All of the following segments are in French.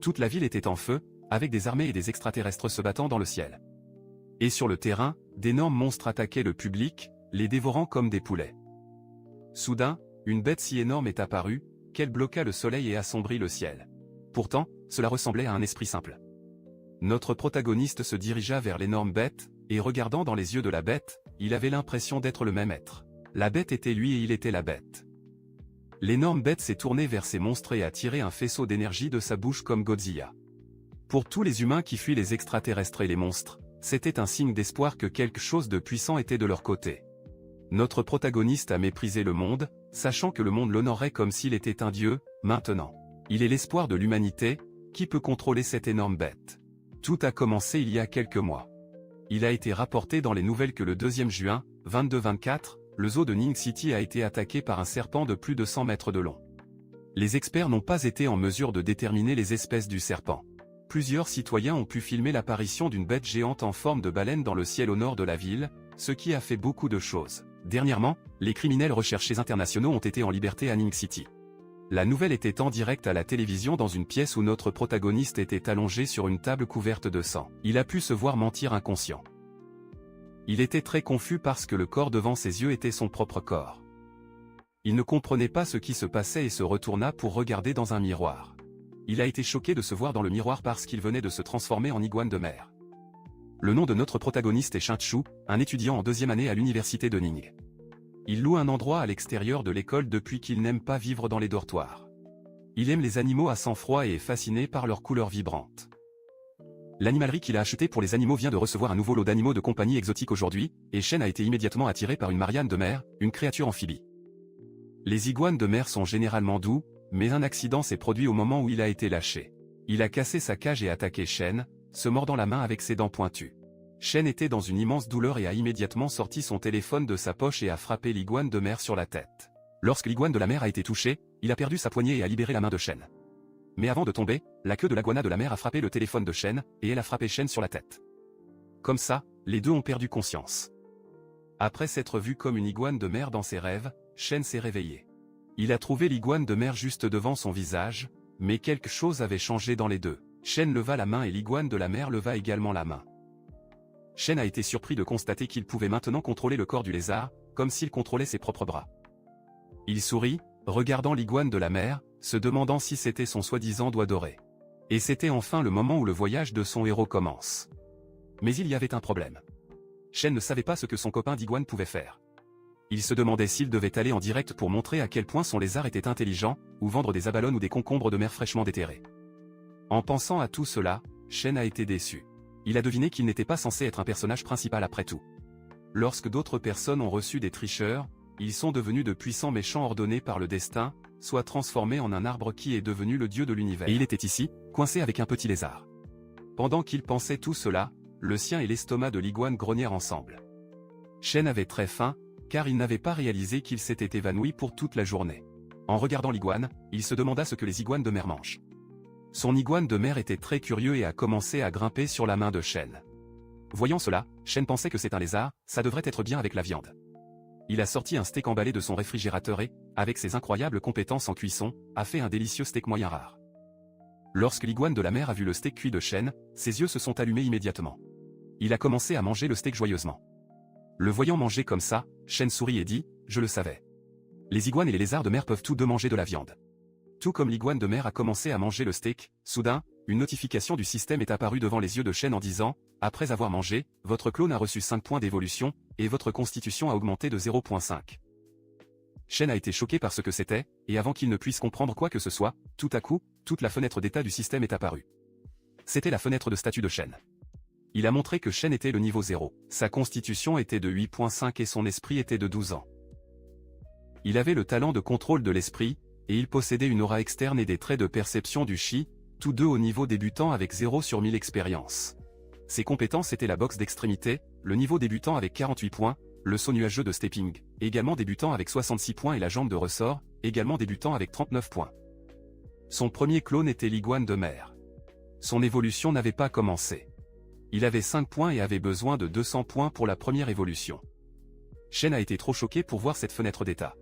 Toute la ville était en feu, avec des armées et des extraterrestres se battant dans le ciel. Et sur le terrain, d'énormes monstres attaquaient le public, les dévorant comme des poulets. Soudain, une bête si énorme est apparue, qu'elle bloqua le soleil et assombrit le ciel. Pourtant, cela ressemblait à un esprit simple. Notre protagoniste se dirigea vers l'énorme bête, et regardant dans les yeux de la bête, il avait l'impression d'être le même être. La bête était lui et il était la bête. L'énorme bête s'est tournée vers ces monstres et a tiré un faisceau d'énergie de sa bouche comme Godzilla. Pour tous les humains qui fuient les extraterrestres et les monstres, c'était un signe d'espoir que quelque chose de puissant était de leur côté. Notre protagoniste a méprisé le monde, sachant que le monde l'honorerait comme s'il était un dieu. Maintenant, il est l'espoir de l'humanité. Qui peut contrôler cette énorme bête? Tout a commencé il y a quelques mois. Il a été rapporté dans les nouvelles que le 2 juin, 22-24, le zoo de Ning City a été attaqué par un serpent de plus de 100 mètres de long. Les experts n'ont pas été en mesure de déterminer les espèces du serpent. Plusieurs citoyens ont pu filmer l'apparition d'une bête géante en forme de baleine dans le ciel au nord de la ville, ce qui a fait beaucoup de choses. Dernièrement, les criminels recherchés internationaux ont été en liberté à Ning City. La nouvelle était en direct à la télévision dans une pièce où notre protagoniste était allongé sur une table couverte de sang. Il a pu se voir mentir inconscient. Il était très confus parce que le corps devant ses yeux était son propre corps. Il ne comprenait pas ce qui se passait et se retourna pour regarder dans un miroir. Il a été choqué de se voir dans le miroir parce qu'il venait de se transformer en iguane de mer. Le nom de notre protagoniste est Shin-Chu, un étudiant en 2e année à l'université de Ning. Il loue un endroit à l'extérieur de l'école depuis qu'il n'aime pas vivre dans les dortoirs. Il aime les animaux à sang-froid et est fasciné par leurs couleurs vibrantes. L'animalerie qu'il a achetée pour les animaux vient de recevoir un nouveau lot d'animaux de compagnie exotiques aujourd'hui, et Shen a été immédiatement attiré par une mariane de mer, une créature amphibie. Les iguanes de mer sont généralement doux, mais un accident s'est produit au moment où il a été lâché. Il a cassé sa cage et attaqué Shen, se mordant la main avec ses dents pointues. Shen était dans une immense douleur et a immédiatement sorti son téléphone de sa poche et a frappé l'iguane de mer sur la tête. Lorsque l'iguane de la mer a été touché, il a perdu sa poignée et a libéré la main de Shen. Mais avant de tomber, la queue de l'iguana de la mer a frappé le téléphone de Shen, et elle a frappé Shen sur la tête. Comme ça, les deux ont perdu conscience. Après s'être vu comme une iguane de mer dans ses rêves, Shen s'est réveillé. Il a trouvé l'iguane de mer juste devant son visage, mais quelque chose avait changé dans les deux. Shen leva la main et l'iguane de la mer leva également la main. Shen a été surpris de constater qu'il pouvait maintenant contrôler le corps du lézard, comme s'il contrôlait ses propres bras. Il sourit, regardant l'iguane de la mer, se demandant si c'était son soi-disant doigt doré. Et c'était enfin le moment où le voyage de son héros commence. Mais il y avait un problème. Shen ne savait pas ce que son copain d'iguane pouvait faire. Il se demandait s'il devait aller en direct pour montrer à quel point son lézard était intelligent, ou vendre des abalones ou des concombres de mer fraîchement déterrés. En pensant à tout cela, Shen a été déçu. Il a deviné qu'il n'était pas censé être un personnage principal après tout. Lorsque d'autres personnes ont reçu des tricheurs, ils sont devenus de puissants méchants ordonnés par le destin, soit transformés en un arbre qui est devenu le dieu de l'univers. Et il était ici, coincé avec un petit lézard. Pendant qu'il pensait tout cela, le sien et l'estomac de l'iguane grognèrent ensemble. Shen avait très faim, car il n'avait pas réalisé qu'il s'était évanoui pour toute la journée. En regardant l'iguane, il se demanda ce que les iguanes de mer mangent. Son iguane de mer était très curieux et a commencé à grimper sur la main de Shen. Voyant cela, Shen pensait que c'est un lézard, ça devrait être bien avec la viande. Il a sorti un steak emballé de son réfrigérateur et, avec ses incroyables compétences en cuisson, a fait un délicieux steak moyen rare. Lorsque l'iguane de la mer a vu le steak cuit de Shen, ses yeux se sont allumés immédiatement. Il a commencé à manger le steak joyeusement. Le voyant manger comme ça, Shen sourit et dit « Je le savais. Les iguanes et les lézards de mer peuvent tous deux manger de la viande. » Tout comme l'iguane de mer a commencé à manger le steak, soudain, une notification du système est apparue devant les yeux de Shen en disant « Après avoir mangé, votre clone a reçu 5 points d'évolution, et votre constitution a augmenté de 0.5. » Shen a été choqué par ce que c'était, et avant qu'il ne puisse comprendre quoi que ce soit, tout à coup, toute la fenêtre d'état du système est apparue. C'était la fenêtre de statut de Shen. Il a montré que Shen était le niveau 0. Sa constitution était de 8.5 et son esprit était de 12 ans. Il avait le talent de contrôle de l'esprit, et il possédait une aura externe et des traits de perception du chi, tous deux au niveau débutant avec 0 sur 1000 expériences. Ses compétences étaient la boxe d'extrémité, le niveau débutant avec 48 points, le saut nuageux de stepping, également débutant avec 66 points et la jambe de ressort, également débutant avec 39 points. Son premier clone était l'iguane de mer. Son évolution n'avait pas commencé. Il avait 5 points et avait besoin de 200 points pour la première évolution. Shen a été trop choqué pour voir cette fenêtre d'état.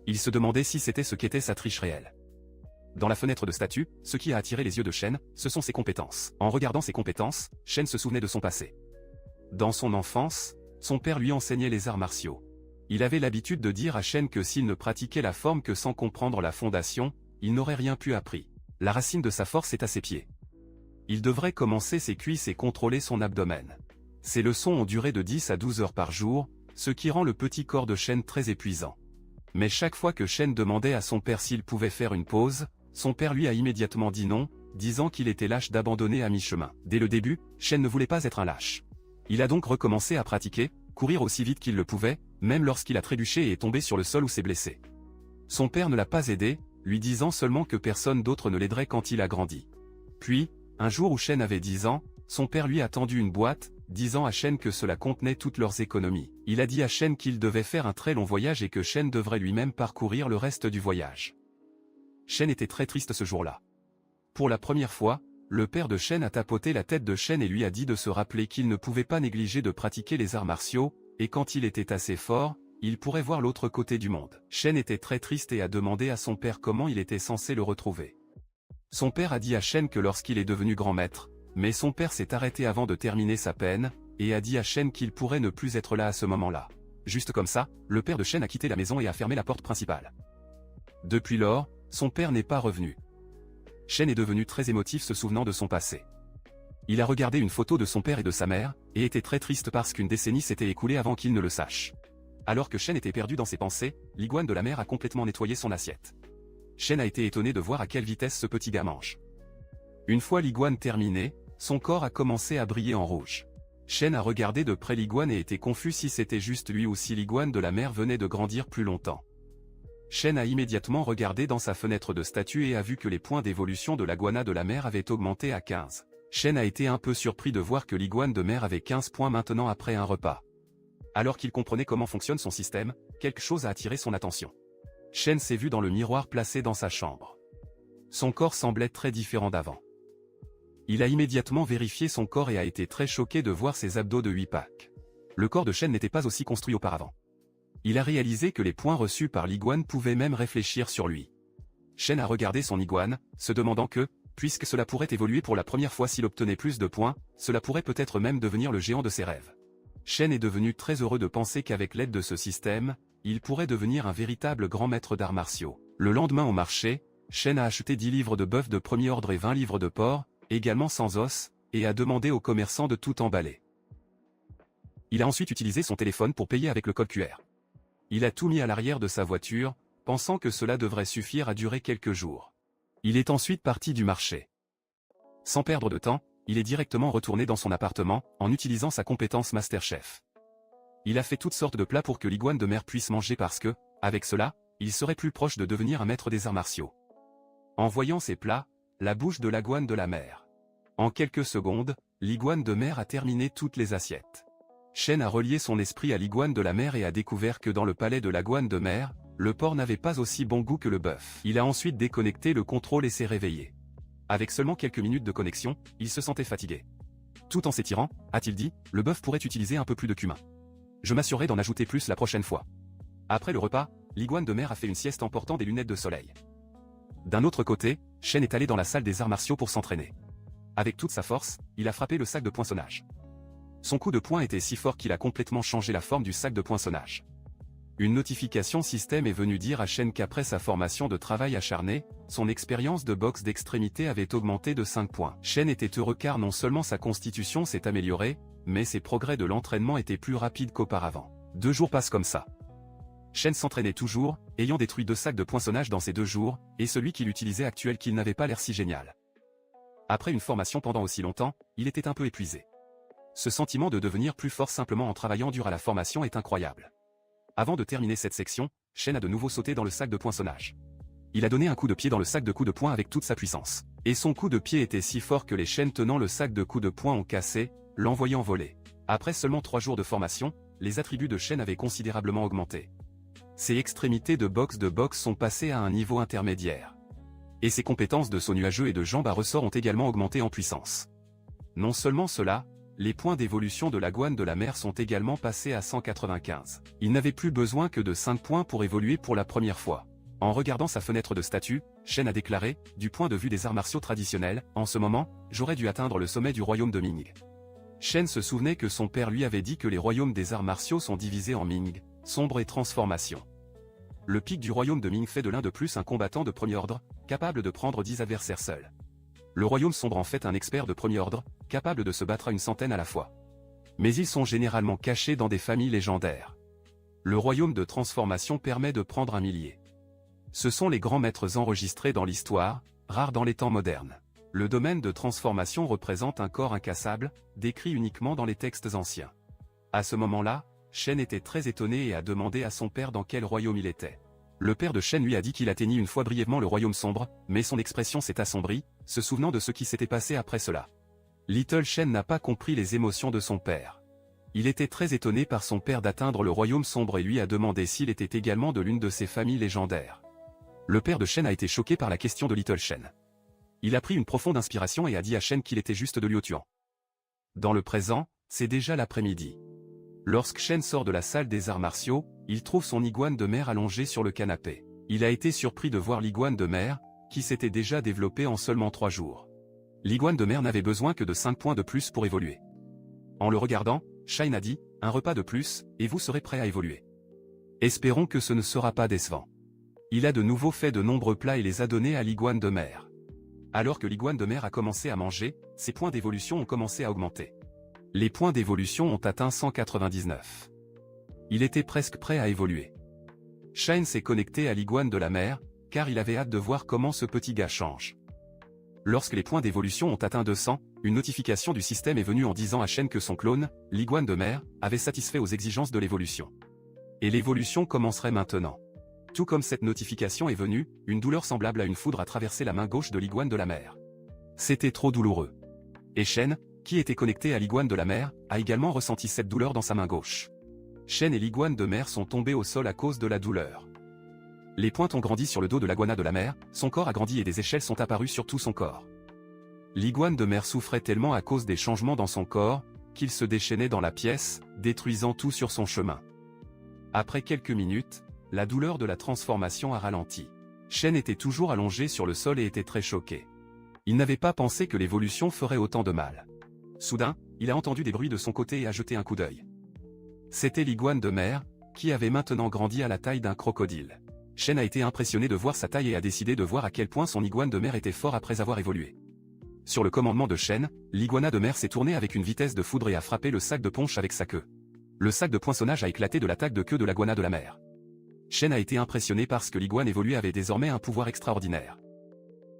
Il se demandait si c'était ce qu'était sa triche réelle. Dans la fenêtre de statut, ce qui a attiré les yeux de Shen, ce sont ses compétences. En regardant ses compétences, Shen se souvenait de son passé. Dans son enfance, son père lui enseignait les arts martiaux. Il avait l'habitude de dire à Shen que s'il ne pratiquait la forme que sans comprendre la fondation, il n'aurait rien pu appris. La racine de sa force est à ses pieds. Il devrait commencer ses cuisses et contrôler son abdomen. Ces leçons ont duré de 10 à 12 heures par jour, ce qui rend le petit corps de Shen très épuisant. Mais chaque fois que Shen demandait à son père s'il pouvait faire une pause, son père lui a immédiatement dit non, disant qu'il était lâche d'abandonner à mi-chemin. Dès le début, Shen ne voulait pas être un lâche. Il a donc recommencé à pratiquer, courir aussi vite qu'il le pouvait, même lorsqu'il a trébuché et est tombé sur le sol ou s'est blessé. Son père ne l'a pas aidé, lui disant seulement que personne d'autre ne l'aiderait quand il a grandi. Puis, un jour où Shen avait 10 ans, son père lui a tendu une boîte, disant à Shen que cela contenait toutes leurs économies. Il a dit à Shen qu'il devait faire un très long voyage et que Shen devrait lui-même parcourir le reste du voyage. Shen était très triste ce jour-là. Pour la première fois, le père de Shen a tapoté la tête de Shen et lui a dit de se rappeler qu'il ne pouvait pas négliger de pratiquer les arts martiaux, et quand il était assez fort, il pourrait voir l'autre côté du monde. Shen était très triste et a demandé à son père comment il était censé le retrouver. Son père a dit à Shen que lorsqu'il est devenu grand maître, mais son père s'est arrêté avant de terminer sa peine, et a dit à Shen qu'il pourrait ne plus être là à ce moment-là. Juste comme ça, le père de Shen a quitté la maison et a fermé la porte principale. Depuis lors, son père n'est pas revenu. Shen est devenu très émotif se souvenant de son passé. Il a regardé une photo de son père et de sa mère, et était très triste parce qu'une décennie s'était écoulée avant qu'il ne le sache. Alors que Shen était perdu dans ses pensées, l'iguane de la mer a complètement nettoyé son assiette. Shen a été étonné de voir à quelle vitesse ce petit gars mange. Une fois l'iguane terminée, son corps a commencé à briller en rouge. Shen a regardé de près l'iguane et était confus si c'était juste lui ou si l'iguane de la mer venait de grandir plus longtemps. Shen a immédiatement regardé dans sa fenêtre de statut et a vu que les points d'évolution de l'iguana de la mer avaient augmenté à 15. Shen a été un peu surpris de voir que l'iguane de mer avait 15 points maintenant après un repas. Alors qu'il comprenait comment fonctionne son système, quelque chose a attiré son attention. Shen s'est vu dans le miroir placé dans sa chambre. Son corps semblait très différent d'avant. Il a immédiatement vérifié son corps et a été très choqué de voir ses abdos de 8 packs. Le corps de Shen n'était pas aussi construit auparavant. Il a réalisé que les points reçus par l'iguane pouvaient même réfléchir sur lui. Shen a regardé son iguane, se demandant que, puisque cela pourrait évoluer pour la première fois s'il obtenait plus de points, cela pourrait peut-être même devenir le géant de ses rêves. Shen est devenu très heureux de penser qu'avec l'aide de ce système, il pourrait devenir un véritable grand maître d'arts martiaux. Le lendemain au marché, Shen a acheté 10 livres de bœuf de premier ordre et 20 livres de porc, également sans os, et a demandé aux commerçants de tout emballer. Il a ensuite utilisé son téléphone pour payer avec le code QR. Il a tout mis à l'arrière de sa voiture, pensant que cela devrait suffire à durer quelques jours. Il est ensuite parti du marché. Sans perdre de temps, il est directement retourné dans son appartement, en utilisant sa compétence Masterchef. Il a fait toutes sortes de plats pour que l'iguane de mer puisse manger parce que, avec cela, il serait plus proche de devenir un maître des arts martiaux. En voyant ces plats, la bouche de l'iguane de la mer. En quelques secondes, l'iguane de mer a terminé toutes les assiettes. Shen a relié son esprit à l'iguane de la mer et a découvert que dans le palais de l'iguane de mer, le porc n'avait pas aussi bon goût que le bœuf. Il a ensuite déconnecté le contrôle et s'est réveillé. Avec seulement quelques minutes de connexion, il se sentait fatigué. Tout en s'étirant, a-t-il dit, le bœuf pourrait utiliser un peu plus de cumin. Je m'assurerai d'en ajouter plus la prochaine fois. Après le repas, l'iguane de mer a fait une sieste en portant des lunettes de soleil. D'un autre côté, Shen est allé dans la salle des arts martiaux pour s'entraîner. Avec toute sa force, il a frappé le sac de poinçonnage. Son coup de poing était si fort qu'il a complètement changé la forme du sac de poinçonnage. Une notification système est venue dire à Shen qu'après sa formation de travail acharné, son expérience de boxe d'extrémité avait augmenté de 5 points. Shen était heureux car non seulement sa constitution s'est améliorée, mais ses progrès de l'entraînement étaient plus rapides qu'auparavant. 2 jours passent comme ça. Shen s'entraînait toujours, ayant détruit 2 sacs de poinçonnage dans ces 2 jours, et celui qu'il utilisait actuel qu'il n'avait pas l'air si génial. Après une formation pendant aussi longtemps, il était un peu épuisé. Ce sentiment de devenir plus fort simplement en travaillant dur à la formation est incroyable. Avant de terminer cette section, Shen a de nouveau sauté dans le sac de poinçonnage. Il a donné un coup de pied dans le sac de coups de poing avec toute sa puissance. Et son coup de pied était si fort que les chaînes tenant le sac de coups de poing ont cassé, l'envoyant voler. Après seulement 3 jours de formation, les attributs de Shen avaient considérablement augmenté. Ses extrémités de boxe sont passées à un niveau intermédiaire. Et ses compétences de saut nuageux et de jambes à ressort ont également augmenté en puissance. Non seulement cela, les points d'évolution de l'iguane de la mer sont également passés à 195. Il n'avait plus besoin que de 5 points pour évoluer pour la première fois. En regardant sa fenêtre de statue, Shen a déclaré, du point de vue des arts martiaux traditionnels, en ce moment, j'aurais dû atteindre le sommet du royaume de Ming. Shen se souvenait que son père lui avait dit que les royaumes des arts martiaux sont divisés en Ming, sombre et transformation. Le pic du royaume de Ming fait de l'un de plus un combattant de premier ordre, capable de prendre 10 adversaires seuls. Le royaume sombre en fait un expert de premier ordre, capable de se battre à une centaine à la fois. Mais ils sont généralement cachés dans des familles légendaires. Le royaume de transformation permet de prendre 1 millier. Ce sont les grands maîtres enregistrés dans l'histoire, rares dans les temps modernes. Le domaine de transformation représente un corps incassable, décrit uniquement dans les textes anciens. À ce moment-là, Shen était très étonné et a demandé à son père dans quel royaume il était. Le père de Shen lui a dit qu'il atteignit une fois brièvement le royaume sombre, mais son expression s'est assombrie, se souvenant de ce qui s'était passé après cela. Little Shen n'a pas compris les émotions de son père. Il était très étonné par son père d'atteindre le royaume sombre et lui a demandé s'il était également de l'une de ces familles légendaires. Le père de Shen a été choqué par la question de Little Shen. Il a pris une profonde inspiration et a dit à Shen qu'il était juste de Liutuan. Dans le présent, c'est déjà l'après-midi. Lorsque Shen sort de la salle des arts martiaux, il trouve son iguane de mer allongé sur le canapé. Il a été surpris de voir l'iguane de mer, qui s'était déjà développé en seulement 3 jours. L'iguane de mer n'avait besoin que de 5 points de plus pour évoluer. En le regardant, Shen a dit, un repas de plus, et vous serez prêt à évoluer. Espérons que ce ne sera pas décevant. Il a de nouveau fait de nombreux plats et les a donnés à l'iguane de mer. Alors que l'iguane de mer a commencé à manger, ses points d'évolution ont commencé à augmenter. Les points d'évolution ont atteint 199. Il était presque prêt à évoluer. Shen s'est connecté à l'iguane de la mer, car il avait hâte de voir comment ce petit gars change. Lorsque les points d'évolution ont atteint 200, une notification du système est venue en disant à Shen que son clone, l'iguane de mer, avait satisfait aux exigences de l'évolution. Et l'évolution commencerait maintenant. Tout comme cette notification est venue, une douleur semblable à une foudre a traversé la main gauche de l'iguane de la mer. C'était trop douloureux. Et Shen, qui était connecté à l'iguane de la mer, a également ressenti cette douleur dans sa main gauche. Shen et l'iguane de mer sont tombés au sol à cause de la douleur. Les pointes ont grandi sur le dos de l'iguana de la mer, son corps a grandi et des échelles sont apparues sur tout son corps. L'iguane de mer souffrait tellement à cause des changements dans son corps, qu'il se déchaînait dans la pièce, détruisant tout sur son chemin. Après quelques minutes, la douleur de la transformation a ralenti. Shen était toujours allongé sur le sol et était très choqué. Il n'avait pas pensé que l'évolution ferait autant de mal. Soudain, il a entendu des bruits de son côté et a jeté un coup d'œil. C'était l'iguane de mer, qui avait maintenant grandi à la taille d'un crocodile. Shen a été impressionné de voir sa taille et a décidé de voir à quel point son iguane de mer était fort après avoir évolué. Sur le commandement de Shen, l'iguana de mer s'est tourné avec une vitesse de foudre et a frappé le sac de ponche avec sa queue. Le sac de poinçonnage a éclaté de l'attaque de queue de l'iguana de la mer. Shen a été impressionné parce que l'iguane évolué avait désormais un pouvoir extraordinaire.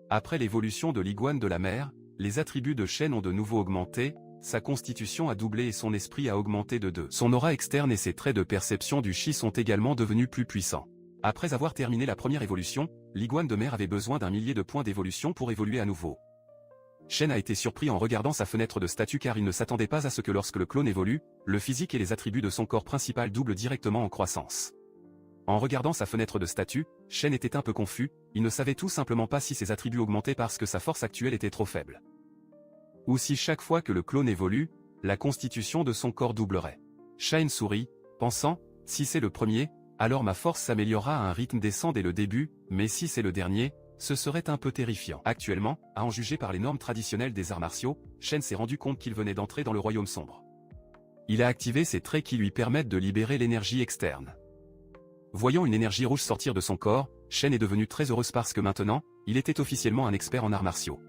Après l'évolution de l'iguane de la mer, les attributs de Shen ont de nouveau augmenté, sa constitution a doublé et son esprit a augmenté de 2. Son aura externe et ses traits de perception du chi sont également devenus plus puissants. Après avoir terminé la première évolution, l'iguane de mer avait besoin d'1 millier de points d'évolution pour évoluer à nouveau. Shen a été surpris en regardant sa fenêtre de statue car il ne s'attendait pas à ce que lorsque le clone évolue, le physique et les attributs de son corps principal doublent directement en croissance. En regardant sa fenêtre de statue, Shen était un peu confus, il ne savait tout simplement pas si ses attributs augmentaient parce que sa force actuelle était trop faible. Ou si chaque fois que le clone évolue, la constitution de son corps doublerait. Shen sourit, pensant, si c'est le premier, alors ma force s'améliorera à un rythme décent dès le début, mais si c'est le dernier, ce serait un peu terrifiant. Actuellement, à en juger par les normes traditionnelles des arts martiaux, Shen s'est rendu compte qu'il venait d'entrer dans le royaume sombre. Il a activé ses traits qui lui permettent de libérer l'énergie externe. Voyant une énergie rouge sortir de son corps, Shen est devenu très heureuse parce que maintenant, il était officiellement un expert en arts martiaux.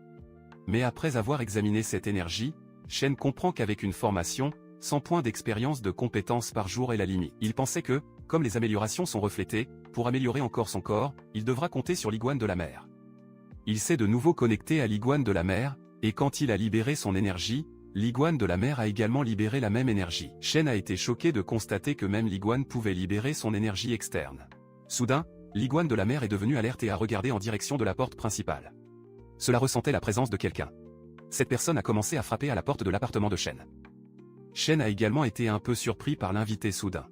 Mais après avoir examiné cette énergie, Shen comprend qu'avec une formation, 100 points d'expérience de compétences par jour est la limite. Il pensait que, comme les améliorations sont reflétées, pour améliorer encore son corps, il devra compter sur l'iguane de la mer. Il s'est de nouveau connecté à l'iguane de la mer, et quand il a libéré son énergie, l'iguane de la mer a également libéré la même énergie. Shen a été choqué de constater que même l'iguane pouvait libérer son énergie externe. Soudain, l'iguane de la mer est devenu alerte et a regardé en direction de la porte principale. Cela ressentait la présence de quelqu'un. Cette personne a commencé à frapper à la porte de l'appartement de Shen. Shen a également été un peu surpris par l'invité soudain.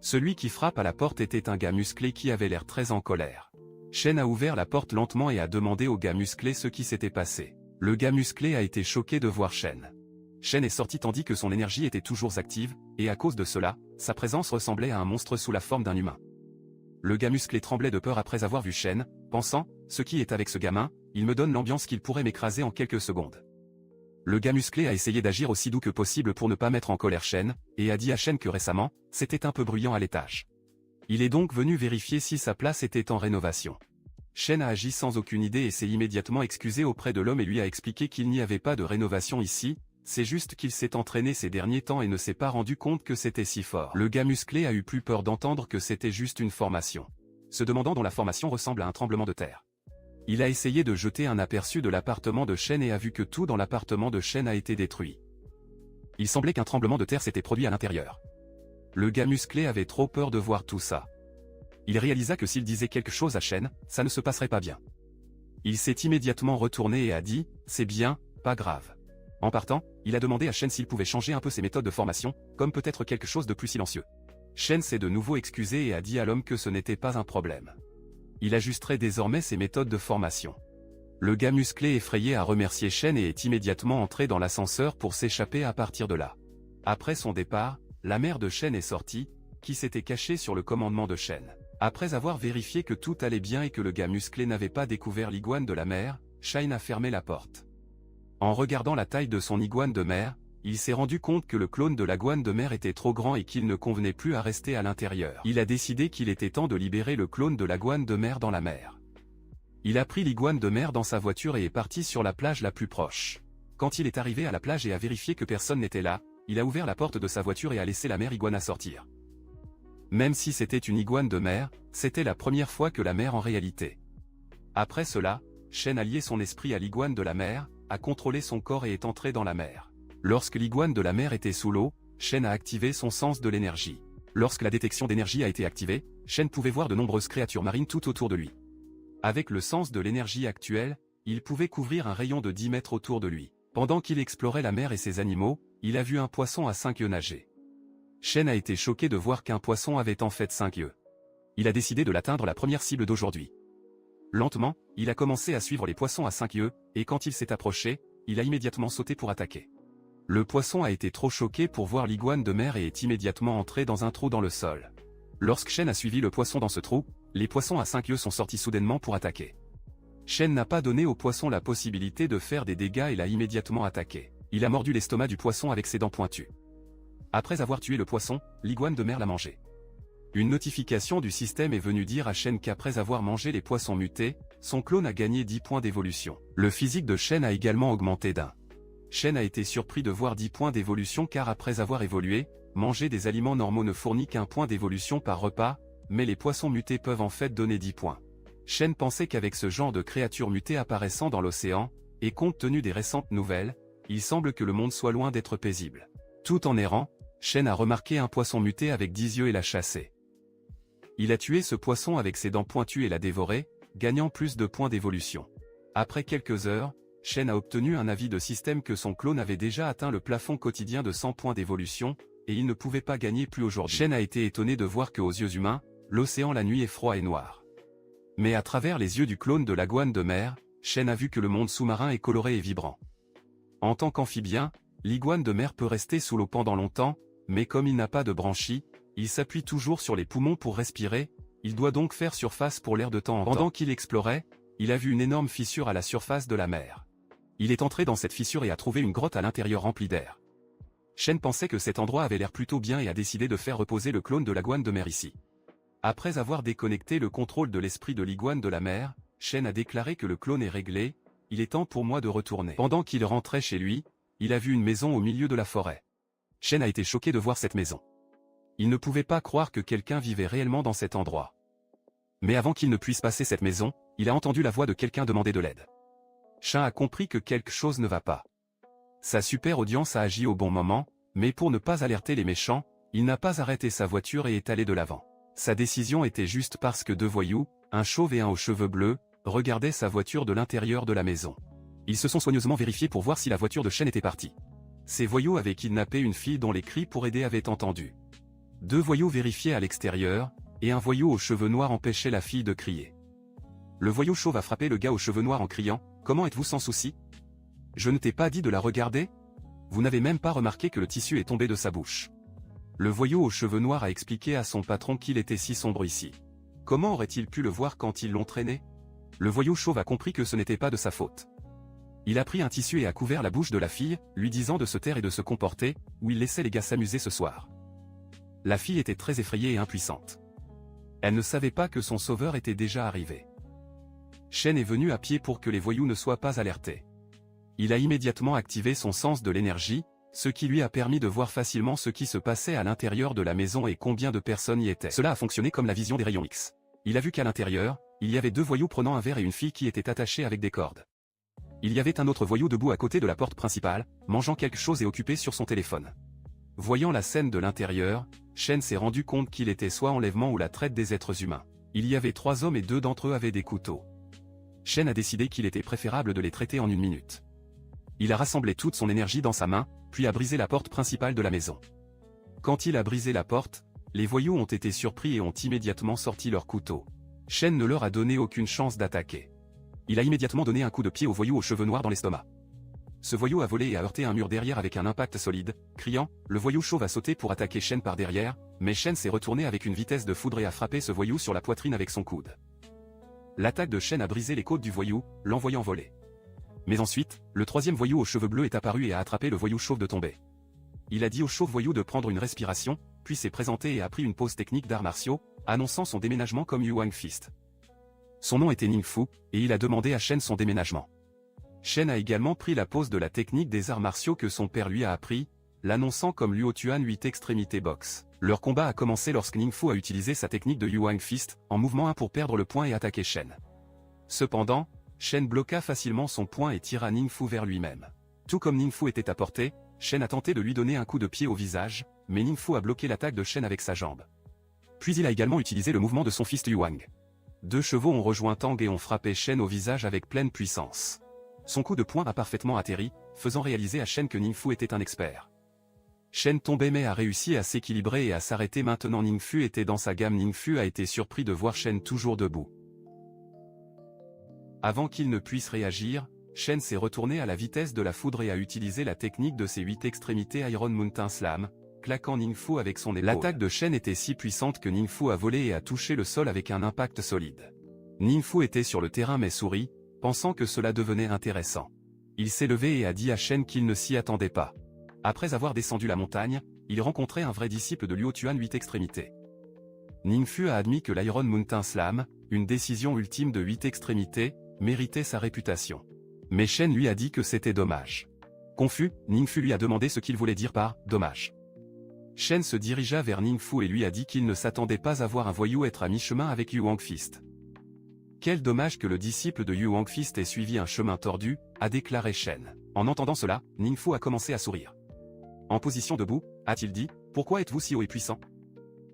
Celui qui frappe à la porte était un gars musclé qui avait l'air très en colère. Shen a ouvert la porte lentement et a demandé au gars musclé ce qui s'était passé. Le gars musclé a été choqué de voir Shen. Shen est sorti tandis que son énergie était toujours active, et à cause de cela, sa présence ressemblait à un monstre sous la forme d'un humain. Le gars musclé tremblait de peur après avoir vu Shen, pensant, ce qui est avec ce gamin, il me donne l'ambiance qu'il pourrait m'écraser en quelques secondes. Le gars musclé a essayé d'agir aussi doux que possible pour ne pas mettre en colère Shen, et a dit à Shen que récemment, c'était un peu bruyant à l'étage. Il est donc venu vérifier si sa place était en rénovation. Shen a agi sans aucune idée et s'est immédiatement excusé auprès de l'homme et lui a expliqué qu'il n'y avait pas de rénovation ici, c'est juste qu'il s'est entraîné ces derniers temps et ne s'est pas rendu compte que c'était si fort. Le gars musclé a eu plus peur d'entendre que c'était juste une formation, se demandant dont la formation ressemble à un tremblement de terre. Il a essayé de jeter un aperçu de l'appartement de Shen et a vu que tout dans l'appartement de Shen a été détruit. Il semblait qu'un tremblement de terre s'était produit à l'intérieur. Le gars musclé avait trop peur de voir tout ça. Il réalisa que s'il disait quelque chose à Shen, ça ne se passerait pas bien. Il s'est immédiatement retourné et a dit, « C'est bien, pas grave. » En partant, il a demandé à Shen s'il pouvait changer un peu ses méthodes de formation, comme peut-être quelque chose de plus silencieux. Shen s'est de nouveau excusé et a dit à l'homme que ce n'était pas un problème. Il ajusterait désormais ses méthodes de formation. Le gars musclé effrayé a remercié Shen et est immédiatement entré dans l'ascenseur pour s'échapper à partir de là. Après son départ, la mère de Shen est sortie, qui s'était cachée sur le commandement de Shen. Après avoir vérifié que tout allait bien et que le gars musclé n'avait pas découvert l'iguane de la mère, Shen a fermé la porte. En regardant la taille de son iguane de mer, il s'est rendu compte que le clone de l'iguane de mer était trop grand et qu'il ne convenait plus à rester à l'intérieur. Il a décidé qu'il était temps de libérer le clone de l'iguane de mer dans la mer. Il a pris l'iguane de mer dans sa voiture et est parti sur la plage la plus proche. Quand il est arrivé à la plage et a vérifié que personne n'était là, il a ouvert la porte de sa voiture et a laissé la mère iguane sortir. Même si c'était une iguane de mer, c'était la première fois que la mer en réalité. Après cela, Shen a lié son esprit à l'iguane de la mer, a contrôlé son corps et est entré dans la mer. Lorsque l'iguane de la mer était sous l'eau, Shen a activé son sens de l'énergie. Lorsque la détection d'énergie a été activée, Shen pouvait voir de nombreuses créatures marines tout autour de lui. Avec le sens de l'énergie actuel, il pouvait couvrir un rayon de 10 mètres autour de lui. Pendant qu'il explorait la mer et ses animaux, il a vu un poisson à 5 yeux nager. Shen a été choqué de voir qu'un poisson avait en fait 5 yeux. Il a décidé de l'atteindre la première cible d'aujourd'hui. Lentement, il a commencé à suivre les poissons à 5 yeux, et quand il s'est approché, il a immédiatement sauté pour attaquer. Le poisson a été trop choqué pour voir l'iguane de mer et est immédiatement entré dans un trou dans le sol. Lorsque Shen a suivi le poisson dans ce trou, les poissons à 5 yeux sont sortis soudainement pour attaquer. Shen n'a pas donné au poisson la possibilité de faire des dégâts et l'a immédiatement attaqué. Il a mordu l'estomac du poisson avec ses dents pointues. Après avoir tué le poisson, l'iguane de mer l'a mangé. Une notification du système est venue dire à Shen qu'après avoir mangé les poissons mutés, son clone a gagné 10 points d'évolution. Le physique de Shen a également augmenté d'1. Shen a été surpris de voir 10 points d'évolution car après avoir évolué, manger des aliments normaux ne fournit qu'un point d'évolution par repas, mais les poissons mutés peuvent en fait donner 10 points. Shen pensait qu'avec ce genre de créatures mutées apparaissant dans l'océan, et compte tenu des récentes nouvelles, il semble que le monde soit loin d'être paisible. Tout en errant, Shen a remarqué un poisson muté avec 10 yeux et l'a chassé. Il a tué ce poisson avec ses dents pointues et l'a dévoré, gagnant plus de points d'évolution. Après quelques heures, Shen a obtenu un avis de système que son clone avait déjà atteint le plafond quotidien de 100 points d'évolution, et il ne pouvait pas gagner plus aujourd'hui. Shen a été étonné de voir qu'aux yeux humains, l'océan la nuit est froid et noir. Mais à travers les yeux du clone de l'iguane de mer, Shen a vu que le monde sous-marin est coloré et vibrant. En tant qu'amphibien, l'iguane de mer peut rester sous l'eau pendant longtemps, mais comme il n'a pas de branchies, il s'appuie toujours sur les poumons pour respirer, il doit donc faire surface pour l'air de temps en temps. Pendant qu'il explorait, il a vu une énorme fissure à la surface de la mer. Il est entré dans cette fissure et a trouvé une grotte à l'intérieur remplie d'air. Shen pensait que cet endroit avait l'air plutôt bien et a décidé de faire reposer le clone de l'iguane de mer ici. Après avoir déconnecté le contrôle de l'esprit de l'iguane de la mer, Shen a déclaré que le clone est réglé, il est temps pour moi de retourner. Pendant qu'il rentrait chez lui, il a vu une maison au milieu de la forêt. Shen a été choqué de voir cette maison. Il ne pouvait pas croire que quelqu'un vivait réellement dans cet endroit. Mais avant qu'il ne puisse passer cette maison, il a entendu la voix de quelqu'un demander de l'aide. Shen a compris que quelque chose ne va pas. Sa super audience a agi au bon moment, mais pour ne pas alerter les méchants, il n'a pas arrêté sa voiture et est allé de l'avant. Sa décision était juste parce que 2 voyous, un chauve et un aux cheveux bleus, regardaient sa voiture de l'intérieur de la maison. Ils se sont soigneusement vérifiés pour voir si la voiture de Shen était partie. Ces voyous avaient kidnappé une fille dont les cris pour aider avaient entendu. 2 voyous vérifiaient à l'extérieur, et un voyou aux cheveux noirs empêchait la fille de crier. Le voyou chauve a frappé le gars aux cheveux noirs en criant « Comment êtes-vous sans souci? Je ne t'ai pas dit de la regarder? Vous n'avez même pas remarqué que le tissu est tombé de sa bouche. » Le voyou aux cheveux noirs a expliqué à son patron qu'il était si sombre ici. Comment aurait-il pu le voir quand ils l'ont traîné? Le voyou chauve a compris que ce n'était pas de sa faute. Il a pris un tissu et a couvert la bouche de la fille, lui disant de se taire et de se comporter, ou il laissait les gars s'amuser ce soir. La fille était très effrayée et impuissante. Elle ne savait pas que son sauveur était déjà arrivé. Shen est venu à pied pour que les voyous ne soient pas alertés. Il a immédiatement activé son sens de l'énergie, ce qui lui a permis de voir facilement ce qui se passait à l'intérieur de la maison et combien de personnes y étaient. Cela a fonctionné comme la vision des rayons X. Il a vu qu'à l'intérieur, il y avait 2 voyous prenant un verre et une fille qui étaient attachés avec des cordes. Il y avait un autre voyou debout à côté de la porte principale, mangeant quelque chose et occupé sur son téléphone. Voyant la scène de l'intérieur, Shen s'est rendu compte qu'il était soit enlèvement ou la traite des êtres humains. Il y avait 3 hommes et 2 d'entre eux avaient des couteaux. Shen a décidé qu'il était préférable de les traiter en 1 minute. Il a rassemblé toute son énergie dans sa main, puis a brisé la porte principale de la maison. Quand il a brisé la porte, les voyous ont été surpris et ont immédiatement sorti leurs couteaux. Shen ne leur a donné aucune chance d'attaquer. Il a immédiatement donné un coup de pied au voyou aux cheveux noirs dans l'estomac. Ce voyou a volé et a heurté un mur derrière avec un impact solide, criant, le voyou chauve a sauté pour attaquer Shen par derrière, mais Shen s'est retourné avec une vitesse de foudre et a frappé ce voyou sur la poitrine avec son coude. L'attaque de Shen a brisé les côtes du voyou, l'envoyant voler. Mais ensuite, le 3e voyou aux cheveux bleus est apparu et a attrapé le voyou chauve de tomber. Il a dit au chauve voyou de prendre une respiration, puis s'est présenté et a pris une pause technique d'arts martiaux, annonçant son déménagement comme Yuang Fist. Son nom était Ningfu, et il a demandé à Shen son déménagement. Shen a également pris la pose de la technique des arts martiaux que son père lui a appris, l'annonçant comme Luo Tuan 8 extrémités boxe. Leur combat a commencé lorsque Ningfu a utilisé sa technique de Yuang Fist, en mouvement 1 pour perdre le point et attaquer Shen. Cependant, Shen bloqua facilement son poing et tira Ningfu vers lui-même. Tout comme Ningfu était à portée, Shen a tenté de lui donner un coup de pied au visage, mais Ningfu a bloqué l'attaque de Shen avec sa jambe. Puis il a également utilisé le mouvement de son fils Yuang. 2 chevaux ont rejoint Tang et ont frappé Shen au visage avec pleine puissance. Son coup de poing a parfaitement atterri, faisant réaliser à Shen que Ningfu était un expert. Shen tombait mais a réussi à s'équilibrer et à s'arrêter. Maintenant Ningfu était dans sa gamme. Ningfu a été surpris de voir Shen toujours debout. Avant qu'il ne puisse réagir, Shen s'est retourné à la vitesse de la foudre et a utilisé la technique de ses 8 extrémités Iron Mountain Slam, claquant Ningfu avec son épaule. L'attaque de Shen était si puissante que Ningfu a volé et a touché le sol avec un impact solide. Ningfu était sur le terrain mais sourit, pensant que cela devenait intéressant. Il s'est levé et a dit à Shen qu'il ne s'y attendait pas. Après avoir descendu la montagne, il rencontrait un vrai disciple de Luo Tuan 8 extrémités. Ningfu a admis que l'Iron Mountain Slam, une décision ultime de 8 extrémités, méritait sa réputation. Mais Shen lui a dit que c'était dommage. Confus, Ningfu lui a demandé ce qu'il voulait dire par « dommage ». Shen se dirigea vers Ningfu et lui a dit qu'il ne s'attendait pas à voir un voyou être à mi-chemin avec Yuang Fist. Quel dommage que le disciple de Yuang Fist ait suivi un chemin tordu, a déclaré Shen. En entendant cela, Ningfu a commencé à sourire. En position debout, a-t-il dit, pourquoi êtes-vous si haut et puissant?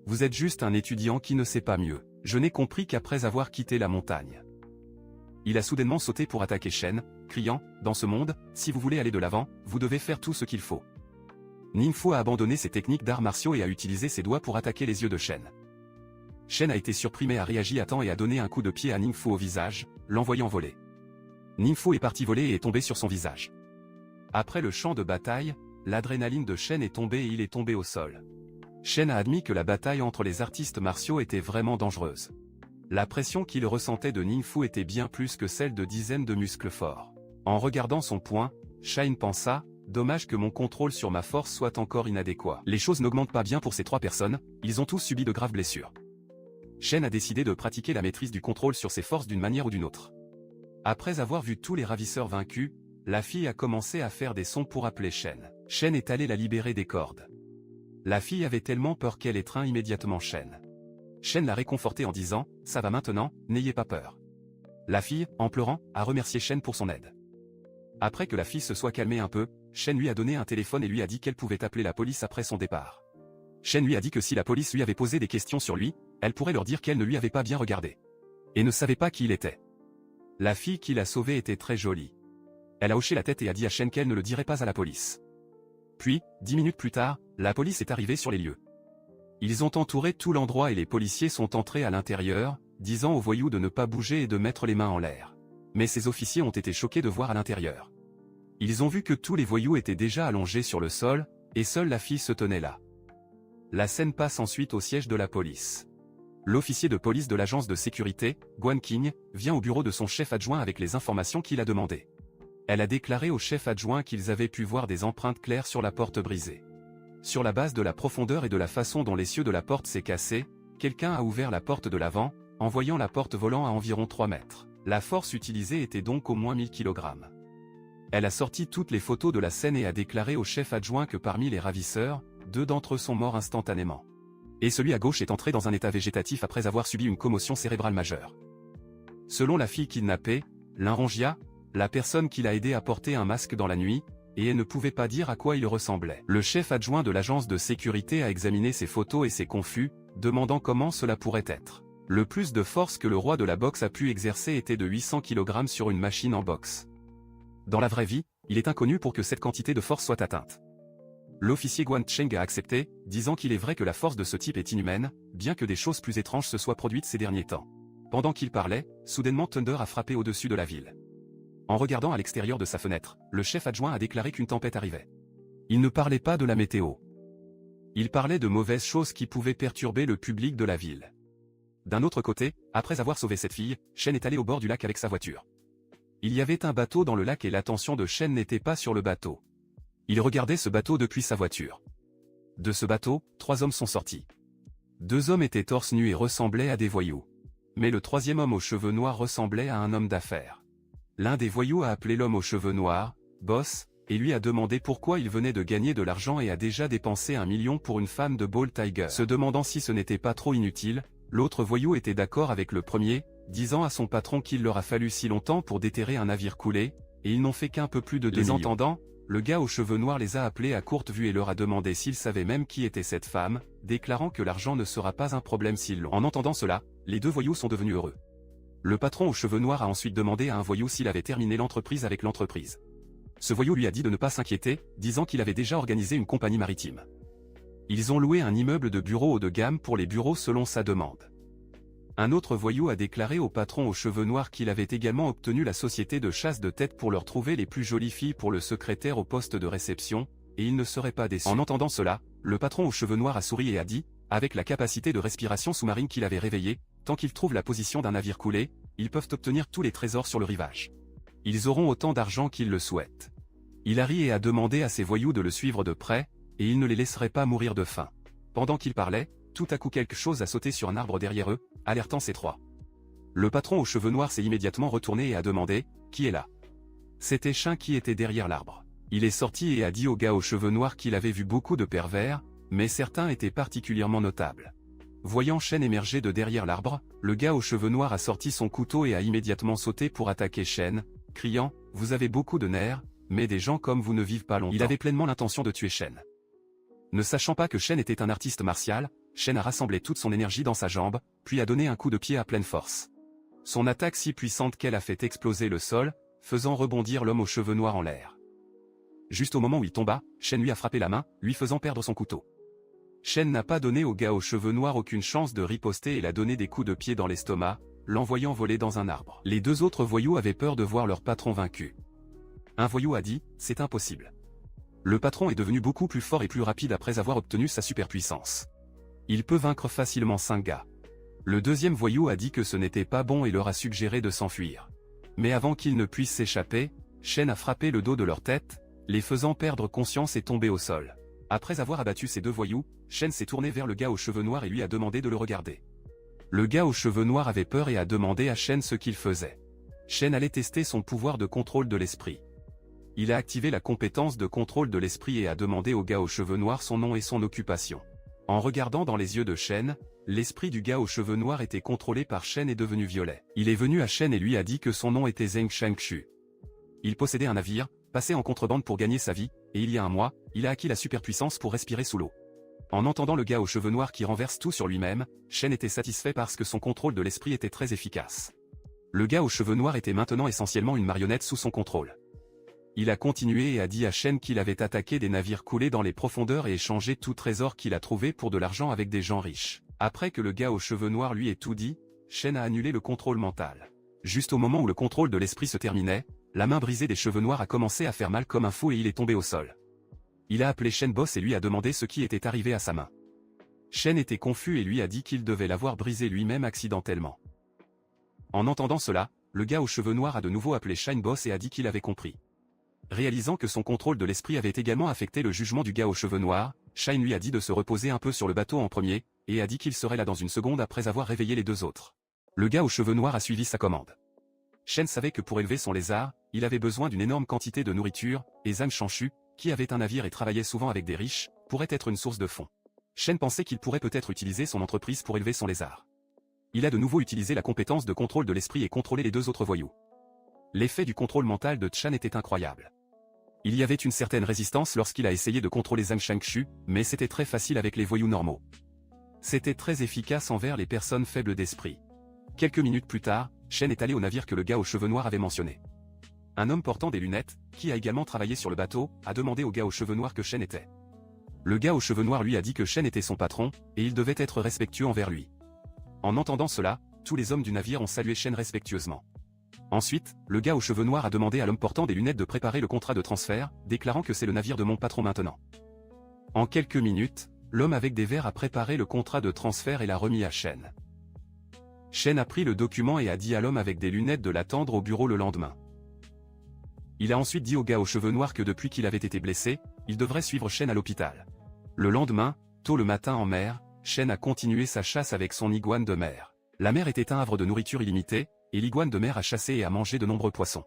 Vous êtes juste un étudiant qui ne sait pas mieux. Je n'ai compris qu'après avoir quitté la montagne. Il a soudainement sauté pour attaquer Shen, criant, dans ce monde, si vous voulez aller de l'avant, vous devez faire tout ce qu'il faut. Ningfu a abandonné ses techniques d'arts martiaux et a utilisé ses doigts pour attaquer les yeux de Shen. Shen a été surpris mais a réagi à temps et a donné un coup de pied à Ningfu au visage, l'envoyant voler. Ningfu est parti voler et est tombé sur son visage. Après le champ de bataille, l'adrénaline de Shen est tombée et il est tombé au sol. Shen a admis que la bataille entre les artistes martiaux était vraiment dangereuse. La pression qu'il ressentait de Ningfu était bien plus que celle de dizaines de muscles forts. En regardant son poing, Shen pensa, dommage que mon contrôle sur ma force soit encore inadéquat. Les choses n'augmentent pas bien pour ces 3 personnes, ils ont tous subi de graves blessures. Shen a décidé de pratiquer la maîtrise du contrôle sur ses forces d'une manière ou d'une autre. Après avoir vu tous les ravisseurs vaincus, la fille a commencé à faire des sons pour appeler Shen. Shen est allé la libérer des cordes. La fille avait tellement peur qu'elle étreint immédiatement Shen. Shen l'a réconforté en disant, ça va maintenant, n'ayez pas peur. La fille, en pleurant, a remercié Shen pour son aide. Après que la fille se soit calmée un peu, Shen lui a donné un téléphone et lui a dit qu'elle pouvait appeler la police après son départ. Shen lui a dit que si la police lui avait posé des questions sur lui, elle pourrait leur dire qu'elle ne lui avait pas bien regardé. Et ne savait pas qui il était. La fille qui l'a sauvé était très jolie. Elle a hoché la tête et a dit à Shen qu'elle ne le dirait pas à la police. Puis, 10 minutes plus tard, la police est arrivée sur les lieux. Ils ont entouré tout l'endroit et les policiers sont entrés à l'intérieur, disant aux voyous de ne pas bouger et de mettre les mains en l'air. Mais ces officiers ont été choqués de voir à l'intérieur. Ils ont vu que tous les voyous étaient déjà allongés sur le sol, et seule la fille se tenait là. La scène passe ensuite au siège de la police. L'officier de police de l'agence de sécurité, Guan Qing, vient au bureau de son chef adjoint avec les informations qu'il a demandées. Elle a déclaré au chef adjoint qu'ils avaient pu voir des empreintes claires sur la porte brisée. Sur la base de la profondeur et de la façon dont l'essieu de la porte s'est cassé, quelqu'un a ouvert la porte de l'avant, envoyant la porte volant à environ 3 mètres. La force utilisée était donc au moins 1000 kg. Elle a sorti toutes les photos de la scène et a déclaré au chef adjoint que parmi les ravisseurs, 2 d'entre eux sont morts instantanément. Et celui à gauche est entré dans un état végétatif après avoir subi une commotion cérébrale majeure. Selon la fille kidnappée, Linrongia, la personne qui l'a aidé à porter un masque dans la nuit, et elle ne pouvait pas dire à quoi il ressemblait. Le chef adjoint de l'agence de sécurité a examiné ces photos et s'est confus, demandant comment cela pourrait être. Le plus de force que le roi de la boxe a pu exercer était de 800 kg sur une machine en boxe. Dans la vraie vie, il est inconnu pour que cette quantité de force soit atteinte. L'officier Guan Cheng a accepté, disant qu'il est vrai que la force de ce type est inhumaine, bien que des choses plus étranges se soient produites ces derniers temps. Pendant qu'il parlait, soudainement Thunder a frappé au-dessus de la ville. En regardant à l'extérieur de sa fenêtre, le chef adjoint a déclaré qu'une tempête arrivait. Il ne parlait pas de la météo. Il parlait de mauvaises choses qui pouvaient perturber le public de la ville. D'un autre côté, après avoir sauvé cette fille, Shen est allé au bord du lac avec sa voiture. Il y avait un bateau dans le lac et l'attention de Shen n'était pas sur le bateau. Il regardait ce bateau depuis sa voiture. De ce bateau, 3 hommes sont sortis. 2 hommes étaient torse nu et ressemblaient à des voyous. Mais le 3e homme aux cheveux noirs ressemblait à un homme d'affaires. L'un des voyous a appelé l'homme aux cheveux noirs, boss, et lui a demandé pourquoi il venait de gagner de l'argent et a déjà dépensé 1 million pour une femme de Ball Tiger. Se demandant si ce n'était pas trop inutile, l'autre voyou était d'accord avec le premier, disant à son patron qu'il leur a fallu si longtemps pour déterrer un navire coulé, et ils n'ont fait qu'un peu plus de 2 millions. Les entendant, le gars aux cheveux noirs les a appelés à courte vue et leur a demandé s'ils savaient même qui était cette femme, déclarant que l'argent ne sera pas un problème s'ils l'ont. En entendant cela, les 2 voyous sont devenus heureux. Le patron aux cheveux noirs a ensuite demandé à un voyou s'il avait terminé l'entreprise avec l'entreprise. Ce voyou lui a dit de ne pas s'inquiéter, disant qu'il avait déjà organisé une compagnie maritime. Ils ont loué un immeuble de bureaux haut de gamme pour les bureaux selon sa demande. Un autre voyou a déclaré au patron aux cheveux noirs qu'il avait également obtenu la société de chasse de tête pour leur trouver les plus jolies filles pour le secrétaire au poste de réception, et il ne serait pas déçu. En entendant cela, le patron aux cheveux noirs a souri et a dit, avec la capacité de respiration sous-marine qu'il avait réveillée, tant qu'ils trouvent la position d'un navire coulé, ils peuvent obtenir tous les trésors sur le rivage. Ils auront autant d'argent qu'ils le souhaitent. Il a ri et a demandé à ses voyous de le suivre de près, et il ne les laisserait pas mourir de faim. Pendant qu'il parlait, tout à coup quelque chose a sauté sur un arbre derrière eux, alertant ces 3. Le patron aux cheveux noirs s'est immédiatement retourné et a demandé, qui est là? C'était Shen qui était derrière l'arbre. Il est sorti et a dit au gars aux cheveux noirs qu'il avait vu beaucoup de pervers, mais certains étaient particulièrement notables. Voyant Shen émerger de derrière l'arbre, le gars aux cheveux noirs a sorti son couteau et a immédiatement sauté pour attaquer Shen, criant, « Vous avez beaucoup de nerfs, mais des gens comme vous ne vivent pas longtemps. » Il avait pleinement l'intention de tuer Shen. Ne sachant pas que Shen était un artiste martial, Shen a rassemblé toute son énergie dans sa jambe, puis a donné un coup de pied à pleine force. Son attaque si puissante qu'elle a fait exploser le sol, faisant rebondir l'homme aux cheveux noirs en l'air. Juste au moment où il tomba, Shen lui a frappé la main, lui faisant perdre son couteau. Shen n'a pas donné au gars aux cheveux noirs aucune chance de riposter et l'a donné des coups de pied dans l'estomac, l'envoyant voler dans un arbre. Les 2 autres voyous avaient peur de voir leur patron vaincu. Un voyou a dit, c'est impossible. Le patron est devenu beaucoup plus fort et plus rapide après avoir obtenu sa superpuissance. Il peut vaincre facilement 5 gars. Le 2e voyou a dit que ce n'était pas bon et leur a suggéré de s'enfuir. Mais avant qu'ils ne puissent s'échapper, Shen a frappé le dos de leur tête, les faisant perdre conscience et tomber au sol. Après avoir abattu ces 2 voyous, Shen s'est tourné vers le gars aux cheveux noirs et lui a demandé de le regarder. Le gars aux cheveux noirs avait peur et a demandé à Shen ce qu'il faisait. Shen allait tester son pouvoir de contrôle de l'esprit. Il a activé la compétence de contrôle de l'esprit et a demandé au gars aux cheveux noirs son nom et son occupation. En regardant dans les yeux de Shen, l'esprit du gars aux cheveux noirs était contrôlé par Shen et devenu violet. Il est venu à Shen et lui a dit que son nom était Zheng Shangshu. Il possédait un navire, passé en contrebande pour gagner sa vie, et il y a un mois, il a acquis la superpuissance pour respirer sous l'eau. En entendant le gars aux cheveux noirs qui renverse tout sur lui-même, Shen était satisfait parce que son contrôle de l'esprit était très efficace. Le gars aux cheveux noirs était maintenant essentiellement une marionnette sous son contrôle. Il a continué et a dit à Shen qu'il avait attaqué des navires coulés dans les profondeurs et échangé tout trésor qu'il a trouvé pour de l'argent avec des gens riches. Après que le gars aux cheveux noirs lui ait tout dit, Shen a annulé le contrôle mental. Juste au moment où le contrôle de l'esprit se terminait, la main brisée des cheveux noirs a commencé à faire mal comme un fou et il est tombé au sol. Il a appelé Shen boss et lui a demandé ce qui était arrivé à sa main. Shen était confus et lui a dit qu'il devait l'avoir brisé lui-même accidentellement. En entendant cela, le gars aux cheveux noirs a de nouveau appelé Shine Boss et a dit qu'il avait compris. Réalisant que son contrôle de l'esprit avait également affecté le jugement du gars aux cheveux noirs, Shine lui a dit de se reposer un peu sur le bateau en premier, et a dit qu'il serait là dans une seconde après avoir réveillé les deux autres. Le gars aux cheveux noirs a suivi sa commande. Shen savait que pour élever son lézard, il avait besoin d'une énorme quantité de nourriture, et Zhang Shanshu, qui avait un navire et travaillait souvent avec des riches, pourrait être une source de fonds. Shen pensait qu'il pourrait peut-être utiliser son entreprise pour élever son lézard. Il a de nouveau utilisé la compétence de contrôle de l'esprit et contrôlé les deux autres voyous. L'effet du contrôle mental de Chan était incroyable. Il y avait une certaine résistance lorsqu'il a essayé de contrôler Zhang Shanshu, mais c'était très facile avec les voyous normaux. C'était très efficace envers les personnes faibles d'esprit. Quelques minutes plus tard, Shen est allé au navire que le gars aux cheveux noirs avait mentionné. Un homme portant des lunettes, qui a également travaillé sur le bateau, a demandé au gars aux cheveux noirs que Shen était. Le gars aux cheveux noirs lui a dit que Shen était son patron, et il devait être respectueux envers lui. En entendant cela, tous les hommes du navire ont salué Shen respectueusement. Ensuite, le gars aux cheveux noirs a demandé à l'homme portant des lunettes de préparer le contrat de transfert, déclarant que c'est le navire de mon patron maintenant. En quelques minutes, l'homme avec des verres a préparé le contrat de transfert et l'a remis à Shen. Shen a pris le document et a dit à l'homme avec des lunettes de l'attendre au bureau le lendemain. Il a ensuite dit au gars aux cheveux noirs que depuis qu'il avait été blessé, il devrait suivre Shen à l'hôpital. Le lendemain, tôt le matin en mer, Shen a continué sa chasse avec son iguane de mer. La mer était un havre de nourriture illimitée, et l'iguane de mer a chassé et a mangé de nombreux poissons.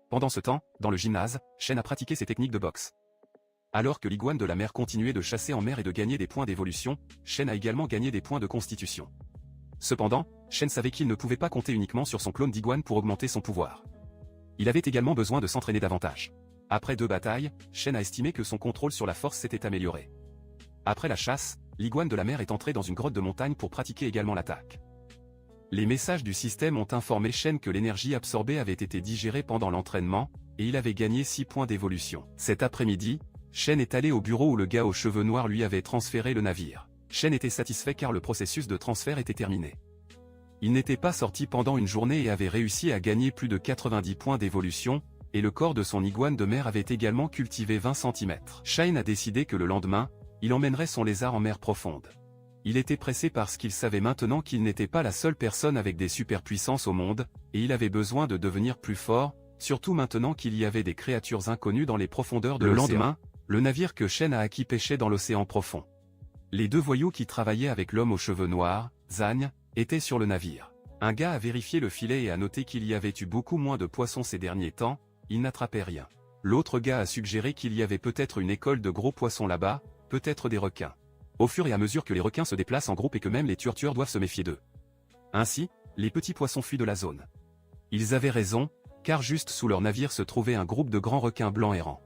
Pendant ce temps, dans le gymnase, Shen a pratiqué ses techniques de boxe. Alors que l'iguane de la mer continuait de chasser en mer et de gagner des points d'évolution, Shen a également gagné des points de constitution. Cependant, Shen savait qu'il ne pouvait pas compter uniquement sur son clone d'iguane pour augmenter son pouvoir. Il avait également besoin de s'entraîner davantage. Après 2 batailles, Shen a estimé que son contrôle sur la force s'était amélioré. Après la chasse, l'iguane de la mer est entré dans une grotte de montagne pour pratiquer également l'attaque. Les messages du système ont informé Shen que l'énergie absorbée avait été digérée pendant l'entraînement, et il avait gagné 6 points d'évolution. Cet après-midi, Shen est allé au bureau où le gars aux cheveux noirs lui avait transféré le navire. Shen était satisfait car le processus de transfert était terminé. Il n'était pas sorti pendant une journée et avait réussi à gagner plus de 90 points d'évolution, et le corps de son iguane de mer avait également cultivé 20 cm. Shen a décidé que le lendemain, il emmènerait son lézard en mer profonde. Il était pressé parce qu'il savait maintenant qu'il n'était pas la seule personne avec des superpuissances au monde, et il avait besoin de devenir plus fort, surtout maintenant qu'il y avait des créatures inconnues dans les profondeurs de l'océan. Le lendemain, le navire que Shen a acquis pêchait dans l'océan profond. Les 2 voyous qui travaillaient avec l'homme aux cheveux noirs, Zhang, étaient sur le navire. Un gars a vérifié le filet et a noté qu'il y avait eu beaucoup moins de poissons ces derniers temps, il n'attrapait rien. L'autre gars a suggéré qu'il y avait peut-être une école de gros poissons là-bas, peut-être des requins. Au fur et à mesure que les requins se déplacent en groupe et que même les tueurs doivent se méfier d'eux. Ainsi, les petits poissons fuient de la zone. Ils avaient raison, car juste sous leur navire se trouvait un groupe de grands requins blancs errants.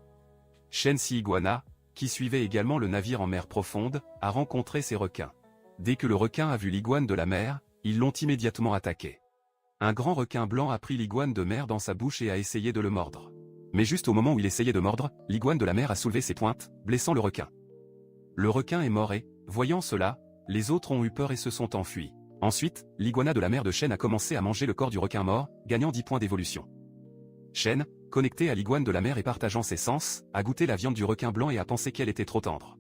Shen Si Iguana, qui suivait également le navire en mer profonde, a rencontré ces requins. Dès que le requin a vu l'iguane de la mer, ils l'ont immédiatement attaqué. Un grand requin blanc a pris l'iguane de mer dans sa bouche et a essayé de le mordre. Mais juste au moment où il essayait de mordre, l'iguane de la mer a soulevé ses pointes, blessant le requin. Le requin est mort et, voyant cela, les autres ont eu peur et se sont enfuis. Ensuite, l'iguana de la mer de Shen a commencé à manger le corps du requin mort, gagnant 10 points d'évolution. Shen, connecté à l'iguane de la mer et partageant ses sens, a goûté la viande du requin blanc et a pensé qu'elle était trop tendre.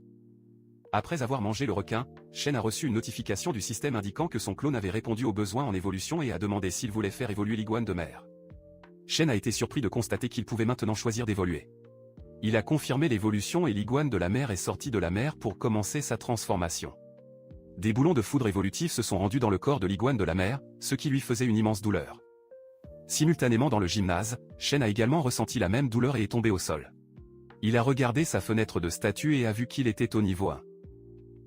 Après avoir mangé le requin, Shen a reçu une notification du système indiquant que son clone avait répondu aux besoins en évolution et a demandé s'il voulait faire évoluer l'iguane de mer. Shen a été surpris de constater qu'il pouvait maintenant choisir d'évoluer. Il a confirmé l'évolution et l'iguane de la mer est sorti de la mer pour commencer sa transformation. Des boulons de foudre évolutifs se sont rendus dans le corps de l'iguane de la mer, ce qui lui faisait une immense douleur. Simultanément dans le gymnase, Shen a également ressenti la même douleur et est tombé au sol. Il a regardé sa fenêtre de statut et a vu qu'il était au niveau 1.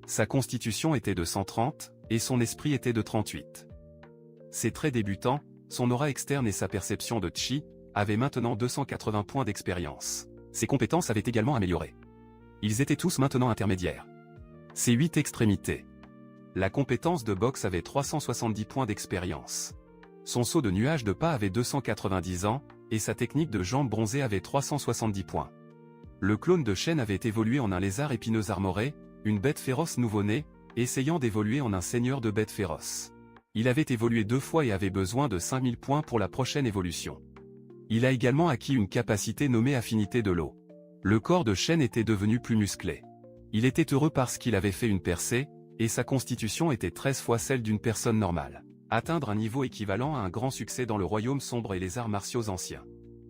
Sa constitution était de 130, et son esprit était de 38. C'est très débutant, son aura externe et sa perception de Chi avaient maintenant 280 points d'expérience. Ses compétences avaient également amélioré. Ils étaient tous maintenant intermédiaires. Ses 8 extrémités. La compétence de boxe avait 370 points d'expérience. Son saut de nuage de pas avait 290 ans, et sa technique de jambe bronzée avait 370 points. Le clone de Shen avait évolué en un lézard épineux armoré, une bête féroce nouveau-née, essayant d'évoluer en un seigneur de bêtes féroces. Il avait évolué 2 fois et avait besoin de 5000 points pour la prochaine évolution. Il a également acquis une capacité nommée affinité de l'eau. Le corps de Shen était devenu plus musclé. Il était heureux parce qu'il avait fait une percée, et sa constitution était 13 fois celle d'une personne normale. Atteindre un niveau équivalent à un grand succès dans le royaume sombre et les arts martiaux anciens.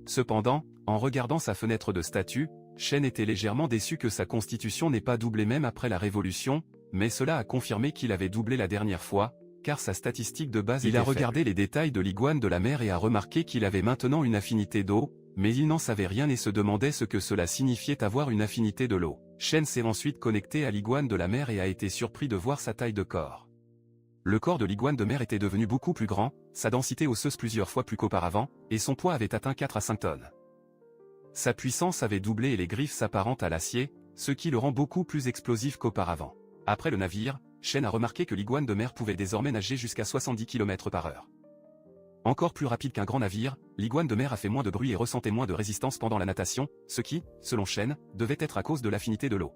Cependant, en regardant sa fenêtre de statut, Shen était légèrement déçu que sa constitution n'ait pas doublé même après la Révolution, mais cela a confirmé qu'il avait doublé la dernière fois, car sa statistique de base était faible. Il a regardé les détails de l'iguane de la mer et a remarqué qu'il avait maintenant une affinité d'eau, mais il n'en savait rien et se demandait ce que cela signifiait avoir une affinité de l'eau. Shen s'est ensuite connecté à l'iguane de la mer et a été surpris de voir sa taille de corps. Le corps de l'iguane de mer était devenu beaucoup plus grand, sa densité osseuse plusieurs fois plus qu'auparavant, et son poids avait atteint 4 à 5 tonnes. Sa puissance avait doublé et les griffes s'apparentent à l'acier, ce qui le rend beaucoup plus explosif qu'auparavant. Après le navire, Shen a remarqué que l'iguane de mer pouvait désormais nager jusqu'à 70 km/h. Encore plus rapide qu'un grand navire, l'iguane de mer a fait moins de bruit et ressentait moins de résistance pendant la natation, ce qui, selon Shen, devait être à cause de l'affinité de l'eau.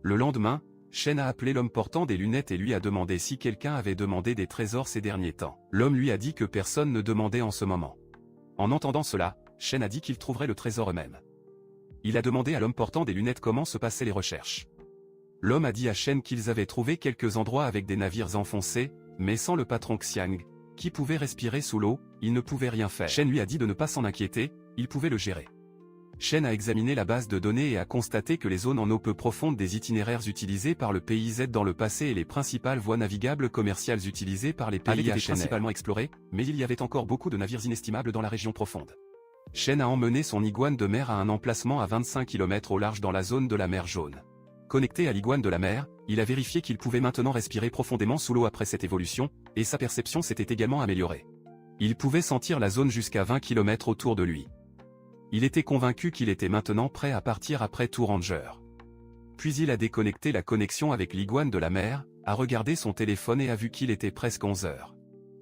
Le lendemain, Shen a appelé l'homme portant des lunettes et lui a demandé si quelqu'un avait demandé des trésors ces derniers temps. L'homme lui a dit que personne ne demandait en ce moment. En entendant cela, Shen a dit qu'il trouverait le trésor eux-mêmes. Il a demandé à l'homme portant des lunettes comment se passaient les recherches. L'homme a dit à Shen qu'ils avaient trouvé quelques endroits avec des navires enfoncés, mais sans le patron Xiang, qui pouvait respirer sous l'eau, il ne pouvait rien faire. Shen lui a dit de ne pas s'en inquiéter, il pouvait le gérer. Shen a examiné la base de données et a constaté que les zones en eau peu profonde des itinéraires utilisés par le PIZ dans le passé et les principales voies navigables commerciales utilisées par les pays avaient été principalement explorées, mais il y avait encore beaucoup de navires inestimables dans la région profonde. Shen a emmené son iguane de mer à un emplacement à 25 km au large dans la zone de la mer Jaune. Connecté à l'iguane de la mer, il a vérifié qu'il pouvait maintenant respirer profondément sous l'eau après cette évolution, et sa perception s'était également améliorée. Il pouvait sentir la zone jusqu'à 20 km autour de lui. Il était convaincu qu'il était maintenant prêt à partir après Two Ranger. Puis il a déconnecté la connexion avec l'iguane de la mer, a regardé son téléphone et a vu qu'il était presque 11 heures.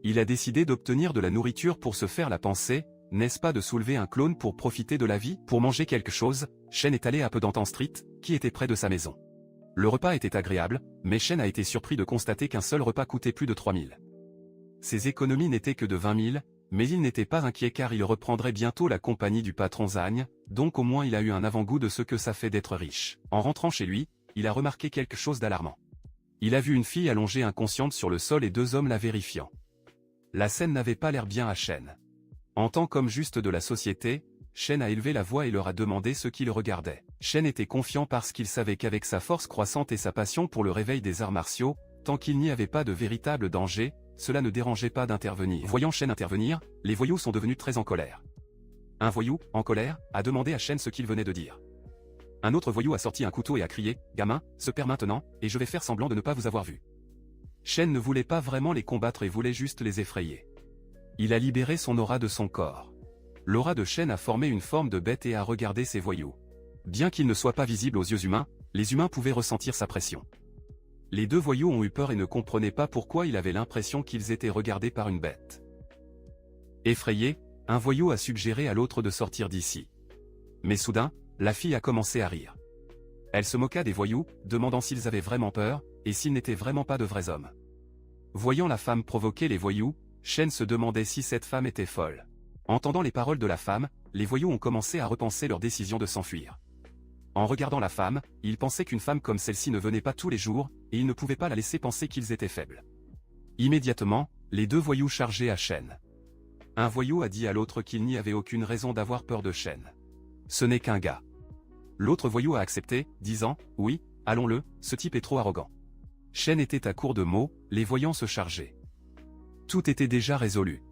Il a décidé d'obtenir de la nourriture pour se faire la pensée, n'est-ce pas de soulever un clone pour profiter de la vie? Pour manger quelque chose, Shen est allé à Pedantan Street, qui était près de sa maison. Le repas était agréable, mais Shen a été surpris de constater qu'un seul repas coûtait plus de 3000. Ses économies n'étaient que de 20 000, mais il n'était pas inquiet car il reprendrait bientôt la compagnie du patron Zhang, donc au moins il a eu un avant-goût de ce que ça fait d'être riche. En rentrant chez lui, il a remarqué quelque chose d'alarmant. Il a vu une fille allongée inconsciente sur le sol et 2 hommes la vérifiant. La scène n'avait pas l'air bien à Shen. En tant qu'homme juste de la société, Shen a élevé la voix et leur a demandé ce qu'ils regardaient. Shen était confiant parce qu'il savait qu'avec sa force croissante et sa passion pour le réveil des arts martiaux, tant qu'il n'y avait pas de véritable danger, cela ne dérangeait pas d'intervenir. Voyant Shen intervenir, les voyous sont devenus très en colère. Un voyou, en colère, a demandé à Shen ce qu'il venait de dire. Un autre voyou a sorti un couteau et a crié « Gamin, se perd maintenant, et je vais faire semblant de ne pas vous avoir vu ». Shen ne voulait pas vraiment les combattre et voulait juste les effrayer. Il a libéré son aura de son corps. L'aura de Shen a formé une forme de bête et a regardé ses voyous. Bien qu'il ne soit pas visible aux yeux humains, les humains pouvaient ressentir sa pression. Les 2 voyous ont eu peur et ne comprenaient pas pourquoi il avait l'impression qu'ils étaient regardés par une bête. Effrayé, un voyou a suggéré à l'autre de sortir d'ici. Mais soudain, la fille a commencé à rire. Elle se moqua des voyous, demandant s'ils avaient vraiment peur, et s'ils n'étaient vraiment pas de vrais hommes. Voyant la femme provoquer les voyous, Shen se demandait si cette femme était folle. Entendant les paroles de la femme, les voyous ont commencé à repenser leur décision de s'enfuir. En regardant la femme, ils pensaient qu'une femme comme celle-ci ne venait pas tous les jours, et ils ne pouvaient pas la laisser penser qu'ils étaient faibles. Immédiatement, les 2 voyous chargeaient à Shen. Un voyou a dit à l'autre qu'il n'y avait aucune raison d'avoir peur de Shen. Ce n'est qu'un gars. L'autre voyou a accepté, disant « Oui, allons-le, ce type est trop arrogant ». Shen était à court de mots, les voyant se charger. Tout était déjà résolu.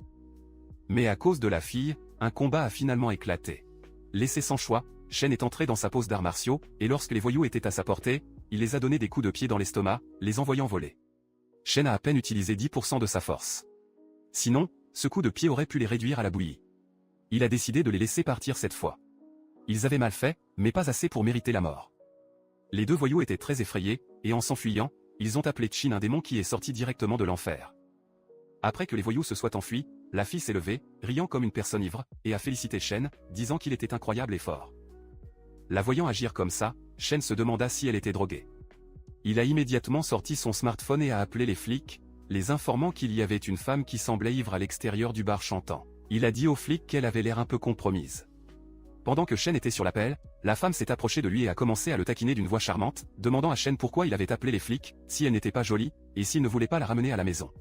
Mais à cause de la fille, un combat a finalement éclaté. Laissé sans choix, Shen est entré dans sa pose d'arts martiaux, et lorsque les voyous étaient à sa portée, il les a donné des coups de pied dans l'estomac, les envoyant voler. Shen a à peine utilisé 10% de sa force. Sinon, ce coup de pied aurait pu les réduire à la bouillie. Il a décidé de les laisser partir cette fois. Ils avaient mal fait, mais pas assez pour mériter la mort. Les 2 voyous étaient très effrayés, et en s'enfuyant, ils ont appelé Chin un démon qui est sorti directement de l'enfer. Après que les voyous se soient enfuis, la fille s'est levée, riant comme une personne ivre, et a félicité Shen, disant qu'il était incroyable et fort. La voyant agir comme ça, Shen se demanda si elle était droguée. Il a immédiatement sorti son smartphone et a appelé les flics, les informant qu'il y avait une femme qui semblait ivre à l'extérieur du bar chantant. Il a dit aux flics qu'elle avait l'air un peu compromise. Pendant que Shen était sur l'appel, la femme s'est approchée de lui et a commencé à le taquiner d'une voix charmante, demandant à Shen pourquoi il avait appelé les flics, si elle n'était pas jolie, et s'il ne voulait pas la ramener à la maison.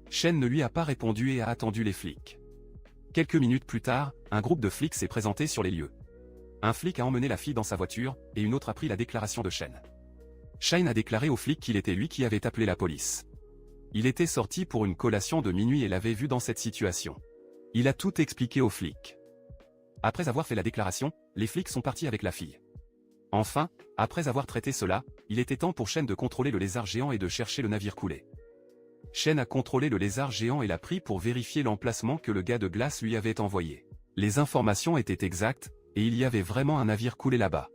Shen ne lui a pas répondu et a attendu les flics. Quelques minutes plus tard, un groupe de flics s'est présenté sur les lieux. Un flic a emmené la fille dans sa voiture, et une autre a pris la déclaration de Shen. Shen a déclaré aux flics qu'il était lui qui avait appelé la police. Il était sorti pour une collation de minuit et l'avait vu dans cette situation. Il a tout expliqué aux flics. Après avoir fait la déclaration, les flics sont partis avec la fille. Enfin, après avoir traité cela, il était temps pour Shen de contrôler le lézard géant et de chercher le navire coulé. Shen a contrôlé le lézard géant et l'a pris pour vérifier l'emplacement que le gars de glace lui avait envoyé. Les informations étaient exactes, et il y avait vraiment un navire coulé là-bas.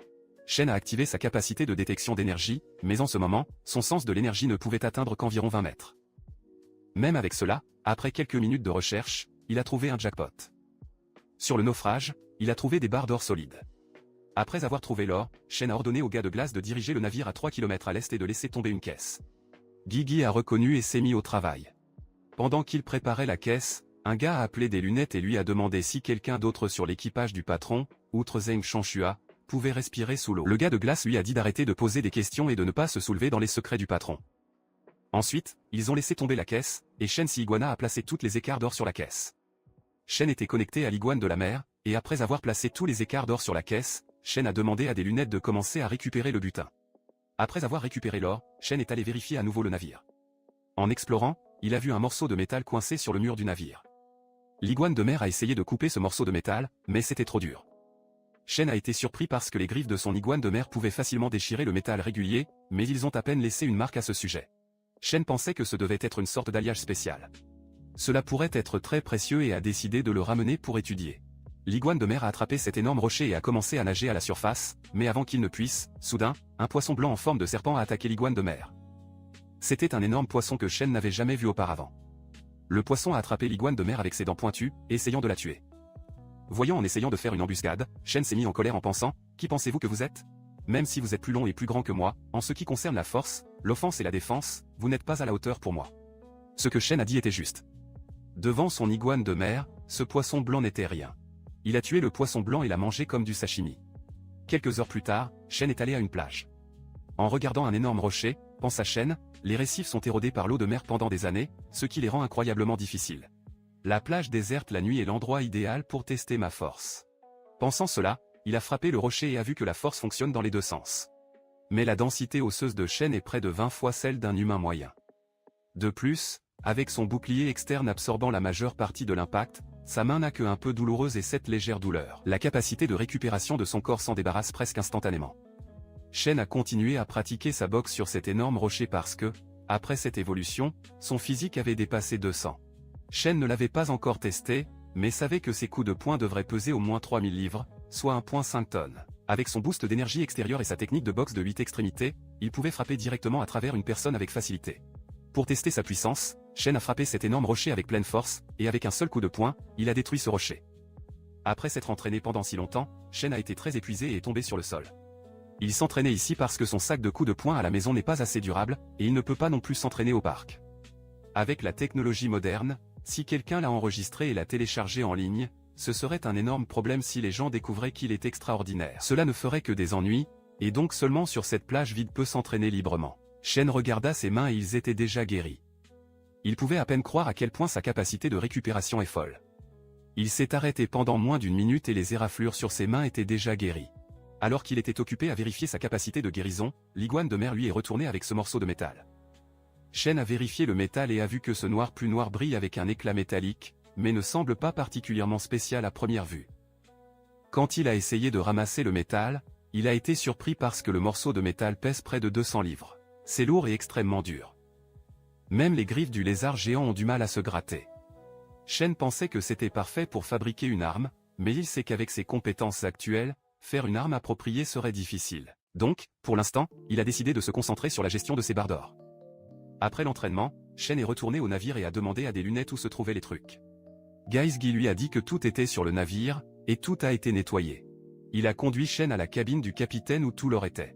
Shen a activé sa capacité de détection d'énergie, mais en ce moment, son sens de l'énergie ne pouvait atteindre qu'environ 20 mètres. Même avec cela, après quelques minutes de recherche, il a trouvé un jackpot. Sur le naufrage, il a trouvé des barres d'or solides. Après avoir trouvé l'or, Shen a ordonné au gars de glace de diriger le navire à 3 km à l'est et de laisser tomber une caisse. Guigui a reconnu et s'est mis au travail. Pendant qu'il préparait la caisse, un gars a appelé des lunettes et lui a demandé si quelqu'un d'autre sur l'équipage du patron, outre Zheng Shanxua, pouvait respirer sous l'eau. Le gars de glace lui a dit d'arrêter de poser des questions et de ne pas se soulever dans les secrets du patron. Ensuite, ils ont laissé tomber la caisse, et Shen Iguana a placé toutes les écarts d'or sur la caisse. Shen était connecté à l'iguane de la mer, et après avoir placé tous les écarts d'or sur la caisse, Shen a demandé à des lunettes de commencer à récupérer le butin. Après avoir récupéré l'or, Shen est allé vérifier à nouveau le navire. En explorant, il a vu un morceau de métal coincé sur le mur du navire. L'iguane de mer a essayé de couper ce morceau de métal, mais c'était trop dur. Shen a été surpris parce que les griffes de son iguane de mer pouvaient facilement déchirer le métal régulier, mais ils ont à peine laissé une marque à ce sujet. Shen pensait que ce devait être une sorte d'alliage spécial. Cela pourrait être très précieux et a décidé de le ramener pour étudier. L'iguane de mer a attrapé cet énorme rocher et a commencé à nager à la surface, mais avant qu'il ne puisse, soudain, un poisson blanc en forme de serpent a attaqué l'iguane de mer. C'était un énorme poisson que Shen n'avait jamais vu auparavant. Le poisson a attrapé l'iguane de mer avec ses dents pointues, essayant de la tuer. Voyant en essayant de faire une embuscade, Shen s'est mis en colère en pensant « Qui pensez-vous que vous êtes ? Même si vous êtes plus long et plus grand que moi, en ce qui concerne la force, l'offense et la défense, vous n'êtes pas à la hauteur pour moi. » Ce que Shen a dit était juste. Devant son iguane de mer, ce poisson blanc n'était rien. Il a tué le poisson blanc et l'a mangé comme du sashimi. Quelques heures plus tard, Shen est allé à une plage. En regardant un énorme rocher, pensa Shen, les récifs sont érodés par l'eau de mer pendant des années, ce qui les rend incroyablement difficiles. La plage déserte la nuit est l'endroit idéal pour tester ma force. Pensant cela, il a frappé le rocher et a vu que la force fonctionne dans les deux sens. Mais la densité osseuse de Shen est près de 20 fois celle d'un humain moyen. De plus, avec son bouclier externe absorbant la majeure partie de l'impact, sa main n'a que un peu douloureuse et cette légère douleur. La capacité de récupération de son corps s'en débarrasse presque instantanément. Shen a continué à pratiquer sa boxe sur cet énorme rocher parce que, après cette évolution, son physique avait dépassé 200. Shen ne l'avait pas encore testé, mais savait que ses coups de poing devraient peser au moins 3000 livres, soit 1,5 tonnes. Avec son boost d'énergie extérieure et sa technique de boxe de 8 extrémités, il pouvait frapper directement à travers une personne avec facilité. Pour tester sa puissance, Shen a frappé cet énorme rocher avec pleine force, et avec un seul coup de poing, il a détruit ce rocher. Après s'être entraîné pendant si longtemps, Shen a été très épuisé et est tombé sur le sol. Il s'entraînait ici parce que son sac de coups de poing à la maison n'est pas assez durable, et il ne peut pas non plus s'entraîner au parc. Avec la technologie moderne, si quelqu'un l'a enregistré et l'a téléchargé en ligne, ce serait un énorme problème si les gens découvraient qu'il est extraordinaire. Cela ne ferait que des ennuis, et donc seulement sur cette plage vide peut s'entraîner librement. Shen regarda ses mains et ils étaient déjà guéris. Il pouvait à peine croire à quel point sa capacité de récupération est folle. Il s'est arrêté pendant moins d'une minute et les éraflures sur ses mains étaient déjà guéries. Alors qu'il était occupé à vérifier sa capacité de guérison, l'iguane de mer lui est retourné avec ce morceau de métal. Shen a vérifié le métal et a vu que ce noir plus noir brille avec un éclat métallique, mais ne semble pas particulièrement spécial à première vue. Quand il a essayé de ramasser le métal, il a été surpris parce que le morceau de métal pèse près de 200 livres. C'est lourd et extrêmement dur. Même les griffes du lézard géant ont du mal à se gratter. Shen pensait que c'était parfait pour fabriquer une arme, mais il sait qu'avec ses compétences actuelles, faire une arme appropriée serait difficile. Donc, pour l'instant, il a décidé de se concentrer sur la gestion de ses barres d'or. Après l'entraînement, Shen est retourné au navire et a demandé à des lunettes où se trouvaient les trucs. Guy lui a dit que tout était sur le navire, et tout a été nettoyé. Il a conduit Shen à la cabine du capitaine où tout l'or était.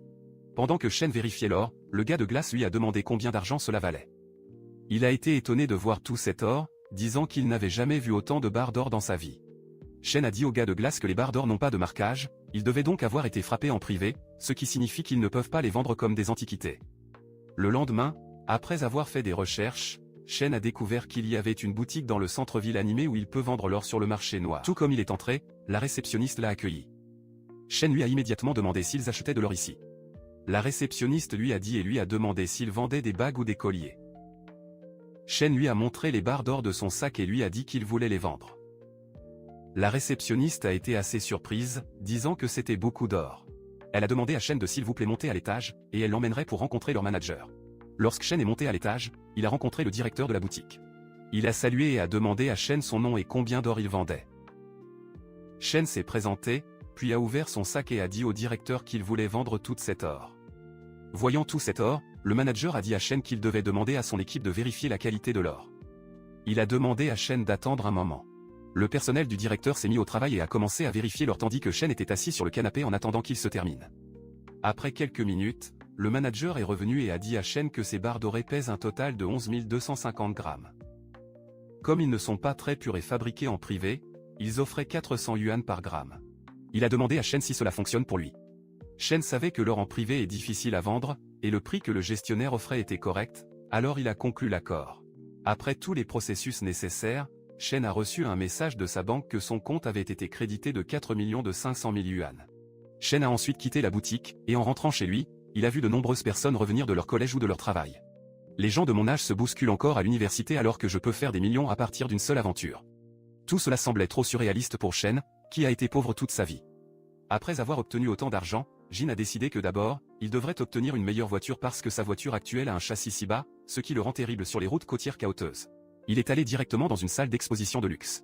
Pendant que Shen vérifiait l'or, le gars de glace lui a demandé combien d'argent cela valait. Il a été étonné de voir tout cet or, disant qu'il n'avait jamais vu autant de barres d'or dans sa vie. Shen a dit au gars de glace que les barres d'or n'ont pas de marquage, ils devaient donc avoir été frappés en privé, ce qui signifie qu'ils ne peuvent pas les vendre comme des antiquités. Le lendemain, après avoir fait des recherches, Shen a découvert qu'il y avait une boutique dans le centre-ville animé où il peut vendre l'or sur le marché noir. Tout comme il est entré, la réceptionniste l'a accueilli. Shen lui a immédiatement demandé s'ils achetaient de l'or ici. La réceptionniste lui a dit et lui a demandé s'ils vendaient des bagues ou des colliers. Shen lui a montré les barres d'or de son sac et lui a dit qu'il voulait les vendre. La réceptionniste a été assez surprise, disant que c'était beaucoup d'or. Elle a demandé à Shen de s'il vous plaît monter à l'étage, et elle l'emmènerait pour rencontrer leur manager. Lorsque Shen est monté à l'étage, il a rencontré le directeur de la boutique. Il a salué et a demandé à Shen son nom et combien d'or il vendait. Shen s'est présenté, puis a ouvert son sac et a dit au directeur qu'il voulait vendre tout cet or. Voyant tout cet or, le manager a dit à Shen qu'il devait demander à son équipe de vérifier la qualité de l'or. Il a demandé à Shen d'attendre un moment. Le personnel du directeur s'est mis au travail et a commencé à vérifier l'or tandis que Shen était assis sur le canapé en attendant qu'il se termine. Après quelques minutes, le manager est revenu et a dit à Shen que ces barres dorées pèsent un total de 11 250 grammes. Comme ils ne sont pas très purs et fabriqués en privé, ils offraient 400 yuan par gramme. Il a demandé à Shen si cela fonctionne pour lui. Shen savait que l'or en privé est difficile à vendre, et le prix que le gestionnaire offrait était correct, alors il a conclu l'accord. Après tous les processus nécessaires, Shen a reçu un message de sa banque que son compte avait été crédité de 4 500 000 yuan. Shen a ensuite quitté la boutique, et en rentrant chez lui, il a vu de nombreuses personnes revenir de leur collège ou de leur travail. Les gens de mon âge se bousculent encore à l'université alors que je peux faire des millions à partir d'une seule aventure. Tout cela semblait trop surréaliste pour Shen, qui a été pauvre toute sa vie. Après avoir obtenu autant d'argent, Jin a décidé que d'abord, il devrait obtenir une meilleure voiture parce que sa voiture actuelle a un châssis si bas, ce qui le rend terrible sur les routes côtières caouteuses. Il est allé directement dans une salle d'exposition de luxe.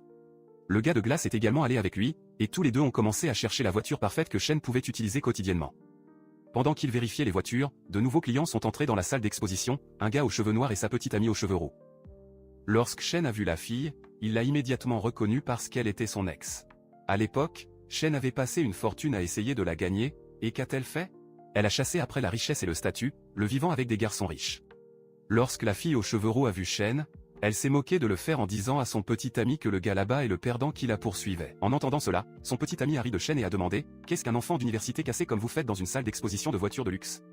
Le gars de glace est également allé avec lui, et tous les deux ont commencé à chercher la voiture parfaite que Shen pouvait utiliser quotidiennement. Pendant qu'il vérifiait les voitures, de nouveaux clients sont entrés dans la salle d'exposition, un gars aux cheveux noirs et sa petite amie aux cheveux roux. Lorsque Shen a vu la fille, il l'a immédiatement reconnue parce qu'elle était son ex. À l'époque, Shen avait passé une fortune à essayer de la gagner, et qu'a-t-elle fait? Elle a chassé après la richesse et le statut, le vivant avec des garçons riches. Lorsque la fille aux cheveux roux a vu Shen, elle s'est moquée de le faire en disant à son petit ami que le gars là-bas est le perdant qui la poursuivait. En entendant cela, son petit ami a ri de Shen et a demandé « Qu'est-ce qu'un enfant d'université cassé comme vous faites dans une salle d'exposition de voitures de luxe ?»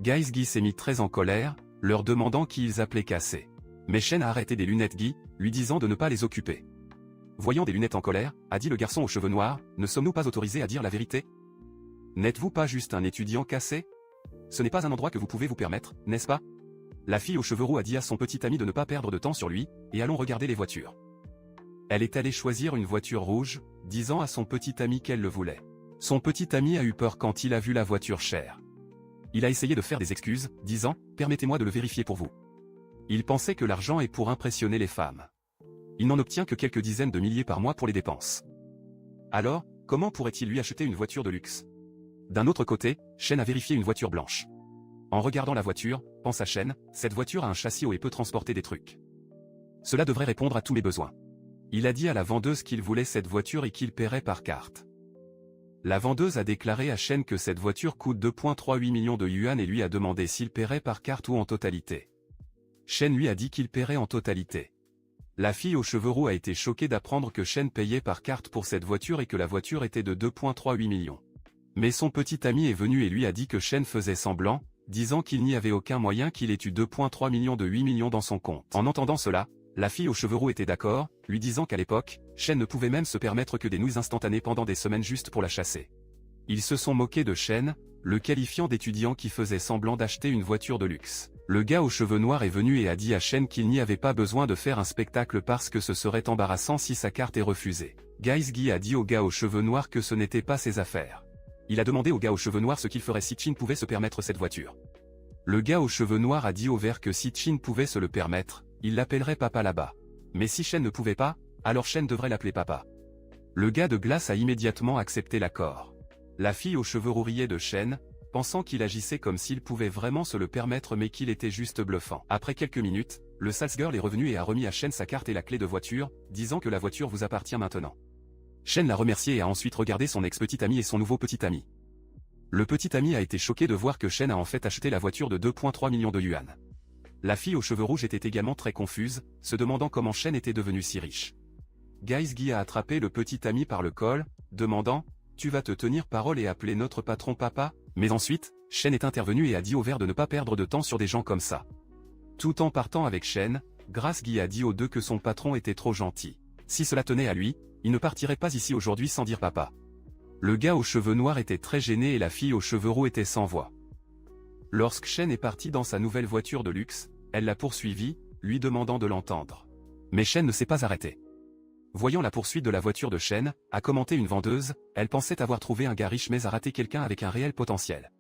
Guy s'est mis très en colère, leur demandant qui ils appelaient cassé. Mais Shen a arrêté des lunettes Guy, lui disant de ne pas les occuper. Voyant des lunettes en colère, a dit le garçon aux cheveux noirs « Ne sommes-nous pas autorisés à dire la vérité? N'êtes-vous pas juste un étudiant cassé? Ce n'est pas un endroit que vous pouvez vous permettre, n'est-ce pas ?» La fille aux cheveux roux a dit à son petit ami de ne pas perdre de temps sur lui, et allons regarder les voitures. Elle est allée choisir une voiture rouge, disant à son petit ami qu'elle le voulait. Son petit ami a eu peur quand il a vu la voiture chère. Il a essayé de faire des excuses, disant « Permettez-moi de le vérifier pour vous. » Il pensait que l'argent est pour impressionner les femmes. Il n'en obtient que quelques dizaines de milliers par mois pour les dépenses. Alors, comment pourrait-il lui acheter une voiture de luxe? D'un autre côté, Shen a vérifié une voiture blanche. En regardant la voiture, pense à Shen, cette voiture a un châssis haut et peut transporter des trucs. Cela devrait répondre à tous mes besoins. Il a dit à la vendeuse qu'il voulait cette voiture et qu'il paierait par carte. La vendeuse a déclaré à Shen que cette voiture coûte 2,38 millions de yuan et lui a demandé s'il paierait par carte ou en totalité. Shen lui a dit qu'il paierait en totalité. La fille aux cheveux roux a été choquée d'apprendre que Shen payait par carte pour cette voiture et que la voiture était de 2,38 millions. Mais son petit ami est venu et lui a dit que Shen faisait semblant, disant qu'il n'y avait aucun moyen qu'il ait eu 2,3 millions de 8 millions dans son compte. En entendant cela, la fille aux cheveux roux était d'accord, lui disant qu'à l'époque, Shen ne pouvait même se permettre que des nouilles instantanées pendant des semaines juste pour la chasser. Ils se sont moqués de Shen, le qualifiant d'étudiant qui faisait semblant d'acheter une voiture de luxe. Le gars aux cheveux noirs est venu et a dit à Shen qu'il n'y avait pas besoin de faire un spectacle parce que ce serait embarrassant si sa carte est refusée. Guy a dit au gars aux cheveux noirs que ce n'était pas ses affaires. Il a demandé au gars aux cheveux noirs ce qu'il ferait si Chin pouvait se permettre cette voiture. Le gars aux cheveux noirs a dit au vert que si Chin pouvait se le permettre, il l'appellerait papa là-bas. Mais si Shen ne pouvait pas, alors Shen devrait l'appeler papa. Le gars de glace a immédiatement accepté l'accord. La fille aux cheveux roux riait de Shen, pensant qu'il agissait comme s'il pouvait vraiment se le permettre mais qu'il était juste bluffant. Après quelques minutes, le salesgirl est revenu et a remis à Shen sa carte et la clé de voiture, disant que la voiture vous appartient maintenant. Shen l'a remercié et a ensuite regardé son ex-petit ami et son nouveau petit ami. Le petit ami a été choqué de voir que Shen a en fait acheté la voiture de 2,3 millions de yuan. La fille aux cheveux rouges était également très confuse, se demandant comment Shen était devenu si riche. Guy a attrapé le petit ami par le col, demandant « Tu vas te tenir parole et appeler notre patron papa ?» Mais ensuite, Shen est intervenu et a dit au ver de ne pas perdre de temps sur des gens comme ça. Tout en partant avec Shen, Guy a dit aux deux que son patron était trop gentil. Si cela tenait à lui, il ne partirait pas ici aujourd'hui sans dire papa. Le gars aux cheveux noirs était très gêné et la fille aux cheveux roux était sans voix. Lorsque Shen est parti dans sa nouvelle voiture de luxe, elle l'a poursuivi, lui demandant de l'entendre. Mais Shen ne s'est pas arrêté. Voyant la poursuite de la voiture de Shen, a commenté une vendeuse, elle pensait avoir trouvé un gars riche mais a raté quelqu'un avec un réel potentiel.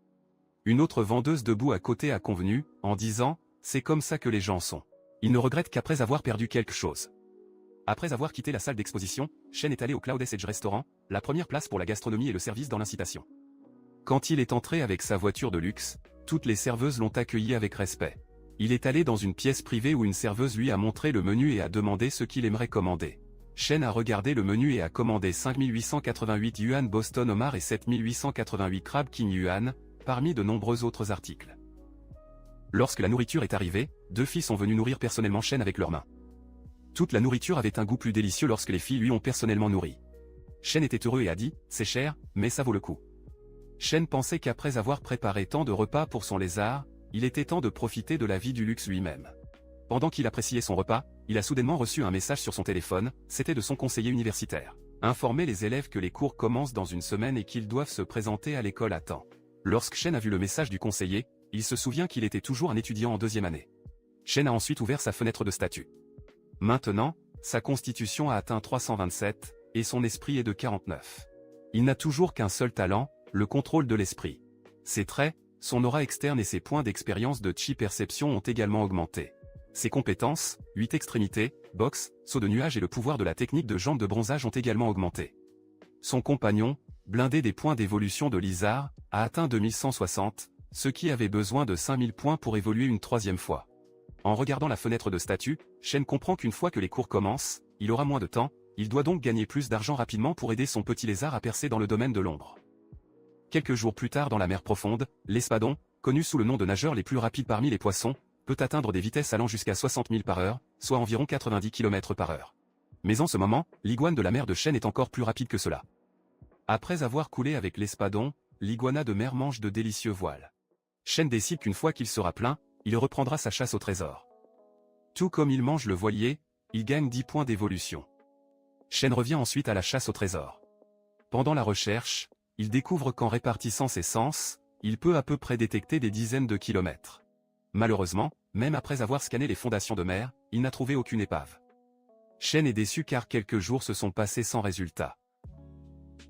Une autre vendeuse debout à côté a convenu, en disant « C'est comme ça que les gens sont. Ils ne regrettent qu'après avoir perdu quelque chose. » Après avoir quitté la salle d'exposition, Shen est allé au Cloud Edge Restaurant, la première place pour la gastronomie et le service dans l'incitation. Quand il est entré avec sa voiture de luxe, toutes les serveuses l'ont accueilli avec respect. Il est allé dans une pièce privée où une serveuse lui a montré le menu et a demandé ce qu'il aimerait commander. Shen a regardé le menu et a commandé 5888 yuan Boston Homard et 7888 Crab King yuan, parmi de nombreux autres articles. Lorsque la nourriture est arrivée, deux filles sont venues nourrir personnellement Shen avec leurs mains. Toute la nourriture avait un goût plus délicieux lorsque les filles lui ont personnellement nourri. Shen était heureux et a dit « C'est cher, mais ça vaut le coup ». Shen pensait qu'après avoir préparé tant de repas pour son lézard, il était temps de profiter de la vie du luxe lui-même. Pendant qu'il appréciait son repas, il a soudainement reçu un message sur son téléphone, c'était de son conseiller universitaire. Informer les élèves que les cours commencent dans une semaine et qu'ils doivent se présenter à l'école à temps. Lorsque Shen a vu le message du conseiller, il se souvient qu'il était toujours un étudiant en deuxième année. Shen a ensuite ouvert sa fenêtre de statut. Maintenant, sa constitution a atteint 327, et son esprit est de 49. Il n'a toujours qu'un seul talent, le contrôle de l'esprit. Ses traits, son aura externe et ses points d'expérience de chi perception ont également augmenté. Ses compétences, 8 extrémités, boxe, saut de nuage et le pouvoir de la technique de jambes de bronzage ont également augmenté. Son compagnon, blindé des points d'évolution de Lizard, a atteint 2160, ce qui avait besoin de 5000 points pour évoluer une troisième fois. En regardant la fenêtre de statut, Shen comprend qu'une fois que les cours commencent, il aura moins de temps, il doit donc gagner plus d'argent rapidement pour aider son petit lézard à percer dans le domaine de l'ombre. Quelques jours plus tard dans la mer profonde, l'espadon, connu sous le nom de nageur les plus rapides parmi les poissons, peut atteindre des vitesses allant jusqu'à 60 000 par heure, soit environ 90 km par heure. Mais en ce moment, l'iguane de la mer de Shen est encore plus rapide que cela. Après avoir coulé avec l'espadon, l'iguana de mer mange de délicieux voiles. Shen décide qu'une fois qu'il sera plein, il reprendra sa chasse au trésor. Tout comme il mange le voilier, il gagne 10 points d'évolution. Shen revient ensuite à la chasse au trésor. Pendant la recherche, il découvre qu'en répartissant ses sens, il peut à peu près détecter des dizaines de kilomètres. Malheureusement, même après avoir scanné les fondations de mer, il n'a trouvé aucune épave. Shen est déçu car quelques jours se sont passés sans résultat.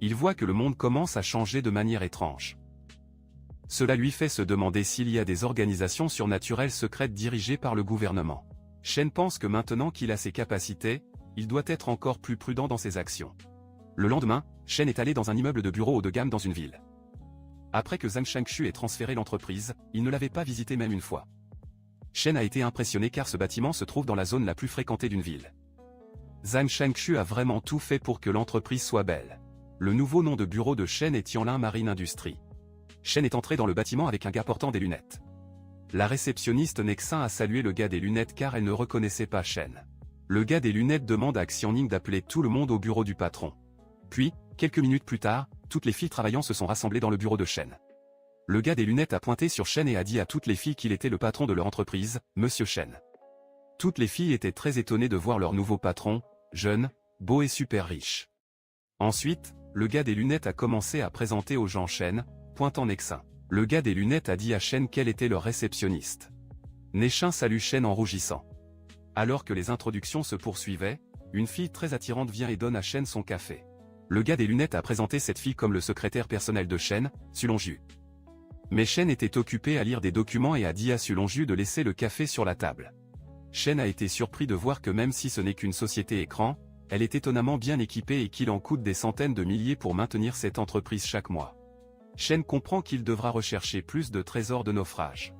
Il voit que le monde commence à changer de manière étrange. Cela lui fait se demander s'il y a des organisations surnaturelles secrètes dirigées par le gouvernement. Shen pense que maintenant qu'il a ses capacités, il doit être encore plus prudent dans ses actions. Le lendemain, Shen est allé dans un immeuble de bureaux haut de gamme dans une ville. Après que Zhang Shangshu ait transféré l'entreprise, il ne l'avait pas visité même une fois. Shen a été impressionné car ce bâtiment se trouve dans la zone la plus fréquentée d'une ville. Zhang Shangshu a vraiment tout fait pour que l'entreprise soit belle. Le nouveau nom de bureau de Shen est Tianlin Marine Industries. Shen est entré dans le bâtiment avec un gars portant des lunettes. La réceptionniste Nexin a salué le gars des lunettes car elle ne reconnaissait pas Shen. Le gars des lunettes demande à Xiangning d'appeler tout le monde au bureau du patron. Puis, quelques minutes plus tard, toutes les filles travaillant se sont rassemblées dans le bureau de Shen. Le gars des lunettes a pointé sur Shen et a dit à toutes les filles qu'il était le patron de leur entreprise, Monsieur Shen. Toutes les filles étaient très étonnées de voir leur nouveau patron, jeune, beau et super riche. Ensuite, le gars des lunettes a commencé à présenter aux gens Shen, pointant Nexin. Le gars des lunettes a dit à Shen qu'elle était leur réceptionniste. Nexin salue Shen en rougissant. Alors que les introductions se poursuivaient, une fille très attirante vient et donne à Shen son café. Le gars des lunettes a présenté cette fille comme le secrétaire personnel de Shen, Sulongju. Mais Shen était occupé à lire des documents et a dit à Sulongju de laisser le café sur la table. Shen a été surpris de voir que même si ce n'est qu'une société écran, elle est étonnamment bien équipée et qu'il en coûte des centaines de milliers pour maintenir cette entreprise chaque mois. Shen comprend qu'il devra rechercher plus de trésors de naufrage.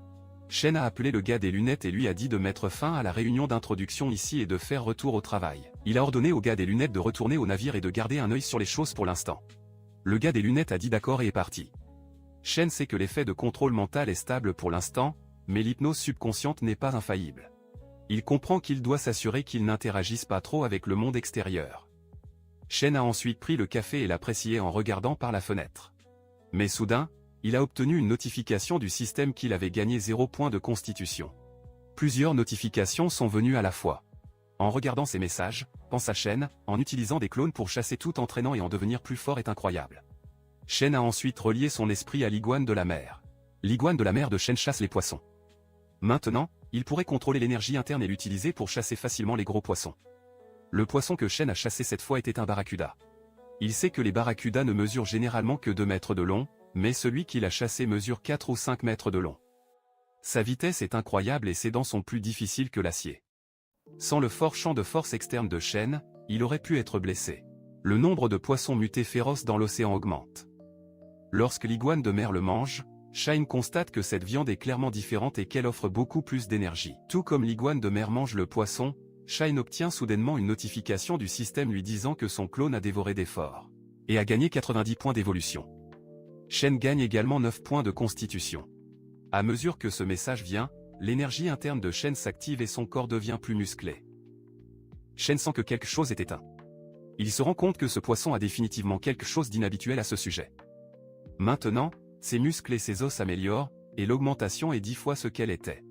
Shen a appelé le gars des lunettes et lui a dit de mettre fin à la réunion d'introduction ici et de faire retour au travail. Il a ordonné au gars des lunettes de retourner au navire et de garder un œil sur les choses pour l'instant. Le gars des lunettes a dit d'accord et est parti. Shen sait que l'effet de contrôle mental est stable pour l'instant, mais l'hypnose subconsciente n'est pas infaillible. Il comprend qu'il doit s'assurer qu'il n'interagisse pas trop avec le monde extérieur. Shen a ensuite pris le café et l'apprécié en regardant par la fenêtre. Mais soudain, il a obtenu une notification du système qu'il avait gagné 0 point de constitution. Plusieurs notifications sont venues à la fois. En regardant ces messages, pensa Shen, en utilisant des clones pour chasser tout entraînant et en devenir plus fort est incroyable. Shen a ensuite relié son esprit à l'iguane de la mer. L'iguane de la mer de Shen chasse les poissons. Maintenant, il pourrait contrôler l'énergie interne et l'utiliser pour chasser facilement les gros poissons. Le poisson que Shen a chassé cette fois était un barracuda. Il sait que les barracudas ne mesurent généralement que 2 mètres de long, mais celui qu'il a chassé mesure 4 ou 5 mètres de long. Sa vitesse est incroyable et ses dents sont plus difficiles que l'acier. Sans le fort champ de force externe de Shen, il aurait pu être blessé. Le nombre de poissons mutés féroces dans l'océan augmente. Lorsque l'iguane de mer le mange, Shen constate que cette viande est clairement différente et qu'elle offre beaucoup plus d'énergie. Tout comme l'iguane de mer mange le poisson, Shen obtient soudainement une notification du système lui disant que son clone a dévoré des forts et a gagné 90 points d'évolution. Shen gagne également 9 points de constitution. À mesure que ce message vient, l'énergie interne de Shen s'active et son corps devient plus musclé. Shen sent que quelque chose est éteint. Il se rend compte que ce poisson a définitivement quelque chose d'inhabituel à ce sujet. Maintenant, ses muscles et ses os s'améliorent, et l'augmentation est 10 fois ce qu'elle était.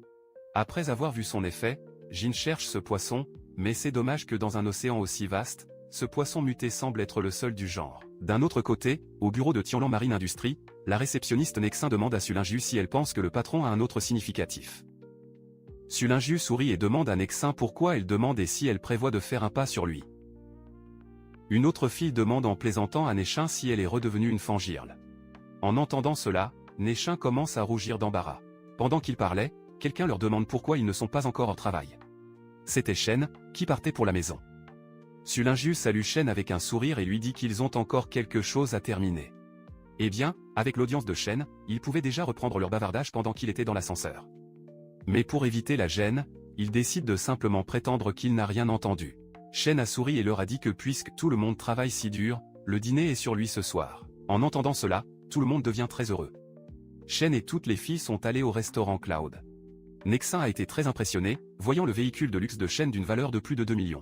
Après avoir vu son effet, Jin cherche ce poisson, mais c'est dommage que dans un océan aussi vaste, ce poisson muté semble être le seul du genre. D'un autre côté, au bureau de Tianlan Marine Industrie, la réceptionniste Nexin demande à Sulinju si elle pense que le patron a un autre significatif. Sulinju sourit et demande à Nexin pourquoi elle demande et si elle prévoit de faire un pas sur lui. Une autre fille demande en plaisantant à Nechin si elle est redevenue une fangirle. En entendant cela, Nechin commence à rougir d'embarras. Pendant qu'ils parlaient, quelqu'un leur demande pourquoi ils ne sont pas encore au travail. C'était Shen, qui partait pour la maison. Sulinju salue Shen avec un sourire et lui dit qu'ils ont encore quelque chose à terminer. Eh bien, avec l'audience de Shen, ils pouvaient déjà reprendre leur bavardage pendant qu'il était dans l'ascenseur. Mais pour éviter la gêne, il décide de simplement prétendre qu'il n'a rien entendu. Shen a souri et leur a dit que puisque tout le monde travaille si dur, le dîner est sur lui ce soir. En entendant cela, tout le monde devient très heureux. Shen et toutes les filles sont allées au restaurant Cloud. Nexin a été très impressionné, voyant le véhicule de luxe de Shen d'une valeur de plus de 2 millions.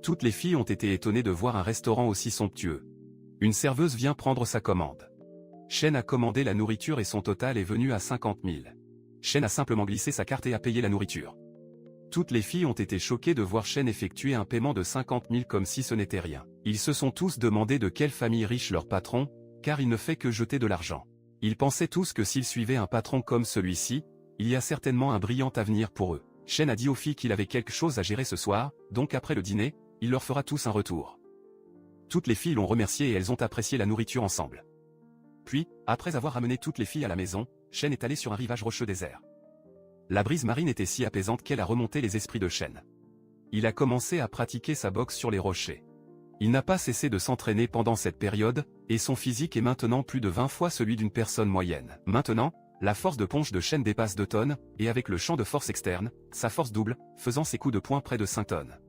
Toutes les filles ont été étonnées de voir un restaurant aussi somptueux. Une serveuse vient prendre sa commande. Shen a commandé la nourriture et son total est venu à 50 000. Shen a simplement glissé sa carte et a payé la nourriture. Toutes les filles ont été choquées de voir Shen effectuer un paiement de 50 000 comme si ce n'était rien. Ils se sont tous demandé de quelle famille riche leur patron, car il ne fait que jeter de l'argent. Ils pensaient tous que s'ils suivaient un patron comme celui-ci, il y a certainement un brillant avenir pour eux. Shen a dit aux filles qu'il avait quelque chose à gérer ce soir, donc après le dîner, il leur fera tous un retour. Toutes les filles l'ont remercié et elles ont apprécié la nourriture ensemble. Puis, après avoir ramené toutes les filles à la maison, Shen est allé sur un rivage rocheux désert. La brise marine était si apaisante qu'elle a remonté les esprits de Shen. Il a commencé à pratiquer sa boxe sur les rochers. Il n'a pas cessé de s'entraîner pendant cette période, et son physique est maintenant plus de 20 fois celui d'une personne moyenne. Maintenant, la force de ponche de Shen dépasse 2 tonnes, et avec le champ de force externe, sa force double, faisant ses coups de poing près de 5 tonnes.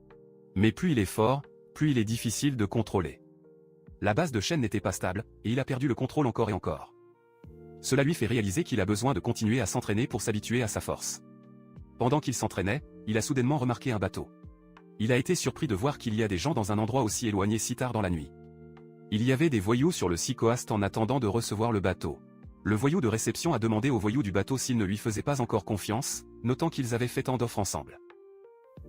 Mais plus il est fort, plus il est difficile de contrôler. La base de Shen n'était pas stable, et il a perdu le contrôle encore et encore. Cela lui fait réaliser qu'il a besoin de continuer à s'entraîner pour s'habituer à sa force. Pendant qu'il s'entraînait, il a soudainement remarqué un bateau. Il a été surpris de voir qu'il y a des gens dans un endroit aussi éloigné si tard dans la nuit. Il y avait des voyous sur le Sycoast en attendant de recevoir le bateau. Le voyou de réception a demandé au voyou du bateau s'il ne lui faisait pas encore confiance, notant qu'ils avaient fait tant d'offres ensemble.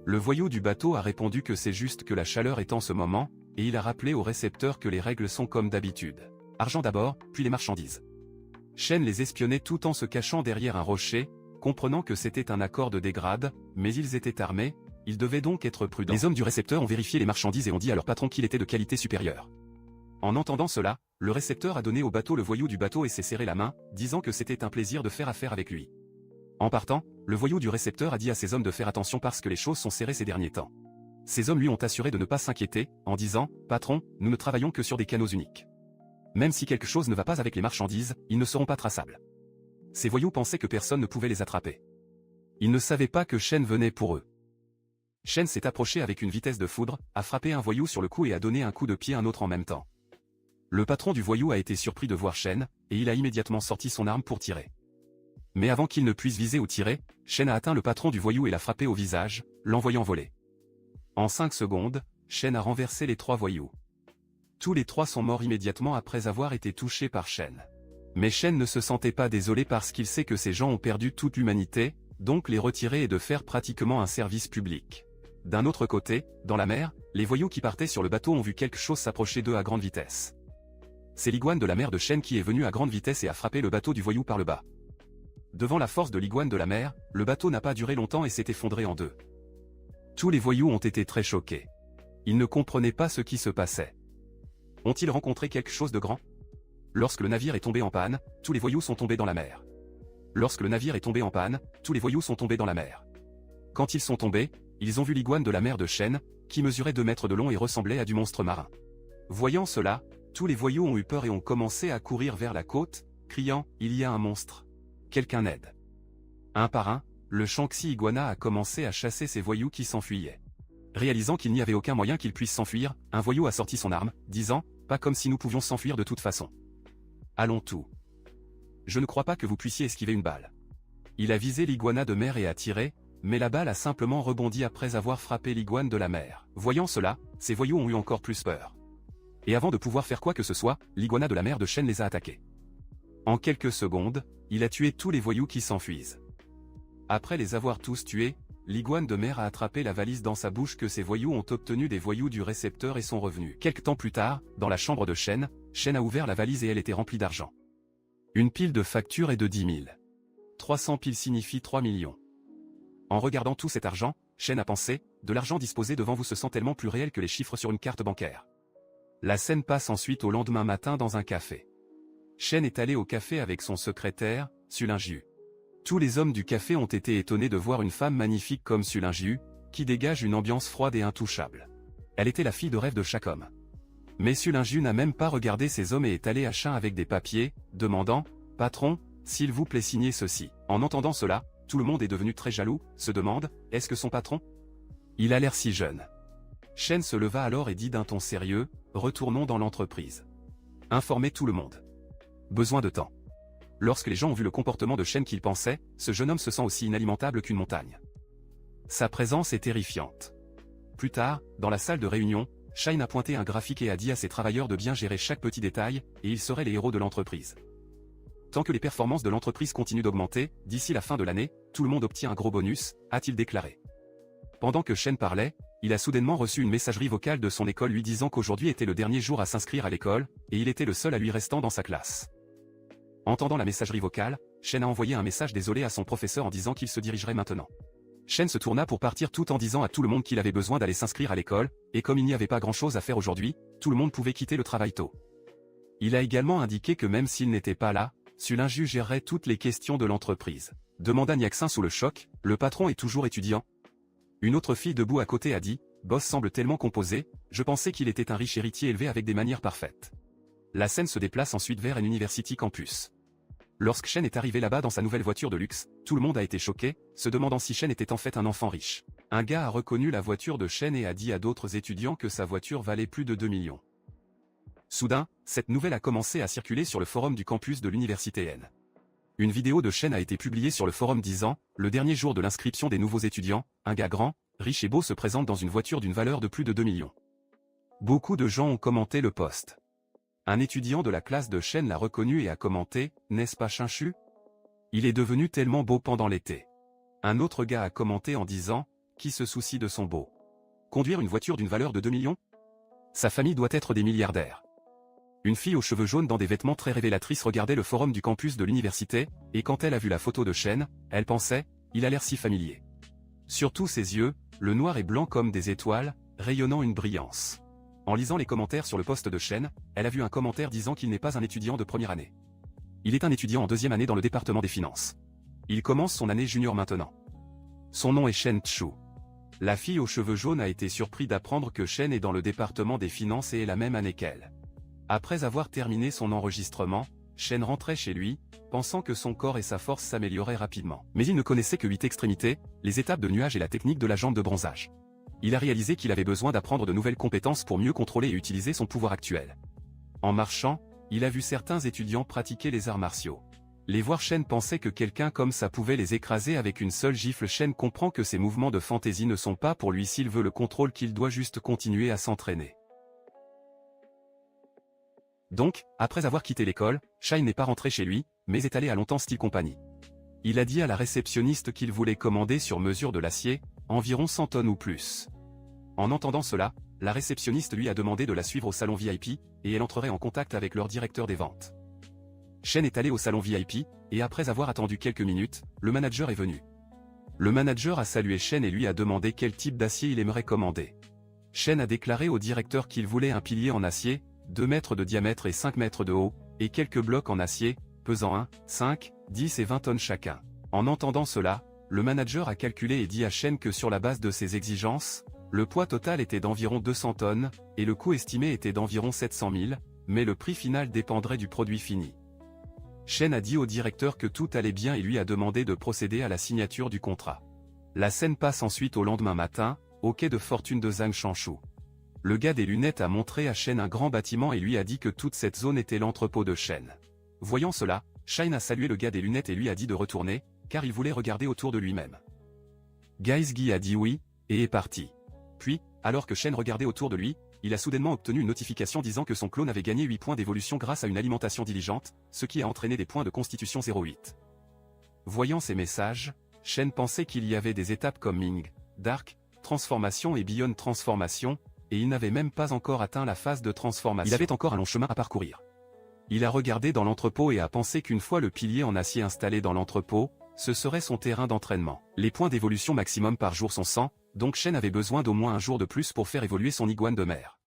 Le voyou du bateau a répondu que c'est juste que la chaleur est en ce moment, et il a rappelé au récepteur que les règles sont comme d'habitude. Argent d'abord, puis les marchandises. Shen les espionnait tout en se cachant derrière un rocher, comprenant que c'était un accord de dégrade, mais ils étaient armés, ils devaient donc être prudents. Les hommes du récepteur ont vérifié les marchandises et ont dit à leur patron qu'il était de qualité supérieure. En entendant cela, le récepteur a donné au bateau le voyou du bateau et s'est serré la main, disant que c'était un plaisir de faire affaire avec lui. En partant, le voyou du récepteur a dit à ses hommes de faire attention parce que les choses sont serrées ces derniers temps. Ces hommes lui ont assuré de ne pas s'inquiéter, en disant « Patron, nous ne travaillons que sur des canaux uniques. Même si quelque chose ne va pas avec les marchandises, ils ne seront pas traçables. » Ces voyous pensaient que personne ne pouvait les attraper. Ils ne savaient pas que Shen venait pour eux. Shen s'est approché avec une vitesse de foudre, a frappé un voyou sur le cou et a donné un coup de pied à un autre en même temps. Le patron du voyou a été surpris de voir Shen, et il a immédiatement sorti son arme pour tirer. Mais avant qu'il ne puisse viser ou tirer, Shen a atteint le patron du voyou et l'a frappé au visage, l'envoyant voler. En 5 secondes, Shen a renversé les 3 voyous. Tous les trois sont morts immédiatement après avoir été touchés par Shen. Mais Shen ne se sentait pas désolé parce qu'il sait que ces gens ont perdu toute l'humanité, donc les retirer et de faire pratiquement un service public. D'un autre côté, dans la mer, les voyous qui partaient sur le bateau ont vu quelque chose s'approcher d'eux à grande vitesse. C'est l'iguane de la mer de Shen qui est venu à grande vitesse et a frappé le bateau du voyou par le bas. Devant la force de l'iguane de la mer, le bateau n'a pas duré longtemps et s'est effondré en deux. Tous les voyous ont été très choqués. Ils ne comprenaient pas ce qui se passait. Ont-ils rencontré quelque chose de grand? Lorsque le navire est tombé en panne, tous les voyous sont tombés dans la mer. Lorsque le navire est tombé en panne, tous les voyous sont tombés dans la mer. Quand ils sont tombés, ils ont vu l'iguane de la mer de Shen, qui mesurait 2 mètres de long et ressemblait à du monstre marin. Voyant cela, tous les voyous ont eu peur et ont commencé à courir vers la côte, criant « Il y a un monstre. Quelqu'un aide !» Un par un, le Shanxi Iguana a commencé à chasser ces voyous qui s'enfuyaient. Réalisant qu'il n'y avait aucun moyen qu'ils puissent s'enfuir, un voyou a sorti son arme, disant « Pas comme si nous pouvions s'enfuir de toute façon. Allons tout. Je ne crois pas que vous puissiez esquiver une balle. » Il a visé l'iguana de mer et a tiré, mais la balle a simplement rebondi après avoir frappé l'iguane de la mer. Voyant cela, ces voyous ont eu encore plus peur. Et avant de pouvoir faire quoi que ce soit, l'iguana de la mer de Shen les a attaqués. En quelques secondes, il a tué tous les voyous qui s'enfuisent. Après les avoir tous tués, l'iguane de mer a attrapé la valise dans sa bouche que ces voyous ont obtenu des voyous du récepteur et sont revenus. Quelque temps plus tard, dans la chambre de Shen, Shen a ouvert la valise et elle était remplie d'argent. Une pile de factures et de 10 000. 300 piles signifie 3 millions. En regardant tout cet argent, Shen a pensé, de l'argent disposé devant vous se sent tellement plus réel que les chiffres sur une carte bancaire. La scène passe ensuite au lendemain matin dans un café. Shen est allé au café avec son secrétaire, Sulingjiu. Tous les hommes du café ont été étonnés de voir une femme magnifique comme Sulingjiu, qui dégage une ambiance froide et intouchable. Elle était la fille de rêve de chaque homme. Mais Sulingjiu n'a même pas regardé ces hommes et est allé à Shen avec des papiers, demandant « Patron, s'il vous plaît signez ceci ». En entendant cela, tout le monde est devenu très jaloux, se demande « Est-ce que son patron? Il a l'air si jeune ». Shen se leva alors et dit d'un ton sérieux « Retournons dans l'entreprise. Informez tout le monde. Besoin de temps. » Lorsque les gens ont vu le comportement de Shen qu'ils pensaient, ce jeune homme se sent aussi inalimentable qu'une montagne. Sa présence est terrifiante. Plus tard, dans la salle de réunion, Shen a pointé un graphique et a dit à ses travailleurs de bien gérer chaque petit détail, et ils seraient les héros de l'entreprise. Tant que les performances de l'entreprise continuent d'augmenter, d'ici la fin de l'année, tout le monde obtient un gros bonus, a-t-il déclaré. Pendant que Shen parlait, il a soudainement reçu une messagerie vocale de son école lui disant qu'aujourd'hui était le dernier jour à s'inscrire à l'école, et il était le seul à lui restant dans sa classe. Entendant la messagerie vocale, Shen a envoyé un message désolé à son professeur en disant qu'il se dirigerait maintenant. Shen se tourna pour partir tout en disant à tout le monde qu'il avait besoin d'aller s'inscrire à l'école, et comme il n'y avait pas grand-chose à faire aujourd'hui, tout le monde pouvait quitter le travail tôt. Il a également indiqué que même s'il n'était pas là, Sulingjiu gérerait toutes les questions de l'entreprise. Demanda Nyaksin sous le choc, le patron est toujours étudiant. Une autre fille debout à côté a dit, Boss semble tellement composé, je pensais qu'il était un riche héritier élevé avec des manières parfaites. La scène se déplace ensuite vers un University Campus. Lorsque Shen est arrivé là-bas dans sa nouvelle voiture de luxe, tout le monde a été choqué, se demandant si Shen était en fait un enfant riche. Un gars a reconnu la voiture de Shen et a dit à d'autres étudiants que sa voiture valait plus de 2 millions. Soudain, cette nouvelle a commencé à circuler sur le forum du campus de l'université N. Une vidéo de Shen a été publiée sur le forum disant, le dernier jour de l'inscription des nouveaux étudiants, un gars grand, riche et beau se présente dans une voiture d'une valeur de plus de 2 millions. Beaucoup de gens ont commenté le post. Un étudiant de la classe de Shen l'a reconnu et a commenté, n'est-ce pas Chinchu? Il est devenu tellement beau pendant l'été. Un autre gars a commenté en disant, qui se soucie de son beau? Conduire une voiture d'une valeur de 2 millions? Sa famille doit être des milliardaires. Une fille aux cheveux jaunes dans des vêtements très révélatrices regardait le forum du campus de l'université, et quand elle a vu la photo de Shen, elle pensait, il a l'air si familier. Surtout ses yeux, le noir et blanc comme des étoiles, rayonnant une brillance. En lisant les commentaires sur le post de Shen, elle a vu un commentaire disant qu'il n'est pas un étudiant de première année. Il est un étudiant en deuxième année dans le département des finances. Il commence son année junior maintenant. Son nom est Shen Chu. La fille aux cheveux jaunes a été surprise d'apprendre que Shen est dans le département des finances et est la même année qu'elle. Après avoir terminé son enregistrement, Shen rentrait chez lui, pensant que son corps et sa force s'amélioraient rapidement. Mais il ne connaissait que 8 extrémités, les étapes de nuage et la technique de la jambe de bronzage. Il a réalisé qu'il avait besoin d'apprendre de nouvelles compétences pour mieux contrôler et utiliser son pouvoir actuel. En marchant, il a vu certains étudiants pratiquer les arts martiaux. Les voir Shen pensait que quelqu'un comme ça pouvait les écraser avec une seule gifle. Shen comprend que ces mouvements de fantaisie ne sont pas pour lui s'il veut le contrôle qu'il doit juste continuer à s'entraîner. Donc, après avoir quitté l'école, Shine n'est pas rentré chez lui, mais est allé à Longtemps Steel Company. Il a dit à la réceptionniste qu'il voulait commander sur mesure de l'acier, environ 100 tonnes ou plus. En entendant cela, la réceptionniste lui a demandé de la suivre au salon VIP, et elle entrerait en contact avec leur directeur des ventes. Shane est allé au salon VIP, et après avoir attendu quelques minutes, le manager est venu. Le manager a salué Shane et lui a demandé quel type d'acier il aimerait commander. Shane a déclaré au directeur qu'il voulait un pilier en acier, 2 mètres de diamètre et 5 mètres de haut, et quelques blocs en acier, pesant 1, 5, 10 et 20 tonnes chacun. En entendant cela, le manager a calculé et dit à Shane que sur la base de ses exigences, le poids total était d'environ 200 tonnes, et le coût estimé était d'environ 700 000, mais le prix final dépendrait du produit fini. Shane a dit au directeur que tout allait bien et lui a demandé de procéder à la signature du contrat. La scène passe ensuite au lendemain matin, au quai de fortune de Zhang Shanshu. Le gars des lunettes a montré à Shane un grand bâtiment et lui a dit que toute cette zone était l'entrepôt de Shane. Voyant cela, Shane a salué le gars des lunettes et lui a dit de retourner, car il voulait regarder autour de lui-même. Guy a dit oui, et est parti. Puis, alors que Shane regardait autour de lui, il a soudainement obtenu une notification disant que son clone avait gagné 8 points d'évolution grâce à une alimentation diligente, ce qui a entraîné des points de constitution 0,8. Voyant ces messages, Shane pensait qu'il y avait des étapes comme Ming, Dark, Transformation et Beyond Transformation, et il n'avait même pas encore atteint la phase de transformation. Il avait encore un long chemin à parcourir. Il a regardé dans l'entrepôt et a pensé qu'une fois le pilier en acier installé dans l'entrepôt, ce serait son terrain d'entraînement. Les points d'évolution maximum par jour sont 100, donc Shane avait besoin d'au moins un jour de plus pour faire évoluer son iguane de mer.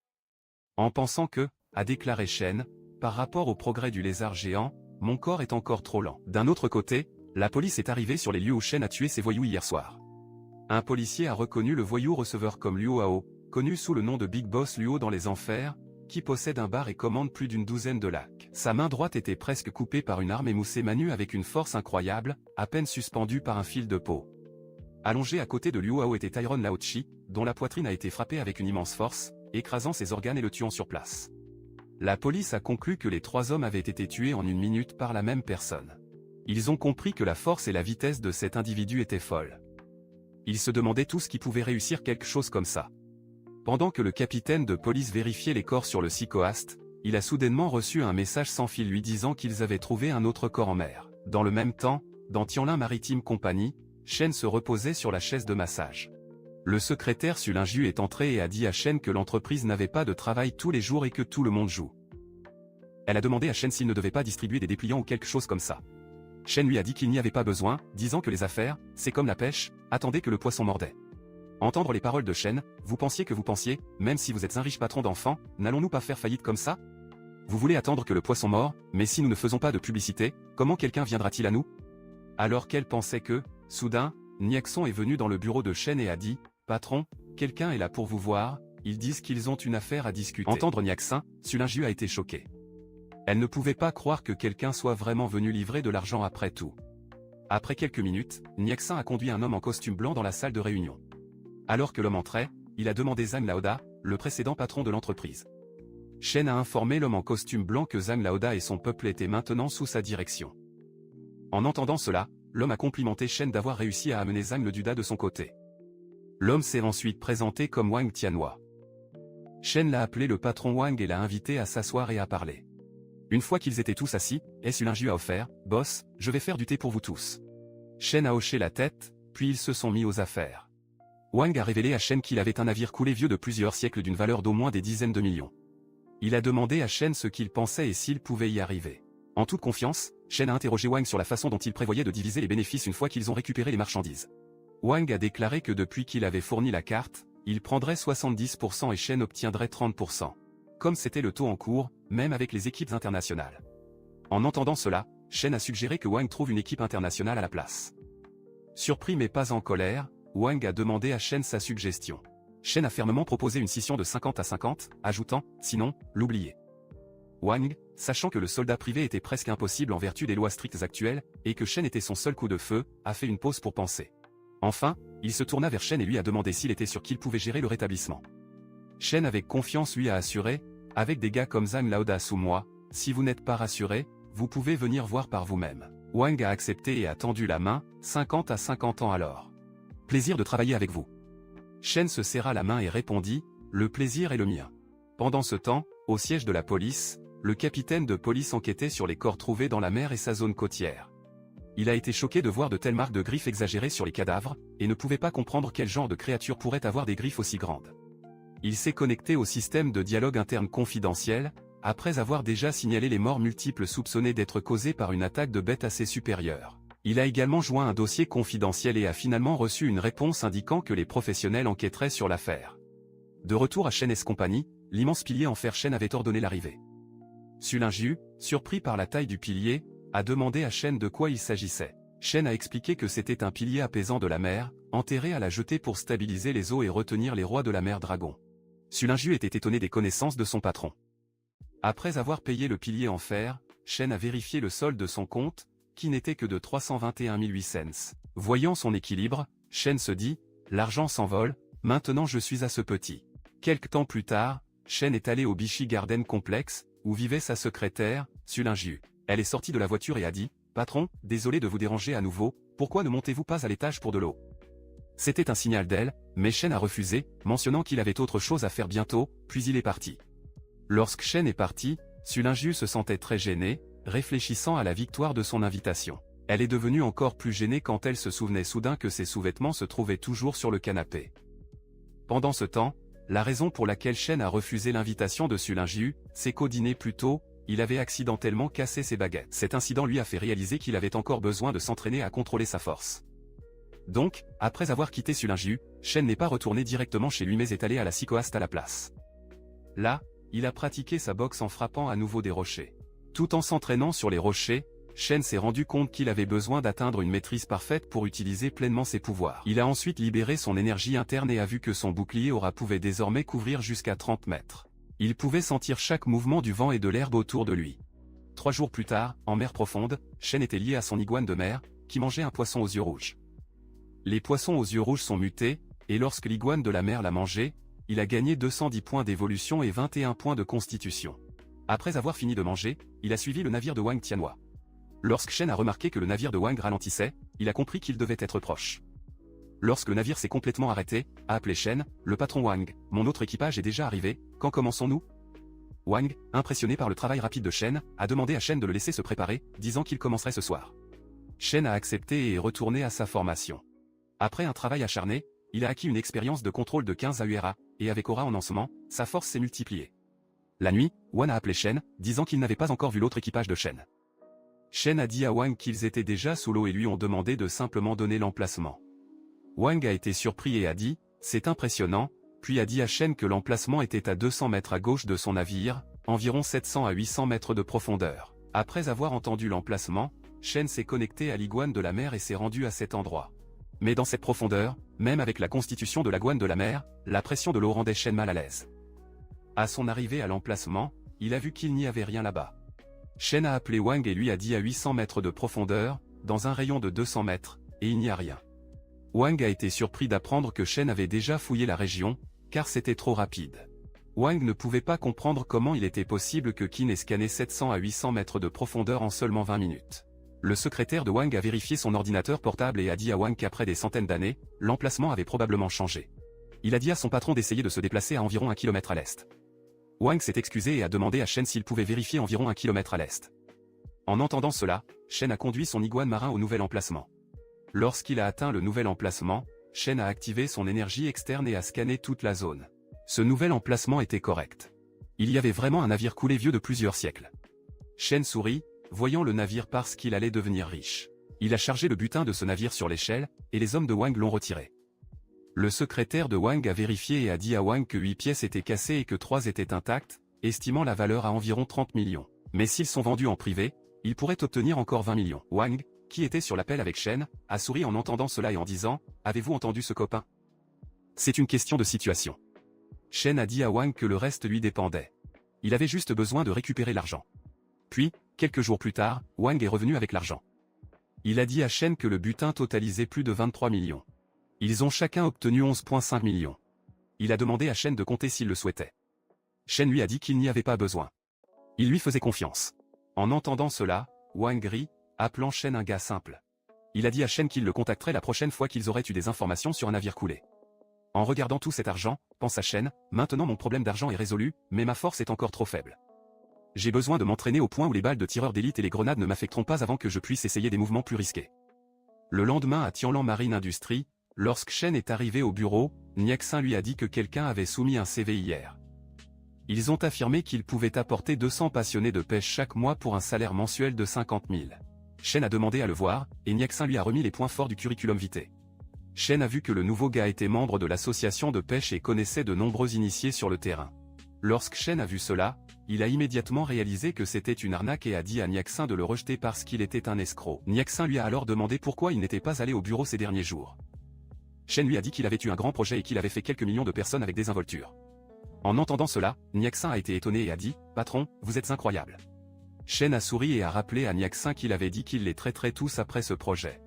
En pensant que, a déclaré Shane, par rapport au progrès du lézard géant, mon corps est encore trop lent. D'un autre côté, la police est arrivée sur les lieux où Shane a tué ses voyous hier soir. Un policier a reconnu le voyou receveur comme Luo Hao, connu sous le nom de Big Boss Luo dans les enfers, qui possède un bar et commande plus d'une douzaine de lacs. Sa main droite était presque coupée par une arme émoussée Manu avec une force incroyable, à peine suspendue par un fil de peau. Allongé à côté de Liu Hao était Tyron Laochi, dont la poitrine a été frappée avec une immense force, écrasant ses organes et le tuant sur place. La police a conclu que les 3 hommes avaient été tués en 1 minute par la même personne. Ils ont compris que la force et la vitesse de cet individu étaient folles. Ils se demandaient tous qui pouvait réussir quelque chose comme ça. Pendant que le capitaine de police vérifiait les corps sur le Psychoast, il a soudainement reçu un message sans fil lui disant qu'ils avaient trouvé un autre corps en mer. Dans le même temps, dans Tianlin Maritime Company, Shane se reposait sur la chaise de massage. Le secrétaire Sulinju est entré et a dit à Shane que l'entreprise n'avait pas de travail tous les jours et que tout le monde joue. Elle a demandé à Shane s'il ne devait pas distribuer des dépliants ou quelque chose comme ça. Shane lui a dit qu'il n'y avait pas besoin, disant que les affaires, c'est comme la pêche, attendez que le poisson mordait. Entendre les paroles de Shane, vous pensiez, même si vous êtes un riche patron d'enfants, n'allons-nous pas faire faillite comme ça? Vous voulez attendre que le poisson mord, mais si nous ne faisons pas de publicité, comment quelqu'un viendra-t-il à nous? Alors qu'elle pensait que, soudain, Nyakson est venu dans le bureau de Shane et a dit, patron, quelqu'un est là pour vous voir, ils disent qu'ils ont une affaire à discuter. Entendre Nyakson, Sulinju a été choquée. Elle ne pouvait pas croire que quelqu'un soit vraiment venu livrer de l'argent après tout. Après quelques minutes, Nyakson a conduit un homme en costume blanc dans la salle de réunion. Alors que l'homme entrait, il a demandé Zhang Laoda, le précédent patron de l'entreprise. Shane a informé l'homme en costume blanc que Zhang Laoda et son peuple étaient maintenant sous sa direction. En entendant cela, l'homme a complimenté Shane d'avoir réussi à amener Zhang le Duda de son côté. L'homme s'est ensuite présenté comme Wang Tianhua. Shane l'a appelé le patron Wang et l'a invité à s'asseoir et à parler. Une fois qu'ils étaient tous assis, Sulinju a offert, « Boss, je vais faire du thé pour vous tous. » Shane a hoché la tête, puis ils se sont mis aux affaires. Wang a révélé à Shane qu'il avait un navire coulé vieux de plusieurs siècles d'une valeur d'au moins des dizaines de millions. Il a demandé à Shane ce qu'il pensait et s'il pouvait y arriver. En toute confiance, Shane a interrogé Wang sur la façon dont il prévoyait de diviser les bénéfices une fois qu'ils ont récupéré les marchandises. Wang a déclaré que depuis qu'il avait fourni la carte, il prendrait 70% et Shane obtiendrait 30%. Comme c'était le taux en cours, même avec les équipes internationales. En entendant cela, Shane a suggéré que Wang trouve une équipe internationale à la place. Surpris mais pas en colère, Wang a demandé à Shane sa suggestion. Shane a fermement proposé une scission de 50 à 50, ajoutant, sinon, l'oublier. Wang, sachant que le soldat privé était presque impossible en vertu des lois strictes actuelles, et que Shane était son seul coup de feu, a fait une pause pour penser. Enfin, il se tourna vers Shane et lui a demandé s'il était sûr qu'il pouvait gérer le rétablissement. Shane avec confiance lui a assuré, avec des gars comme Zhang Laoda sous moi, si vous n'êtes pas rassuré, vous pouvez venir voir par vous-même. Wang a accepté et a tendu la main, 50 à 50 ans alors. Plaisir de travailler avec vous. Shane se serra la main et répondit, le plaisir est le mien. Pendant ce temps, au siège de la police, le capitaine de police enquêtait sur les corps trouvés dans la mer et sa zone côtière. Il a été choqué de voir de telles marques de griffes exagérées sur les cadavres, et ne pouvait pas comprendre quel genre de créature pourrait avoir des griffes aussi grandes. Il s'est connecté au système de dialogue interne confidentiel, après avoir déjà signalé les morts multiples soupçonnées d'être causées par une attaque de bêtes assez supérieure. Il a également joint un dossier confidentiel et a finalement reçu une réponse indiquant que les professionnels enquêteraient sur l'affaire. De retour à Shen S Company, l'immense pilier en fer Shen avait ordonné l'arrivée. Sulin-Jiu, surpris par la taille du pilier, a demandé à Shen de quoi il s'agissait. Shen a expliqué que c'était un pilier apaisant de la mer, enterré à la jetée pour stabiliser les eaux et retenir les rois de la mer dragon. Sulin-Jiu était étonné des connaissances de son patron. Après avoir payé le pilier en fer, Shen a vérifié le solde de son compte, qui n'était que de 321 008 cents. Voyant son équilibre, Shen se dit « L'argent s'envole, maintenant je suis à ce petit ». Quelque temps plus tard, Shen est allé au Bishi Garden Complex, où vivait sa secrétaire, Sulin-Jiu. Elle est sortie de la voiture et a dit « Patron, désolé de vous déranger à nouveau, pourquoi ne montez-vous pas à l'étage pour de l'eau ?» C'était un signal d'elle, mais Shen a refusé, mentionnant qu'il avait autre chose à faire bientôt, puis il est parti. Lorsque Shen est parti, Sulin-Jiu se sentait très gênée, réfléchissant à la victoire de son invitation. Elle est devenue encore plus gênée quand elle se souvenait soudain que ses sous-vêtements se trouvaient toujours sur le canapé. Pendant ce temps, la raison pour laquelle Shen a refusé l'invitation de Sulin-Jiu, c'est qu'au dîner plus tôt, il avait accidentellement cassé ses baguettes. Cet incident lui a fait réaliser qu'il avait encore besoin de s'entraîner à contrôler sa force. Donc, après avoir quitté Sulin-Jiu, Shen n'est pas retourné directement chez lui mais est allé à la Psychoast à la place. Là, il a pratiqué sa boxe en frappant à nouveau des rochers. Tout en s'entraînant sur les rochers, Shen s'est rendu compte qu'il avait besoin d'atteindre une maîtrise parfaite pour utiliser pleinement ses pouvoirs. Il a ensuite libéré son énergie interne et a vu que son bouclier aura pouvait désormais couvrir jusqu'à 30 mètres. Il pouvait sentir chaque mouvement du vent et de l'herbe autour de lui. 3 jours plus tard, en mer profonde, Shen était lié à son iguane de mer, qui mangeait un poisson aux yeux rouges. Les poissons aux yeux rouges sont mutés, et lorsque l'iguane de la mer l'a mangé, il a gagné 210 points d'évolution et 21 points de constitution. Après avoir fini de manger, il a suivi le navire de Wang Tianhua. Lorsque Shen a remarqué que le navire de Wang ralentissait, il a compris qu'il devait être proche. Lorsque le navire s'est complètement arrêté, a appelé Shen, le patron Wang, mon autre équipage est déjà arrivé, quand commençons-nous? Wang, impressionné par le travail rapide de Shen, a demandé à Shen de le laisser se préparer, disant qu'il commencerait ce soir. Shen a accepté et est retourné à sa formation. Après un travail acharné, il a acquis une expérience de contrôle de 15 AURA, et avec Aura en lancement, sa force s'est multipliée. La nuit, Wang a appelé Shen, disant qu'il n'avait pas encore vu l'autre équipage de Shen. Shen a dit à Wang qu'ils étaient déjà sous l'eau et lui ont demandé de simplement donner l'emplacement. Wang a été surpris et a dit « C'est impressionnant », puis a dit à Shen que l'emplacement était à 200 mètres à gauche de son navire, environ 700 à 800 mètres de profondeur. Après avoir entendu l'emplacement, Shen s'est connecté à l'iguane de la mer et s'est rendu à cet endroit. Mais dans cette profondeur, même avec la constitution de l'iguane de la mer, la pression de l'eau rendait Shen mal à l'aise. À son arrivée à l'emplacement, il a vu qu'il n'y avait rien là-bas. Shen a appelé Wang et lui a dit à 800 mètres de profondeur, dans un rayon de 200 mètres, et il n'y a rien. Wang a été surpris d'apprendre que Shen avait déjà fouillé la région, car c'était trop rapide. Wang ne pouvait pas comprendre comment il était possible que Qin ait scanné 700 à 800 mètres de profondeur en seulement 20 minutes. Le secrétaire de Wang a vérifié son ordinateur portable et a dit à Wang qu'après des centaines d'années, l'emplacement avait probablement changé. Il a dit à son patron d'essayer de se déplacer à environ 1 km à l'est. Wang s'est excusé et a demandé à Shen s'il pouvait vérifier environ 1 km à l'est. En entendant cela, Shen a conduit son iguane marin au nouvel emplacement. Lorsqu'il a atteint le nouvel emplacement, Shen a activé son énergie externe et a scanné toute la zone. Ce nouvel emplacement était correct. Il y avait vraiment un navire coulé vieux de plusieurs siècles. Shen sourit, voyant le navire parce qu'il allait devenir riche. Il a chargé le butin de ce navire sur l'échelle, et les hommes de Wang l'ont retiré. Le secrétaire de Wang a vérifié et a dit à Wang que 8 pièces étaient cassées et que 3 étaient intactes, estimant la valeur à environ 30 millions. Mais s'ils sont vendus en privé, ils pourraient obtenir encore 20 millions. Wang, qui était sur l'appel avec Shen, a souri en entendant cela et en disant « Avez-vous entendu ce copain? C'est une question de situation. » Shen a dit à Wang que le reste lui dépendait. Il avait juste besoin de récupérer l'argent. Puis, quelques jours plus tard, Wang est revenu avec l'argent. Il a dit à Shen que le butin totalisait plus de 23 millions. Ils ont chacun obtenu 11,5 millions. Il a demandé à Shen de compter s'il le souhaitait. Shen lui a dit qu'il n'y avait pas besoin. Il lui faisait confiance. En entendant cela, Wang rit, appelant Shen un gars simple. Il a dit à Shen qu'il le contacterait la prochaine fois qu'ils auraient eu des informations sur un navire coulé. En regardant tout cet argent, pense à Shen, maintenant mon problème d'argent est résolu, mais ma force est encore trop faible. J'ai besoin de m'entraîner au point où les balles de tireur d'élite et les grenades ne m'affecteront pas avant que je puisse essayer des mouvements plus risqués. Le lendemain à Tianlan Marine Industries, lorsque Shen est arrivé au bureau, Nyaksin lui a dit que quelqu'un avait soumis un CV hier. Ils ont affirmé qu'ils pouvaient apporter 200 passionnés de pêche chaque mois pour un salaire mensuel de 50 000. Shen a demandé à le voir, et Nyaksin lui a remis les points forts du curriculum vitae. Shen a vu que le nouveau gars était membre de l'association de pêche et connaissait de nombreux initiés sur le terrain. Lorsque Shen a vu cela, il a immédiatement réalisé que c'était une arnaque et a dit à Nyaksin de le rejeter parce qu'il était un escroc. Nyaksin lui a alors demandé pourquoi il n'était pas allé au bureau ces derniers jours. Shen lui a dit qu'il avait eu un grand projet et qu'il avait fait quelques millions de personnes avec des involtures. En entendant cela, Nyaksin a été étonné et a dit « Patron, vous êtes incroyable ». Shen a souri et a rappelé à Nyaksin qu'il avait dit qu'il les traiterait tous après ce projet.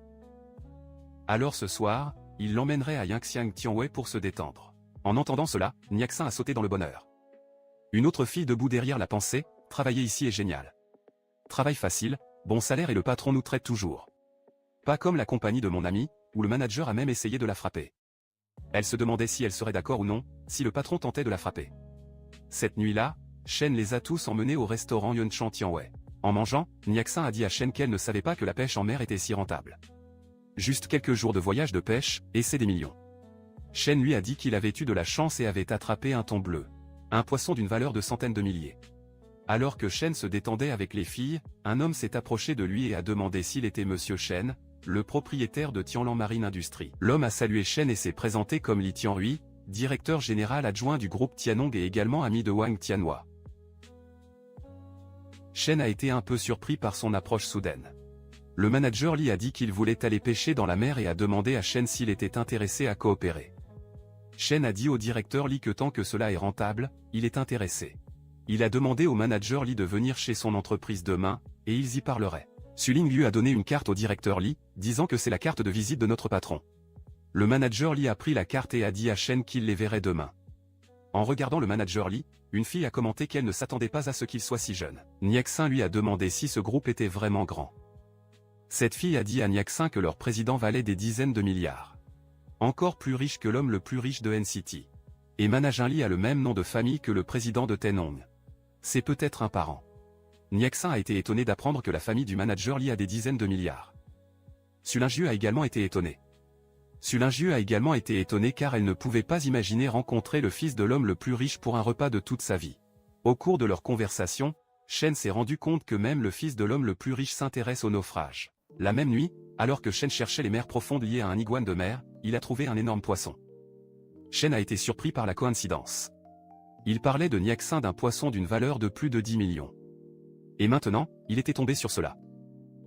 Alors ce soir, il l'emmènerait à Yangxiang Tianwei pour se détendre. En entendant cela, Nyaksin a sauté dans le bonheur. Une autre fille debout derrière la pensée, travailler ici est génial. Travail facile, bon salaire et le patron nous traite toujours. Pas comme la compagnie de mon ami, où le manager a même essayé de la frapper. Elle se demandait si elle serait d'accord ou non, si le patron tentait de la frapper. Cette nuit-là, Shen les a tous emmenés au restaurant Yunshan Tianwei. En mangeant, Nyaksin a dit à Shen qu'elle ne savait pas que la pêche en mer était si rentable. Juste quelques jours de voyage de pêche, et c'est des millions. Shen lui a dit qu'il avait eu de la chance et avait attrapé un thon bleu. Un poisson d'une valeur de centaines de milliers. Alors que Shen se détendait avec les filles, un homme s'est approché de lui et a demandé s'il était Monsieur Shen, le propriétaire de Tianlan Marine Industries. L'homme a salué Shen et s'est présenté comme Li Tianhui, directeur général adjoint du groupe Tianong et également ami de Wang Tianhua. Shen a été un peu surpris par son approche soudaine. Le manager Li a dit qu'il voulait aller pêcher dans la mer et a demandé à Shen s'il était intéressé à coopérer. Shen a dit au directeur Li que tant que cela est rentable, il est intéressé. Il a demandé au manager Li de venir chez son entreprise demain, et ils y parleraient. Suling lui a donné une carte au directeur Li, disant que c'est la carte de visite de notre patron. Le manager Li a pris la carte et a dit à Shen qu'il les verrait demain. En regardant le manager Li, une fille a commenté qu'elle ne s'attendait pas à ce qu'il soit si jeune. Nyaksin lui a demandé si ce groupe était vraiment grand. Cette fille a dit à Nyaksin que leur président valait des dizaines de milliards. Encore plus riche que l'homme le plus riche de NCT. Et Managing Li a le même nom de famille que le président de Tenong. C'est peut-être un parent. Nyaksin a été étonné d'apprendre que la famille du manager Li a des dizaines de milliards. Sulingieu a également été étonné. Sulingieu a également été étonné car elle ne pouvait pas imaginer rencontrer le fils de l'homme le plus riche pour un repas de toute sa vie. Au cours de leur conversation, Shen s'est rendu compte que même le fils de l'homme le plus riche s'intéresse au naufrage. La même nuit, alors que Shen cherchait les mers profondes liées à un iguane de mer, il a trouvé un énorme poisson. Shen a été surpris par la coïncidence. Il parlait de Nyaksin d'un poisson d'une valeur de plus de 10 millions. Et maintenant, il était tombé sur cela.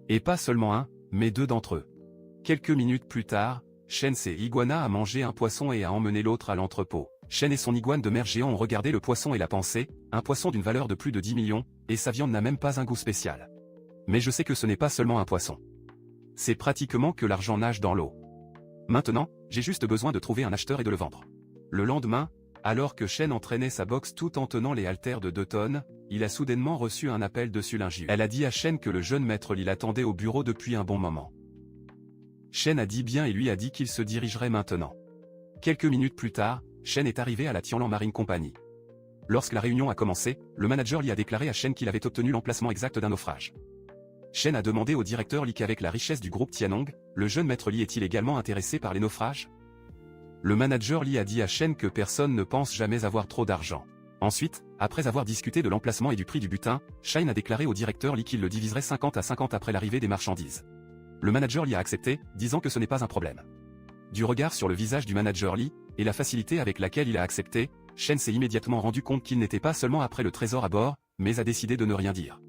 Et pas seulement un, mais deux d'entre eux. Quelques minutes plus tard, Shen et Iguana a mangé un poisson et a emmené l'autre à l'entrepôt. Shen et son iguane de mer géant ont regardé le poisson et la pensée, un poisson d'une valeur de plus de 10 millions, et sa viande n'a même pas un goût spécial. Mais je sais que ce n'est pas seulement un poisson. C'est pratiquement que l'argent nage dans l'eau. Maintenant, j'ai juste besoin de trouver un acheteur et de le vendre. Le lendemain, alors que Shen entraînait sa boxe tout en tenant les haltères de 2 tonnes, il a soudainement reçu un appel de Sulingieu. Elle a dit à Shen que le jeune maître Li l'attendait au bureau depuis un bon moment. Shen a dit bien et lui a dit qu'il se dirigerait maintenant. Quelques minutes plus tard, Shen est arrivé à la Tianlan Marine Company. Lorsque la réunion a commencé, le manager Li a déclaré à Shen qu'il avait obtenu l'emplacement exact d'un naufrage. Shen a demandé au directeur Li qu'avec la richesse du groupe Tianong, le jeune maître Li est-il également intéressé par les naufrages? Le manager Li a dit à Shen que personne ne pense jamais avoir trop d'argent. Ensuite, après avoir discuté de l'emplacement et du prix du butin, Shen a déclaré au directeur Li qu'il le diviserait 50 à 50 après l'arrivée des marchandises. Le manager Li a accepté, disant que ce n'est pas un problème. Du regard sur le visage du manager Li, et la facilité avec laquelle il a accepté, Shen s'est immédiatement rendu compte qu'il n'était pas seulement après le trésor à bord, mais a décidé de ne rien dire.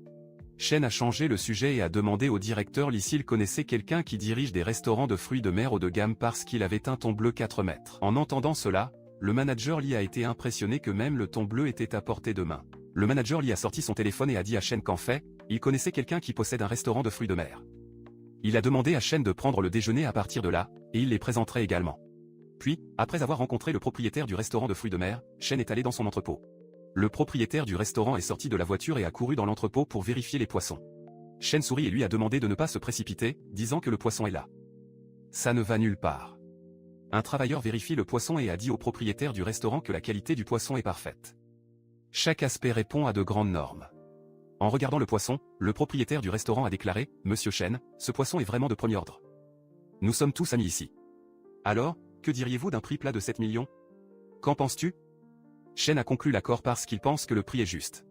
Shen a changé le sujet et a demandé au directeur Li s'il connaissait quelqu'un qui dirige des restaurants de fruits de mer haut de gamme parce qu'il avait un thon bleu 4 mètres. En entendant cela, le manager Li a été impressionné que même le thon bleu était à portée de main. Le manager Li a sorti son téléphone et a dit à Shen qu'en fait, il connaissait quelqu'un qui possède un restaurant de fruits de mer. Il a demandé à Shen de prendre le déjeuner à partir de là, et il les présenterait également. Puis, après avoir rencontré le propriétaire du restaurant de fruits de mer, Shen est allé dans son entrepôt. Le propriétaire du restaurant est sorti de la voiture et a couru dans l'entrepôt pour vérifier les poissons. Shen sourit et lui a demandé de ne pas se précipiter, disant que le poisson est là. Ça ne va nulle part. Un travailleur vérifie le poisson et a dit au propriétaire du restaurant que la qualité du poisson est parfaite. Chaque aspect répond à de grandes normes. En regardant le poisson, le propriétaire du restaurant a déclaré « Monsieur Chen, ce poisson est vraiment de premier ordre. Nous sommes tous amis ici. Alors, que diriez-vous d'un prix plat de 7 millions? Qu'en penses-tu » Chen a conclu l'accord parce qu'il pense que le prix est juste.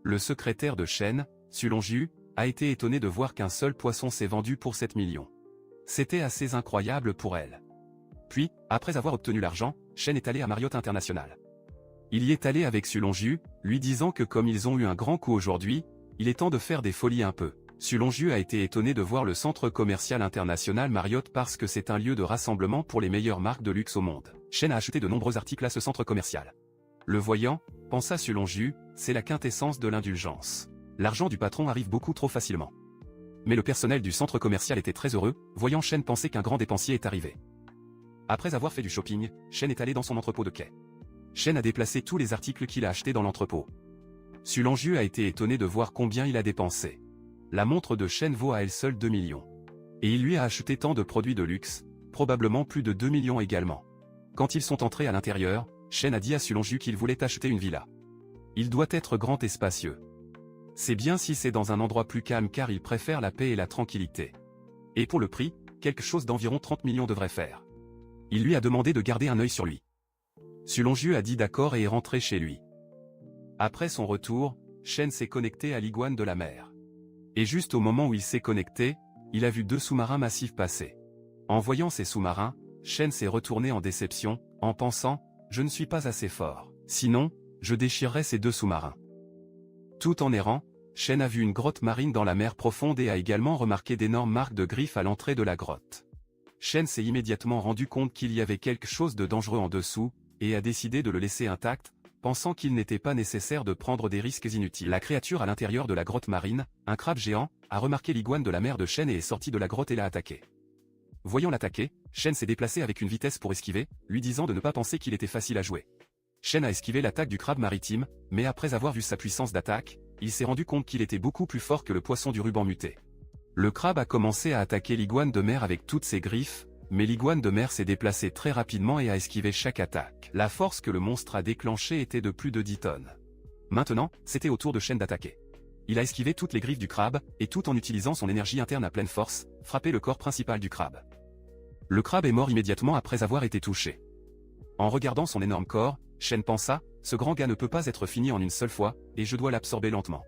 Le secrétaire de Chen, Su Longju, a été étonné de voir qu'un seul poisson s'est vendu pour 7 millions. C'était assez incroyable pour elle. Puis, après avoir obtenu l'argent, Chen est allé à Marriott International. Il y est allé avec Su Longju, lui disant que comme ils ont eu un grand coup aujourd'hui, il est temps de faire des folies un peu. Su Longju a été étonné de voir le centre commercial international Marriott parce que c'est un lieu de rassemblement pour les meilleures marques de luxe au monde. Chen a acheté de nombreux articles à ce centre commercial. Le voyant, pensa Su Longju, c'est la quintessence de l'indulgence. L'argent du patron arrive beaucoup trop facilement. Mais le personnel du centre commercial était très heureux, voyant Chen penser qu'un grand dépensier est arrivé. Après avoir fait du shopping, Chen est allé dans son entrepôt de quai. Chen a déplacé tous les articles qu'il a achetés dans l'entrepôt. Su Longju a été étonné de voir combien il a dépensé. La montre de Chen vaut à elle seule 2 millions. Et il lui a acheté tant de produits de luxe, probablement plus de 2 millions également. Quand ils sont entrés à l'intérieur, Chen a dit à Su Longju qu'il voulait acheter une villa. Il doit être grand et spacieux. C'est bien si c'est dans un endroit plus calme car il préfère la paix et la tranquillité. Et pour le prix, quelque chose d'environ 30 millions devrait faire. Il lui a demandé de garder un œil sur lui. Su Longju a dit d'accord et est rentré chez lui. Après son retour, Chen s'est connecté à l'iguane de la mer. Et juste au moment où il s'est connecté, il a vu 2 sous-marins massifs passer. En voyant ces sous-marins, Chen s'est retourné en déception, en pensant « Je ne suis pas assez fort, sinon, je déchirerais ces 2 sous-marins ». Tout en errant, Chen a vu une grotte marine dans la mer profonde et a également remarqué d'énormes marques de griffes à l'entrée de la grotte. Chen s'est immédiatement rendu compte qu'il y avait quelque chose de dangereux en dessous, et a décidé de le laisser intact, pensant qu'il n'était pas nécessaire de prendre des risques inutiles. La créature à l'intérieur de la grotte marine, un crabe géant, a remarqué l'iguane de la mer de Chen et est sorti de la grotte et l'a attaqué. Voyant l'attaquer, Chen s'est déplacé avec une vitesse pour esquiver, lui disant de ne pas penser qu'il était facile à jouer. Chen a esquivé l'attaque du crabe maritime, mais après avoir vu sa puissance d'attaque, il s'est rendu compte qu'il était beaucoup plus fort que le poisson du ruban muté. Le crabe a commencé à attaquer l'iguane de mer avec toutes ses griffes, mais l'iguane de mer s'est déplacée très rapidement et a esquivé chaque attaque. La force que le monstre a déclenchée était de plus de 10 tonnes. Maintenant, c'était au tour de Chen d'attaquer. Il a esquivé toutes les griffes du crabe, et tout en utilisant son énergie interne à pleine force, frappé le corps principal du crabe. Le crabe est mort immédiatement après avoir été touché. En regardant son énorme corps, Chen pensa, ce grand gars ne peut pas être fini en une seule fois, et je dois l'absorber lentement.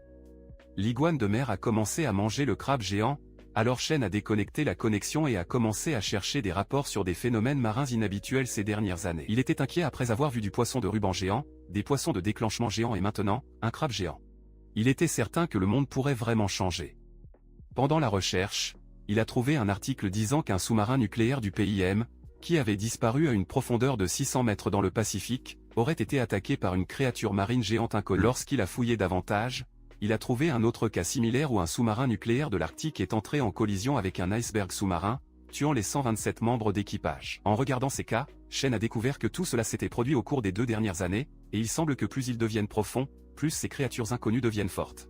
L'iguane de mer a commencé à manger le crabe géant, alors Chen a déconnecté la connexion et a commencé à chercher des rapports sur des phénomènes marins inhabituels ces dernières années. Il était inquiet après avoir vu du poisson de ruban géant, des poissons de déclenchement géant et maintenant, un crabe géant. Il était certain que le monde pourrait vraiment changer. Pendant la recherche, il a trouvé un article disant qu'un sous-marin nucléaire du PIM, qui avait disparu à une profondeur de 600 mètres dans le Pacifique, aurait été attaqué par une créature marine géante inconnue. Lorsqu'il a fouillé davantage, il a trouvé un autre cas similaire où un sous-marin nucléaire de l'Arctique est entré en collision avec un iceberg sous-marin, tuant les 127 membres d'équipage. En regardant ces cas, Chen a découvert que tout cela s'était produit au cours des 2 dernières années, et il semble que plus ils deviennent profonds, plus ces créatures inconnues deviennent fortes.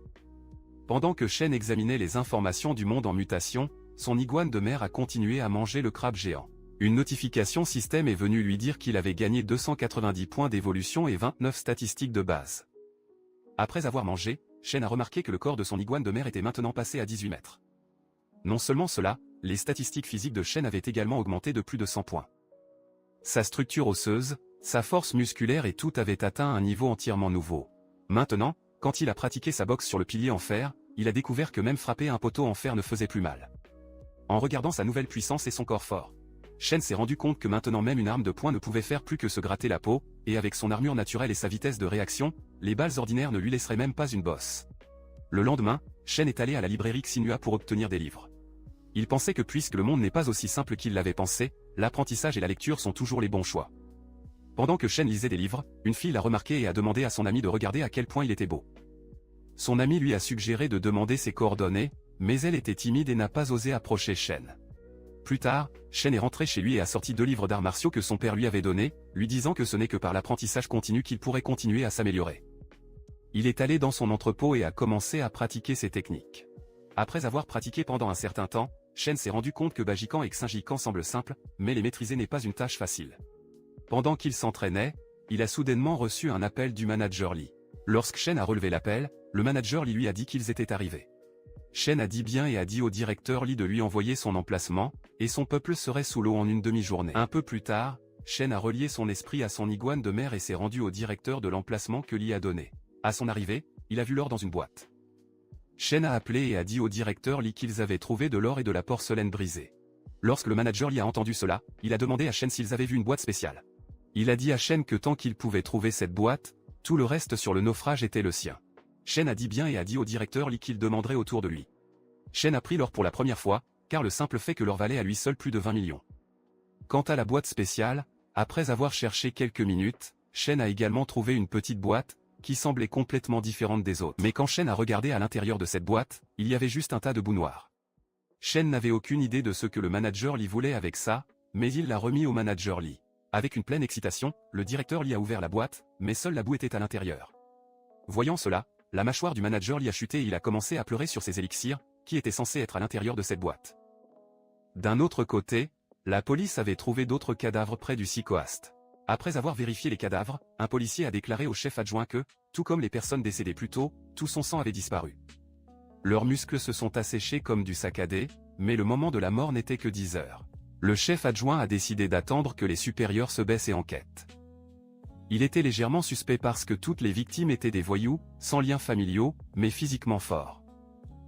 Pendant que Chen examinait les informations du monde en mutation, son iguane de mer a continué à manger le crabe géant. Une notification système est venue lui dire qu'il avait gagné 290 points d'évolution et 29 statistiques de base. Après avoir mangé, Chen a remarqué que le corps de son iguane de mer était maintenant passé à 18 mètres. Non seulement cela, les statistiques physiques de Chen avaient également augmenté de plus de 100 points. Sa structure osseuse, sa force musculaire et tout avaient atteint un niveau entièrement nouveau. Maintenant, quand il a pratiqué sa boxe sur le pilier en fer, il a découvert que même frapper un poteau en fer ne faisait plus mal. En regardant sa nouvelle puissance et son corps fort, Chen s'est rendu compte que maintenant même une arme de poing ne pouvait faire plus que se gratter la peau, et avec son armure naturelle et sa vitesse de réaction, les balles ordinaires ne lui laisseraient même pas une bosse. Le lendemain, Chen est allé à la librairie Xinhua pour obtenir des livres. Il pensait que puisque le monde n'est pas aussi simple qu'il l'avait pensé, l'apprentissage et la lecture sont toujours les bons choix. Pendant que Chen lisait des livres, une fille l'a remarqué et a demandé à son ami de regarder à quel point il était beau. Son ami lui a suggéré de demander ses coordonnées, mais elle était timide et n'a pas osé approcher Chen. Plus tard, Chen est rentré chez lui et a sorti 2 livres d'arts martiaux que son père lui avait donnés, lui disant que ce n'est que par l'apprentissage continu qu'il pourrait continuer à s'améliorer. Il est allé dans son entrepôt et a commencé à pratiquer ses techniques. Après avoir pratiqué pendant un certain temps, Chen s'est rendu compte que Bajikan et Xinjikan semblent simples, mais les maîtriser n'est pas une tâche facile. Pendant qu'il s'entraînait, il a soudainement reçu un appel du manager Lee. Lorsque Shen a relevé l'appel, le manager lui a dit qu'ils étaient arrivés. Shen a dit bien et a dit au directeur Lee de lui envoyer son emplacement, et son peuple serait sous l'eau en une demi-journée. Un peu plus tard, Shen a relié son esprit à son iguane de mer et s'est rendu au directeur de l'emplacement que Lee a donné. À son arrivée, il a vu l'or dans une boîte. Shen a appelé et a dit au directeur Lee qu'ils avaient trouvé de l'or et de la porcelaine brisée. Lorsque le manager Lee a entendu cela, il a demandé à Shen s'ils avaient vu une boîte spéciale. Il a dit à Shen que tant qu'il pouvait trouver cette boîte, tout le reste sur le naufrage était le sien. Shen a dit bien et a dit au directeur Lee qu'il demanderait autour de lui. Shen a pris l'or pour la première fois, car le simple fait que l'or valait à lui seul plus de 20 millions. Quant à la boîte spéciale, après avoir cherché quelques minutes, Shen a également trouvé une petite boîte, qui semblait complètement différente des autres. Mais quand Shen a regardé à l'intérieur de cette boîte, il y avait juste un tas de boue noire. Shen n'avait aucune idée de ce que le manager Lee voulait avec ça, mais il l'a remis au manager Lee. Avec une pleine excitation, le directeur Lee a ouvert la boîte, mais seule la boue était à l'intérieur. Voyant cela, la mâchoire du manager Lee a chuté et il a commencé à pleurer sur ses élixirs, qui étaient censés être à l'intérieur de cette boîte. D'un autre côté, la police avait trouvé d'autres cadavres près du Sycoast. Après avoir vérifié les cadavres, un policier a déclaré au chef adjoint que, tout comme les personnes décédées plus tôt, tout son sang avait disparu. Leurs muscles se sont asséchés comme du saccadé, mais le moment de la mort n'était que 10 heures. Le chef adjoint a décidé d'attendre que les supérieurs se baissent et enquêtent. Il était légèrement suspect parce que toutes les victimes étaient des voyous, sans liens familiaux, mais physiquement forts.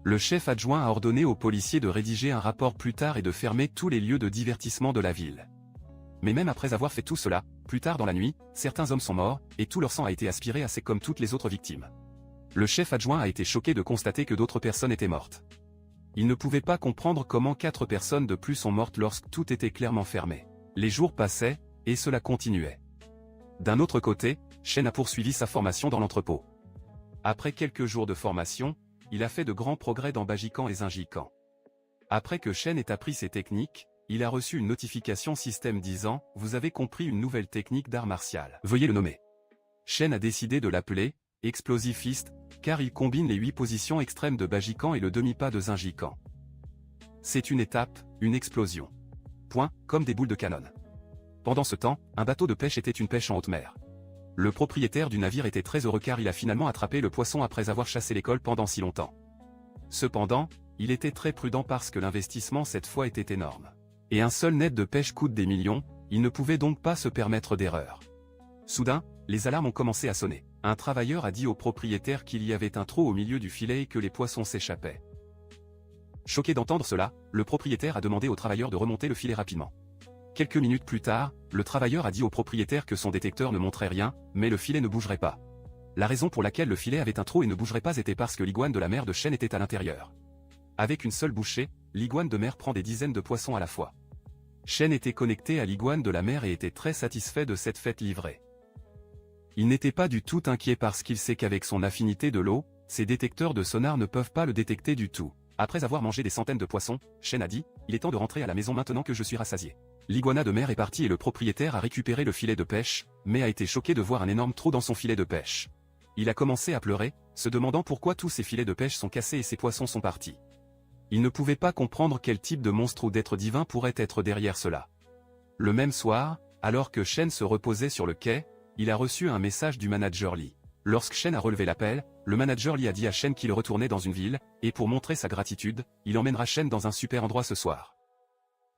Le chef adjoint a ordonné aux policiers de rédiger un rapport plus tard et de fermer tous les lieux de divertissement de la ville. Mais même après avoir fait tout cela, plus tard dans la nuit, certains hommes sont morts, et tout leur sang a été aspiré assez comme toutes les autres victimes. Le chef adjoint a été choqué de constater que d'autres personnes étaient mortes. Il ne pouvait pas comprendre comment 4 personnes de plus sont mortes lorsque tout était clairement fermé. Les jours passaient, et cela continuait. D'un autre côté, Shen a poursuivi sa formation dans l'entrepôt. Après quelques jours de formation, il a fait de grands progrès dans Bajikan et Zinjikan. Après que Shen ait appris ces techniques, il a reçu une notification système disant « Vous avez compris une nouvelle technique d'art martial. Veuillez le nommer ». Shen a décidé de l'appeler « Explosive Fist » car il combine les 8 positions extrêmes de Bajikan et le demi-pas de Zinjikan. C'est une étape, une explosion. Point, comme des boules de canon. Pendant ce temps, un bateau de pêche était une pêche en haute mer. Le propriétaire du navire était très heureux car il a finalement attrapé le poisson après avoir chassé l'école pendant si longtemps. Cependant, il était très prudent parce que l'investissement cette fois était énorme. Et un seul net de pêche coûte des millions, il ne pouvait donc pas se permettre d'erreur. Soudain, les alarmes ont commencé à sonner. Un travailleur a dit au propriétaire qu'il y avait un trou au milieu du filet et que les poissons s'échappaient. Choqué d'entendre cela, le propriétaire a demandé au travailleur de remonter le filet rapidement. Quelques minutes plus tard, le travailleur a dit au propriétaire que son détecteur ne montrait rien, mais le filet ne bougerait pas. La raison pour laquelle le filet avait un trou et ne bougerait pas était parce que l'iguane de la mer de Shen était à l'intérieur. Avec une seule bouchée, l'iguane de mer prend des dizaines de poissons à la fois. Shen était connecté à l'iguane de la mer et était très satisfait de cette fête livrée. Il n'était pas du tout inquiet parce qu'il sait qu'avec son affinité de l'eau, ses détecteurs de sonar ne peuvent pas le détecter du tout. Après avoir mangé des centaines de poissons, Shen a dit « Il est temps de rentrer à la maison maintenant que je suis rassasié ». L'iguana de mer est parti et le propriétaire a récupéré le filet de pêche, mais a été choqué de voir un énorme trou dans son filet de pêche. Il a commencé à pleurer, se demandant pourquoi tous ses filets de pêche sont cassés et ses poissons sont partis. Il ne pouvait pas comprendre quel type de monstre ou d'être divin pourrait être derrière cela. Le même soir, alors que Shen se reposait sur le quai, il a reçu un message du manager Lee. Lorsque Shen a relevé l'appel, le manager Lee a dit à Shen qu'il retournait dans une ville, et pour montrer sa gratitude, il emmènera Shen dans un super endroit ce soir.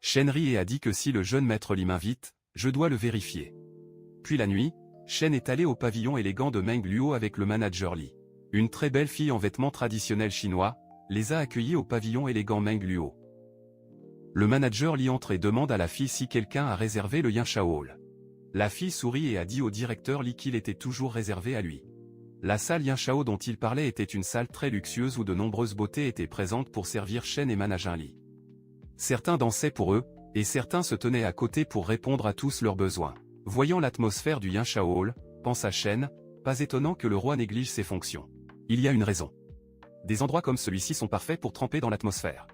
Shen rit et a dit que si le jeune maître Lee m'invite, je dois le vérifier. Puis la nuit, Shen est allé au pavillon élégant de Meng Luo avec le manager Lee. Une très belle fille en vêtements traditionnels chinois, les a accueillis au pavillon élégant Meng Luo. Le manager Lee entre et demande à la fille si quelqu'un a réservé le Yanshao Hall. La fille sourit et a dit au directeur Lee qu'il était toujours réservé à lui. La salle Yanshao dont il parlait était une salle très luxueuse où de nombreuses beautés étaient présentes pour servir Shen et manager Lee. Certains dansaient pour eux, et certains se tenaient à côté pour répondre à tous leurs besoins. Voyant l'atmosphère du Yanshao Hall, pensa Shen, pas étonnant que le roi néglige ses fonctions. Il y a une raison. Des endroits comme celui-ci sont parfaits pour tremper dans l'atmosphère.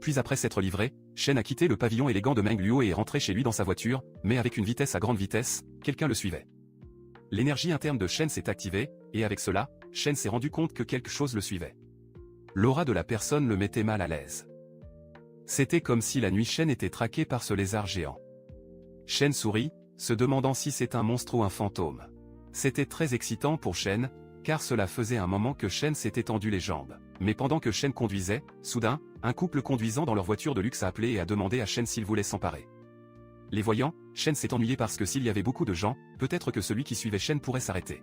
Puis après s'être livré, Shen a quitté le pavillon élégant de Meng Luo et est rentré chez lui dans sa voiture, mais avec une vitesse à grande vitesse, quelqu'un le suivait. L'énergie interne de Shen s'est activée, et avec cela, Shen s'est rendu compte que quelque chose le suivait. L'aura de la personne le mettait mal à l'aise. C'était comme si la nuit Shen était traqué par ce lézard géant. Shen sourit, se demandant si c'est un monstre ou un fantôme. C'était très excitant pour Shen, car cela faisait un moment que Shen s'était tendu les jambes. Mais pendant que Shen conduisait, soudain, un couple conduisant dans leur voiture de luxe a appelé et a demandé à Shen s'il voulait s'emparer. Les voyant, Shen s'est ennuyé parce que s'il y avait beaucoup de gens, peut-être que celui qui suivait Shen pourrait s'arrêter.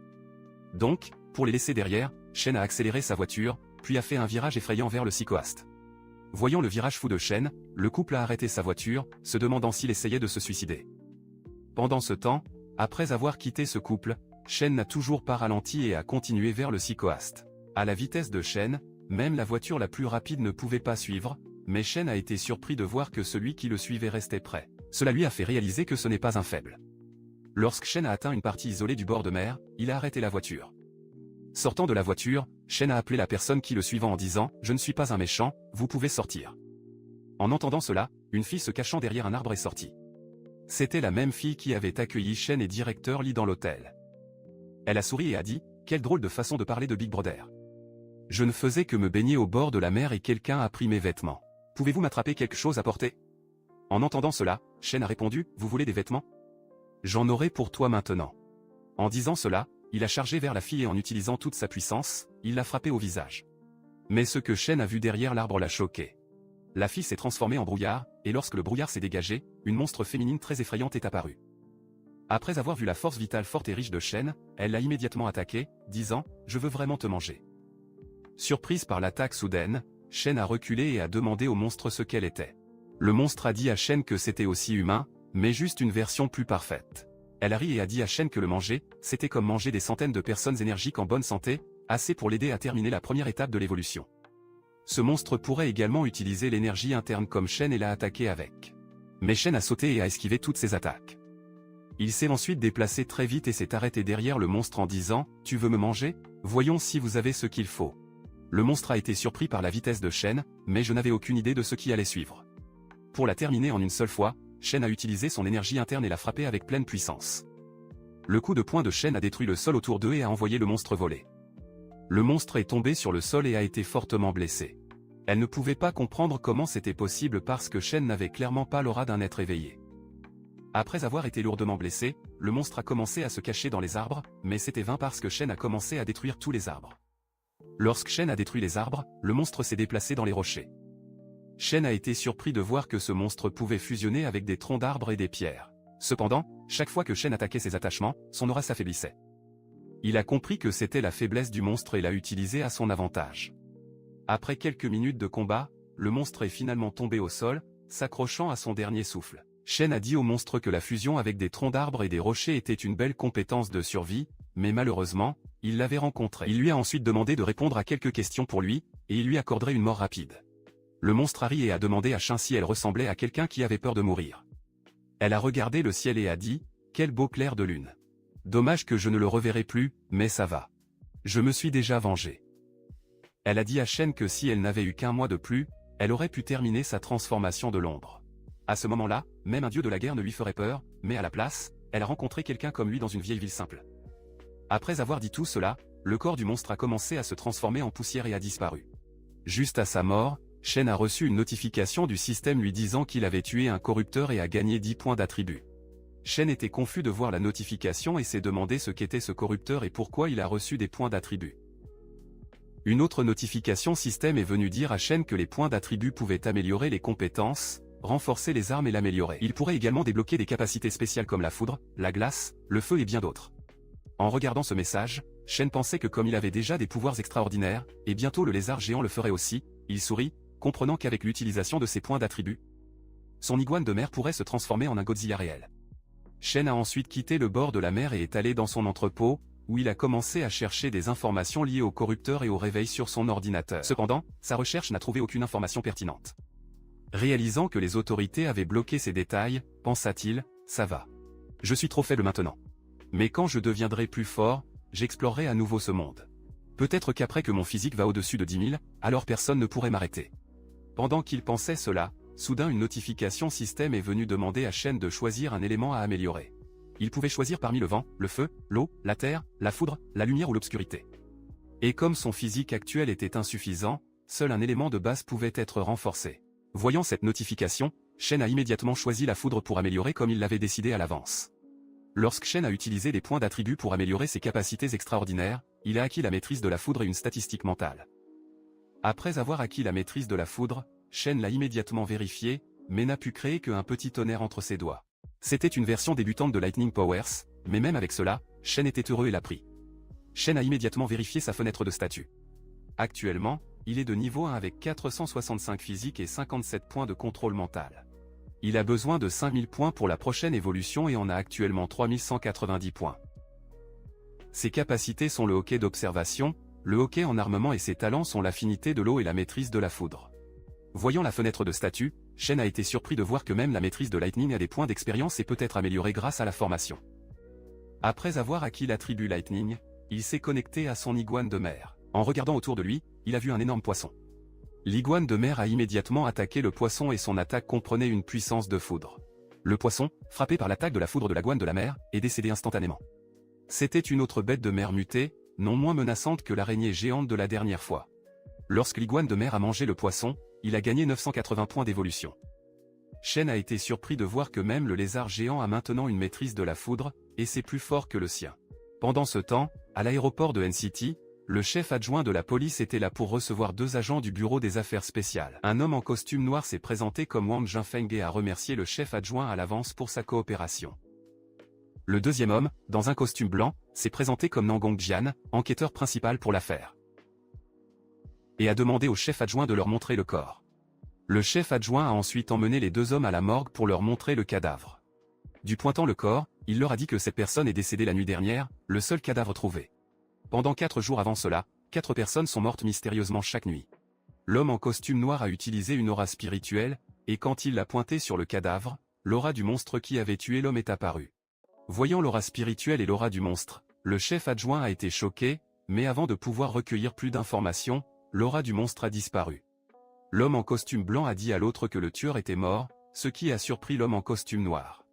Donc, pour les laisser derrière, Shen a accéléré sa voiture, puis a fait un virage effrayant vers le psychoast. Voyant le virage fou de Shen, le couple a arrêté sa voiture, se demandant s'il essayait de se suicider. Pendant ce temps, après avoir quitté ce couple, Shen n'a toujours pas ralenti et a continué vers le psychoast. À la vitesse de Shen, même la voiture la plus rapide ne pouvait pas suivre, mais Shen a été surpris de voir que celui qui le suivait restait près. Cela lui a fait réaliser que ce n'est pas un faible. Lorsque Shen a atteint une partie isolée du bord de mer, il a arrêté la voiture. Sortant de la voiture, Shen a appelé la personne qui le suivait en disant « Je ne suis pas un méchant, vous pouvez sortir ». En entendant cela, une fille se cachant derrière un arbre est sortie. C'était la même fille qui avait accueilli Shen et Directeur Lee dans l'hôtel. Elle a souri et a dit « Quelle drôle de façon de parler de Big Brother. Je ne faisais que me baigner au bord de la mer et quelqu'un a pris mes vêtements. Pouvez-vous m'attraper quelque chose à porter ?» En entendant cela, Shen a répondu « Vous voulez des vêtements? J'en aurai pour toi maintenant. » En disant cela, il a chargé vers la fille et en utilisant toute sa puissance, il l'a frappée au visage. Mais ce que Shen a vu derrière l'arbre l'a choqué. La fille s'est transformée en brouillard, et lorsque le brouillard s'est dégagé, une monstre féminine très effrayante est apparue. Après avoir vu la force vitale forte et riche de Shen, elle l'a immédiatement attaqué, disant « Je veux vraiment te manger ». Surprise par l'attaque soudaine, Shen a reculé et a demandé au monstre ce qu'elle était. Le monstre a dit à Shen que c'était aussi humain, mais juste une version plus parfaite. Elle a ri et a dit à Shen que le manger, c'était comme manger des centaines de personnes énergiques en bonne santé, assez pour l'aider à terminer la première étape de l'évolution. Ce monstre pourrait également utiliser l'énergie interne comme Shen et l'a attaqué avec. Mais Shen a sauté et a esquivé toutes ses attaques. Il s'est ensuite déplacé très vite et s'est arrêté derrière le monstre en disant « Tu veux me manger? Voyons si vous avez ce qu'il faut. » Le monstre a été surpris par la vitesse de Shen, mais je n'avais aucune idée de ce qui allait suivre. Pour la terminer en une seule fois, Shen a utilisé son énergie interne et l'a frappé avec pleine puissance. Le coup de poing de Shen a détruit le sol autour d'eux et a envoyé le monstre voler. Le monstre est tombé sur le sol et a été fortement blessé. Elle ne pouvait pas comprendre comment c'était possible parce que Shen n'avait clairement pas l'aura d'un être éveillé. Après avoir été lourdement blessé, le monstre a commencé à se cacher dans les arbres, mais c'était vain parce que Shen a commencé à détruire tous les arbres. Lorsque Shen a détruit les arbres, le monstre s'est déplacé dans les rochers. Shen a été surpris de voir que ce monstre pouvait fusionner avec des troncs d'arbres et des pierres. Cependant, chaque fois que Shen attaquait ses attachements, son aura s'affaiblissait. Il a compris que c'était la faiblesse du monstre et l'a utilisé à son avantage. Après quelques minutes de combat, le monstre est finalement tombé au sol, s'accrochant à son dernier souffle. Shen a dit au monstre que la fusion avec des troncs d'arbres et des rochers était une belle compétence de survie, mais malheureusement, il l'avait rencontrée. Il lui a ensuite demandé de répondre à quelques questions pour lui, et il lui accorderait une mort rapide. Le monstre a ri et a demandé à Shen si elle ressemblait à quelqu'un qui avait peur de mourir. Elle a regardé le ciel et a dit « Quel beau clair de lune. Dommage que je ne le reverrai plus, mais ça va. Je me suis déjà vengé. » Elle a dit à Shen que si elle n'avait eu qu'un mois de plus, elle aurait pu terminer sa transformation de l'ombre. À ce moment-là, même un dieu de la guerre ne lui ferait peur, mais à la place, elle a rencontré quelqu'un comme lui dans une vieille ville simple. Après avoir dit tout cela, le corps du monstre a commencé à se transformer en poussière et a disparu. Juste à sa mort, Shen a reçu une notification du système lui disant qu'il avait tué un corrupteur et a gagné 10 points d'attribut. Shen était confus de voir la notification et s'est demandé ce qu'était ce corrupteur et pourquoi il a reçu des points d'attribut. Une autre notification système est venue dire à Shen que les points d'attribut pouvaient améliorer les compétences, renforcer les armes et l'améliorer. Il pourrait également débloquer des capacités spéciales comme la foudre, la glace, le feu et bien d'autres. En regardant ce message, Shen pensait que comme il avait déjà des pouvoirs extraordinaires, et bientôt le lézard géant le ferait aussi, il sourit, comprenant qu'avec l'utilisation de ses points d'attribut, son iguane de mer pourrait se transformer en un Godzilla réel. Shen a ensuite quitté le bord de la mer et est allé dans son entrepôt, où il a commencé à chercher des informations liées au corrupteur et au réveil sur son ordinateur. Cependant, sa recherche n'a trouvé aucune information pertinente. Réalisant que les autorités avaient bloqué ces détails, pensa-t-il, ça va. Je suis trop faible maintenant. Mais quand je deviendrai plus fort, j'explorerai à nouveau ce monde. Peut-être qu'après que mon physique va au-dessus de 10 000, alors personne ne pourrait m'arrêter. Pendant qu'il pensait cela, soudain une notification système est venue demander à Shen de choisir un élément à améliorer. Il pouvait choisir parmi le vent, le feu, l'eau, la terre, la foudre, la lumière ou l'obscurité. Et comme son physique actuel était insuffisant, seul un élément de base pouvait être renforcé. Voyant cette notification, Shen a immédiatement choisi la foudre pour améliorer comme il l'avait décidé à l'avance. Lorsque Shen a utilisé des points d'attribut pour améliorer ses capacités extraordinaires, il a acquis la maîtrise de la foudre et une statistique mentale. Après avoir acquis la maîtrise de la foudre, Shen l'a immédiatement vérifié, mais n'a pu créer qu'un petit tonnerre entre ses doigts. C'était une version débutante de Lightning Powers, mais même avec cela, Shen était heureux et l'a pris. Shen a immédiatement vérifié sa fenêtre de statut. Actuellement, il est de niveau 1 avec 465 physique et 57 points de contrôle mental. Il a besoin de 5000 points pour la prochaine évolution et en a actuellement 3190 points. Ses capacités sont le hockey d'observation, le hockey en armement et ses talents sont l'affinité de l'eau et la maîtrise de la foudre. Voyant la fenêtre de statut, Shen a été surpris de voir que même la maîtrise de Lightning a des points d'expérience et peut être améliorée grâce à la formation. Après avoir acquis l'attribut Lightning, il s'est connecté à son iguane de mer. En regardant autour de lui, il a vu un énorme poisson. L'iguane de mer a immédiatement attaqué le poisson et son attaque comprenait une puissance de foudre. Le poisson, frappé par l'attaque de la foudre de l'iguane de la mer, est décédé instantanément. C'était une autre bête de mer mutée, non moins menaçante que l'araignée géante de la dernière fois. Lorsque l'iguane de mer a mangé le poisson, il a gagné 980 points d'évolution. Shen a été surpris de voir que même le lézard géant a maintenant une maîtrise de la foudre, et c'est plus fort que le sien. Pendant ce temps, à l'aéroport de N-City, le chef adjoint de la police était là pour recevoir 2 agents du bureau des affaires spéciales. Un homme en costume noir s'est présenté comme Wang Jinfeng et a remercié le chef adjoint à l'avance pour sa coopération. Le deuxième homme, dans un costume blanc, s'est présenté comme Nangong Jian, enquêteur principal pour l'affaire, et a demandé au chef adjoint de leur montrer le corps. Le chef adjoint a ensuite emmené les 2 hommes à la morgue pour leur montrer le cadavre. Du pointant le corps, il leur a dit que cette personne est décédée la nuit dernière, le seul cadavre trouvé. Pendant 4 jours avant cela, 4 personnes sont mortes mystérieusement chaque nuit. L'homme en costume noir a utilisé une aura spirituelle, et quand il l'a pointé sur le cadavre, l'aura du monstre qui avait tué l'homme est apparue. Voyant l'aura spirituelle et l'aura du monstre, le chef adjoint a été choqué, mais avant de pouvoir recueillir plus d'informations, l'aura du monstre a disparu. L'homme en costume blanc a dit à l'autre que le tueur était mort, ce qui a surpris l'homme en costume noir.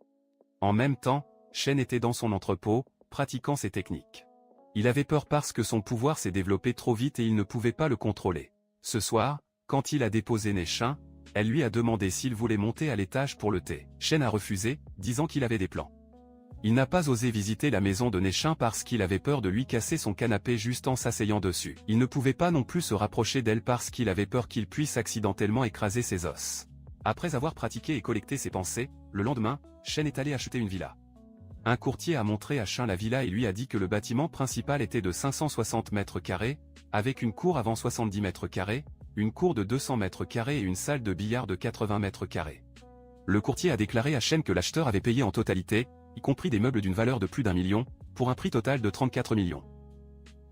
En même temps, Shen était dans son entrepôt, pratiquant ses techniques. Il avait peur parce que son pouvoir s'est développé trop vite et il ne pouvait pas le contrôler. Ce soir, quand il a déposé Neshin, elle lui a demandé s'il voulait monter à l'étage pour le thé. Shen a refusé, disant qu'il avait des plans. Il n'a pas osé visiter la maison de Neshin parce qu'il avait peur de lui casser son canapé juste en s'asseyant dessus. Il ne pouvait pas non plus se rapprocher d'elle parce qu'il avait peur qu'il puisse accidentellement écraser ses os. Après avoir pratiqué et collecté ses pensées, le lendemain, Shen est allé acheter une villa. Un courtier a montré à Shen la villa et lui a dit que le bâtiment principal était de 560 mètres carrés, avec une cour avant 70 mètres carrés, une cour de 200 mètres carrés et une salle de billard de 80 mètres carrés. Le courtier a déclaré à Shen que l'acheteur avait payé en totalité, y compris des meubles d'une valeur de plus d'1 million, pour un prix total de 34 millions.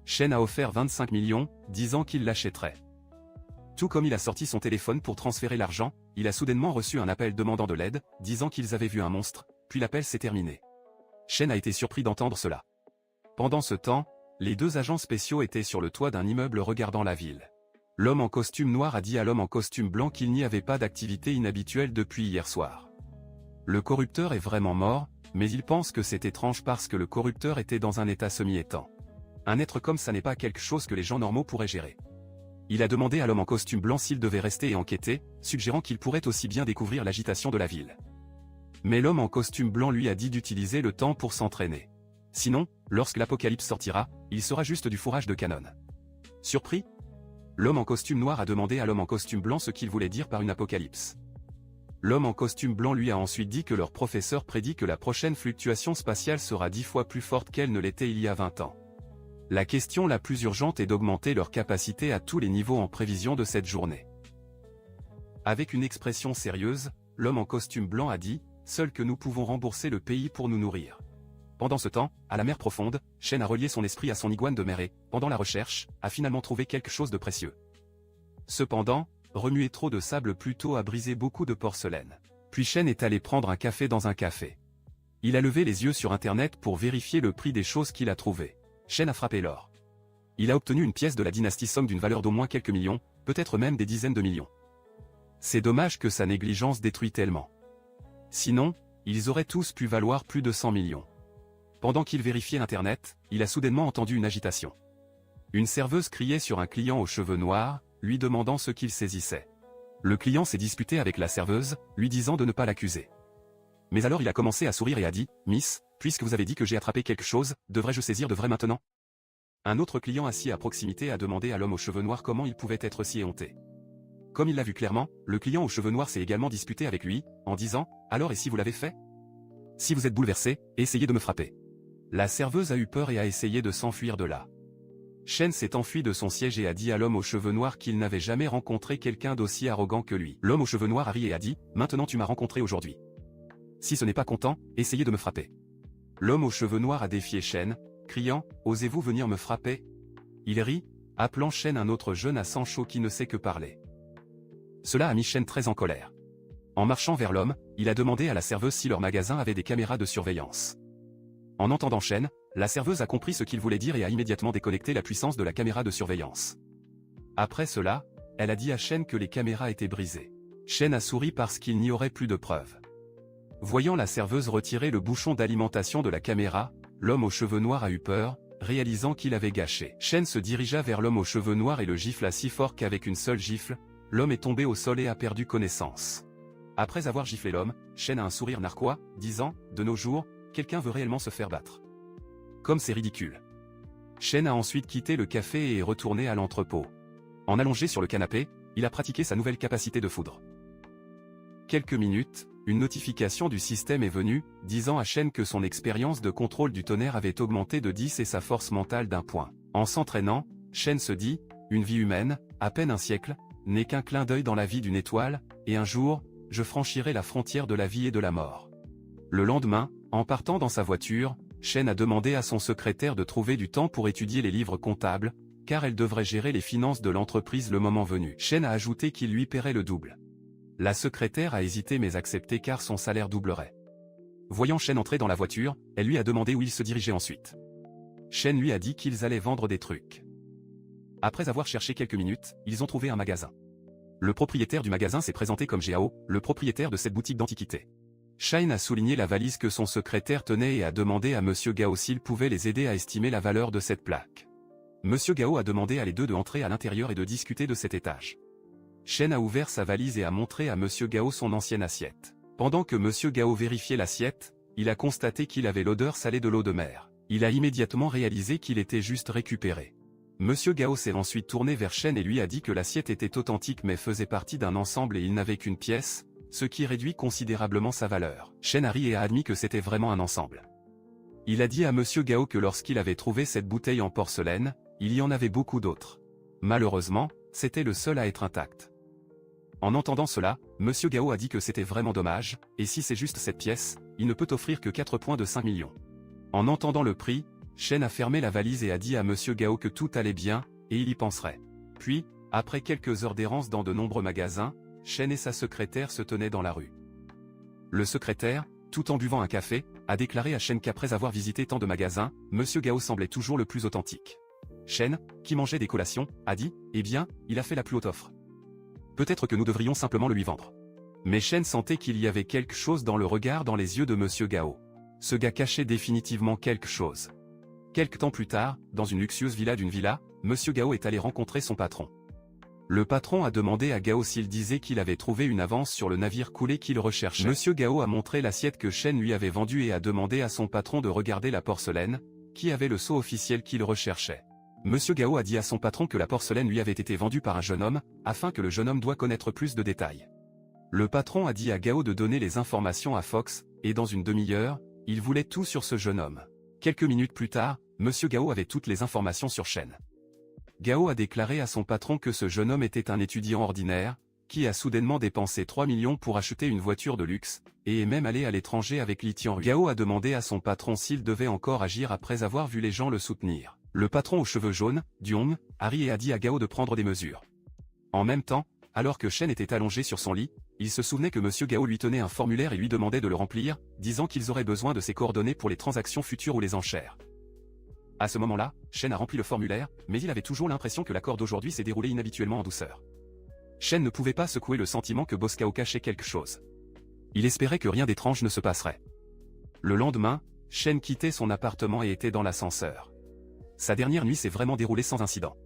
Shen a offert 25 millions, disant qu'il l'achèterait. Tout comme il a sorti son téléphone pour transférer l'argent, il a soudainement reçu un appel demandant de l'aide, disant qu'ils avaient vu un monstre, puis l'appel s'est terminé. Shen a été surpris d'entendre cela. Pendant ce temps, les 2 agents spéciaux étaient sur le toit d'un immeuble regardant la ville. L'homme en costume noir a dit à l'homme en costume blanc qu'il n'y avait pas d'activité inhabituelle depuis hier soir. Le corrupteur est vraiment mort, mais il pense que c'est étrange parce que le corrupteur était dans un état semi-éteint. Un être comme ça n'est pas quelque chose que les gens normaux pourraient gérer. Il a demandé à l'homme en costume blanc s'il devait rester et enquêter, suggérant qu'il pourrait aussi bien découvrir l'agitation de la ville. Mais l'homme en costume blanc lui a dit d'utiliser le temps pour s'entraîner. Sinon, lorsque l'apocalypse sortira, il sera juste du fourrage de canon. Surpris? L'homme en costume noir a demandé à l'homme en costume blanc ce qu'il voulait dire par une apocalypse. L'homme en costume blanc lui a ensuite dit que leur professeur prédit que la prochaine fluctuation spatiale sera 10 fois plus forte qu'elle ne l'était il y a 20 ans. La question la plus urgente est d'augmenter leur capacité à tous les niveaux en prévision de cette journée. Avec une expression sérieuse, l'homme en costume blanc a dit « Seul que nous pouvons rembourser le pays pour nous nourrir ». Pendant ce temps, à la mer profonde, Shen a relié son esprit à son iguane de mer et, pendant la recherche, a finalement trouvé quelque chose de précieux. Cependant, remuer trop de sable plus tôt a brisé beaucoup de porcelaine. Puis Shen est allé prendre un café dans un café. Il a levé les yeux sur internet pour vérifier le prix des choses qu'il a trouvées. Shen a frappé l'or. Il a obtenu une pièce de la dynastie Song d'une valeur d'au moins quelques millions, peut-être même des dizaines de millions. C'est dommage que sa négligence détruit tellement. Sinon, ils auraient tous pu valoir plus de 100 millions. Pendant qu'il vérifiait internet, il a soudainement entendu une agitation. Une serveuse criait sur un client aux cheveux noirs, lui demandant ce qu'il saisissait. Le client s'est disputé avec la serveuse, lui disant de ne pas l'accuser. Mais alors il a commencé à sourire et a dit « Miss, puisque vous avez dit que j'ai attrapé quelque chose, devrais-je saisir de vrai maintenant ?» Un autre client assis à proximité a demandé à l'homme aux cheveux noirs comment il pouvait être si éhonté. Comme il l'a vu clairement, le client aux cheveux noirs s'est également disputé avec lui, en disant « Alors et si vous l'avez fait ? Si vous êtes bouleversé, essayez de me frapper. » La serveuse a eu peur et a essayé de s'enfuir de là. Shen s'est enfui de son siège et a dit à l'homme aux cheveux noirs qu'il n'avait jamais rencontré quelqu'un d'aussi arrogant que lui. L'homme aux cheveux noirs a ri et a dit « Maintenant tu m'as rencontré aujourd'hui. Si ce n'est pas content, essayez de me frapper. » L'homme aux cheveux noirs a défié Shen, criant « Osez-vous venir me frapper ?» Il rit, appelant Shen un autre jeune à sang chaud qui ne sait que parler. Cela a mis Shen très en colère. En marchant vers l'homme, il a demandé à la serveuse si leur magasin avait des caméras de surveillance. En entendant Shen, la serveuse a compris ce qu'il voulait dire et a immédiatement déconnecté la puissance de la caméra de surveillance. Après cela, elle a dit à Shen que les caméras étaient brisées. Shen a souri parce qu'il n'y aurait plus de preuves. Voyant la serveuse retirer le bouchon d'alimentation de la caméra, l'homme aux cheveux noirs a eu peur, réalisant qu'il avait gâché. Shen se dirigea vers l'homme aux cheveux noirs et le gifla si fort qu'avec une seule gifle, l'homme est tombé au sol et a perdu connaissance. Après avoir giflé l'homme, Shen a un sourire narquois, disant « De nos jours, quelqu'un veut réellement se faire battre. Comme c'est ridicule. » Shen a ensuite quitté le café et est retourné à l'entrepôt. En allongé sur le canapé, il a pratiqué sa nouvelle capacité de foudre. Quelques minutes, une notification du système est venue, disant à Shen que son expérience de contrôle du tonnerre avait augmenté de 10 et sa force mentale d'1 point. En s'entraînant, Shen se dit « Une vie humaine, à peine un siècle, n'est qu'un clin d'œil dans la vie d'une étoile, et un jour, je franchirai la frontière de la vie et de la mort. » Le lendemain, en partant dans sa voiture, Shen a demandé à son secrétaire de trouver du temps pour étudier les livres comptables, car elle devrait gérer les finances de l'entreprise le moment venu. Shen a ajouté qu'il lui paierait le double. La secrétaire a hésité mais accepté car son salaire doublerait. Voyant Shen entrer dans la voiture, elle lui a demandé où il se dirigeait ensuite. Shen lui a dit qu'ils allaient vendre des trucs. Après avoir cherché quelques minutes, ils ont trouvé un magasin. Le propriétaire du magasin s'est présenté comme Gao, le propriétaire de cette boutique d'antiquités. Shen a souligné la valise que son secrétaire tenait et a demandé à Monsieur Gao s'il pouvait les aider à estimer la valeur de cette plaque. Monsieur Gao a demandé à les deux de entrer à l'intérieur et de discuter de cet étage. Shen a ouvert sa valise et a montré à Monsieur Gao son ancienne assiette. Pendant que Monsieur Gao vérifiait l'assiette, il a constaté qu'il avait l'odeur salée de l'eau de mer. Il a immédiatement réalisé qu'il était juste récupéré. Monsieur Gao s'est ensuite tourné vers Shen et lui a dit que l'assiette était authentique mais faisait partie d'un ensemble et il n'avait qu'une pièce, ce qui réduit considérablement sa valeur. Shen a ri et a admis que c'était vraiment un ensemble. Il a dit à Monsieur Gao que lorsqu'il avait trouvé cette bouteille en porcelaine, il y en avait beaucoup d'autres. Malheureusement, c'était le seul à être intact. En entendant cela, Monsieur Gao a dit que c'était vraiment dommage, et si c'est juste cette pièce, il ne peut offrir que 4,5 millions. En entendant le prix, Shen a fermé la valise et a dit à Monsieur Gao que tout allait bien, et il y penserait. Puis, après quelques heures d'errance dans de nombreux magasins, Shen et sa secrétaire se tenaient dans la rue. Le secrétaire, tout en buvant un café, a déclaré à Shen qu'après avoir visité tant de magasins, Monsieur Gao semblait toujours le plus authentique. Shen, qui mangeait des collations, a dit « Eh bien, il a fait la plus haute offre. Peut-être que nous devrions simplement le lui vendre. » Mais Shen sentait qu'il y avait quelque chose dans le regard dans les yeux de Monsieur Gao. Ce gars cachait définitivement quelque chose. Quelque temps plus tard, dans une luxueuse villa d'une villa, Monsieur Gao est allé rencontrer son patron. Le patron a demandé à Gao s'il disait qu'il avait trouvé une avance sur le navire coulé qu'il recherchait. Monsieur Gao a montré l'assiette que Shen lui avait vendue et a demandé à son patron de regarder la porcelaine, qui avait le sceau officiel qu'il recherchait. Monsieur Gao a dit à son patron que la porcelaine lui avait été vendue par un jeune homme, afin que le jeune homme doit connaître plus de détails. Le patron a dit à Gao de donner les informations à Fox, et dans une demi-heure, il voulait tout sur ce jeune homme. Quelques minutes plus tard, Monsieur Gao avait toutes les informations sur Shen. Gao a déclaré à son patron que ce jeune homme était un étudiant ordinaire, qui a soudainement dépensé 3 millions pour acheter une voiture de luxe, et est même allé à l'étranger avec Li Tianru. Gao a demandé à son patron s'il devait encore agir après avoir vu les gens le soutenir. Le patron aux cheveux jaunes, Duong, a ri et a dit à Gao de prendre des mesures. En même temps, alors que Shen était allongé sur son lit, il se souvenait que Monsieur Gao lui tenait un formulaire et lui demandait de le remplir, disant qu'ils auraient besoin de ses coordonnées pour les transactions futures ou les enchères. À ce moment-là, Shen a rempli le formulaire, mais il avait toujours l'impression que l'accord d'aujourd'hui s'est déroulé inhabituellement en douceur. Shen ne pouvait pas secouer le sentiment que Boss Kao cachait quelque chose. Il espérait que rien d'étrange ne se passerait. Le lendemain, Shen quittait son appartement et était dans l'ascenseur. Sa dernière nuit s'est vraiment déroulée sans incident.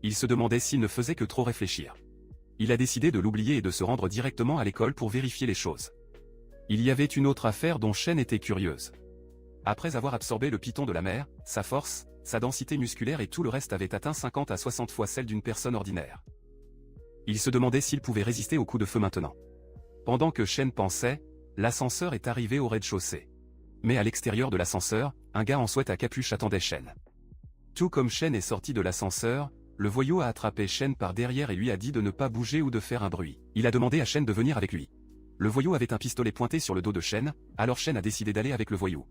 Il se demandait s'il ne faisait que trop réfléchir. Il a décidé de l'oublier et de se rendre directement à l'école pour vérifier les choses. Il y avait une autre affaire dont Shen était curieuse. Après avoir absorbé le python de la mer, sa force, sa densité musculaire et tout le reste avaient atteint 50 à 60 fois celle d'une personne ordinaire. Il se demandait s'il pouvait résister au coup de feu maintenant. Pendant que Shen pensait, l'ascenseur est arrivé au rez-de-chaussée. Mais à l'extérieur de l'ascenseur, un gars en sweat à capuche attendait Shen. Tout comme Shen est sorti de l'ascenseur, le voyou a attrapé Shen par derrière et lui a dit de ne pas bouger ou de faire un bruit. Il a demandé à Shen de venir avec lui. Le voyou avait un pistolet pointé sur le dos de Shen, alors Shen a décidé d'aller avec le voyou.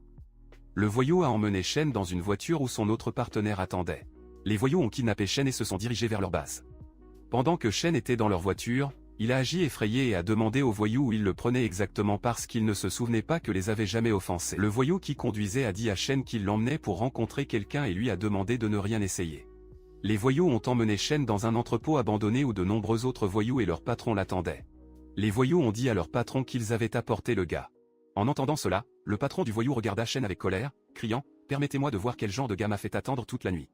Le voyou a emmené Shen dans une voiture où son autre partenaire attendait. Les voyous ont kidnappé Shen et se sont dirigés vers leur base. Pendant que Shen était dans leur voiture, il a agi effrayé et a demandé au voyou où il le prenait exactement parce qu'il ne se souvenait pas que les avait jamais offensés. Le voyou qui conduisait a dit à Shen qu'il l'emmenait pour rencontrer quelqu'un et lui a demandé de ne rien essayer. Les voyous ont emmené Shen dans un entrepôt abandonné où de nombreux autres voyous et leur patron l'attendaient. Les voyous ont dit à leur patron qu'ils avaient apporté le gars. En entendant cela, le patron du voyou regarda Shen avec colère, criant « Permettez-moi de voir quel genre de gars m'a fait attendre toute la nuit ».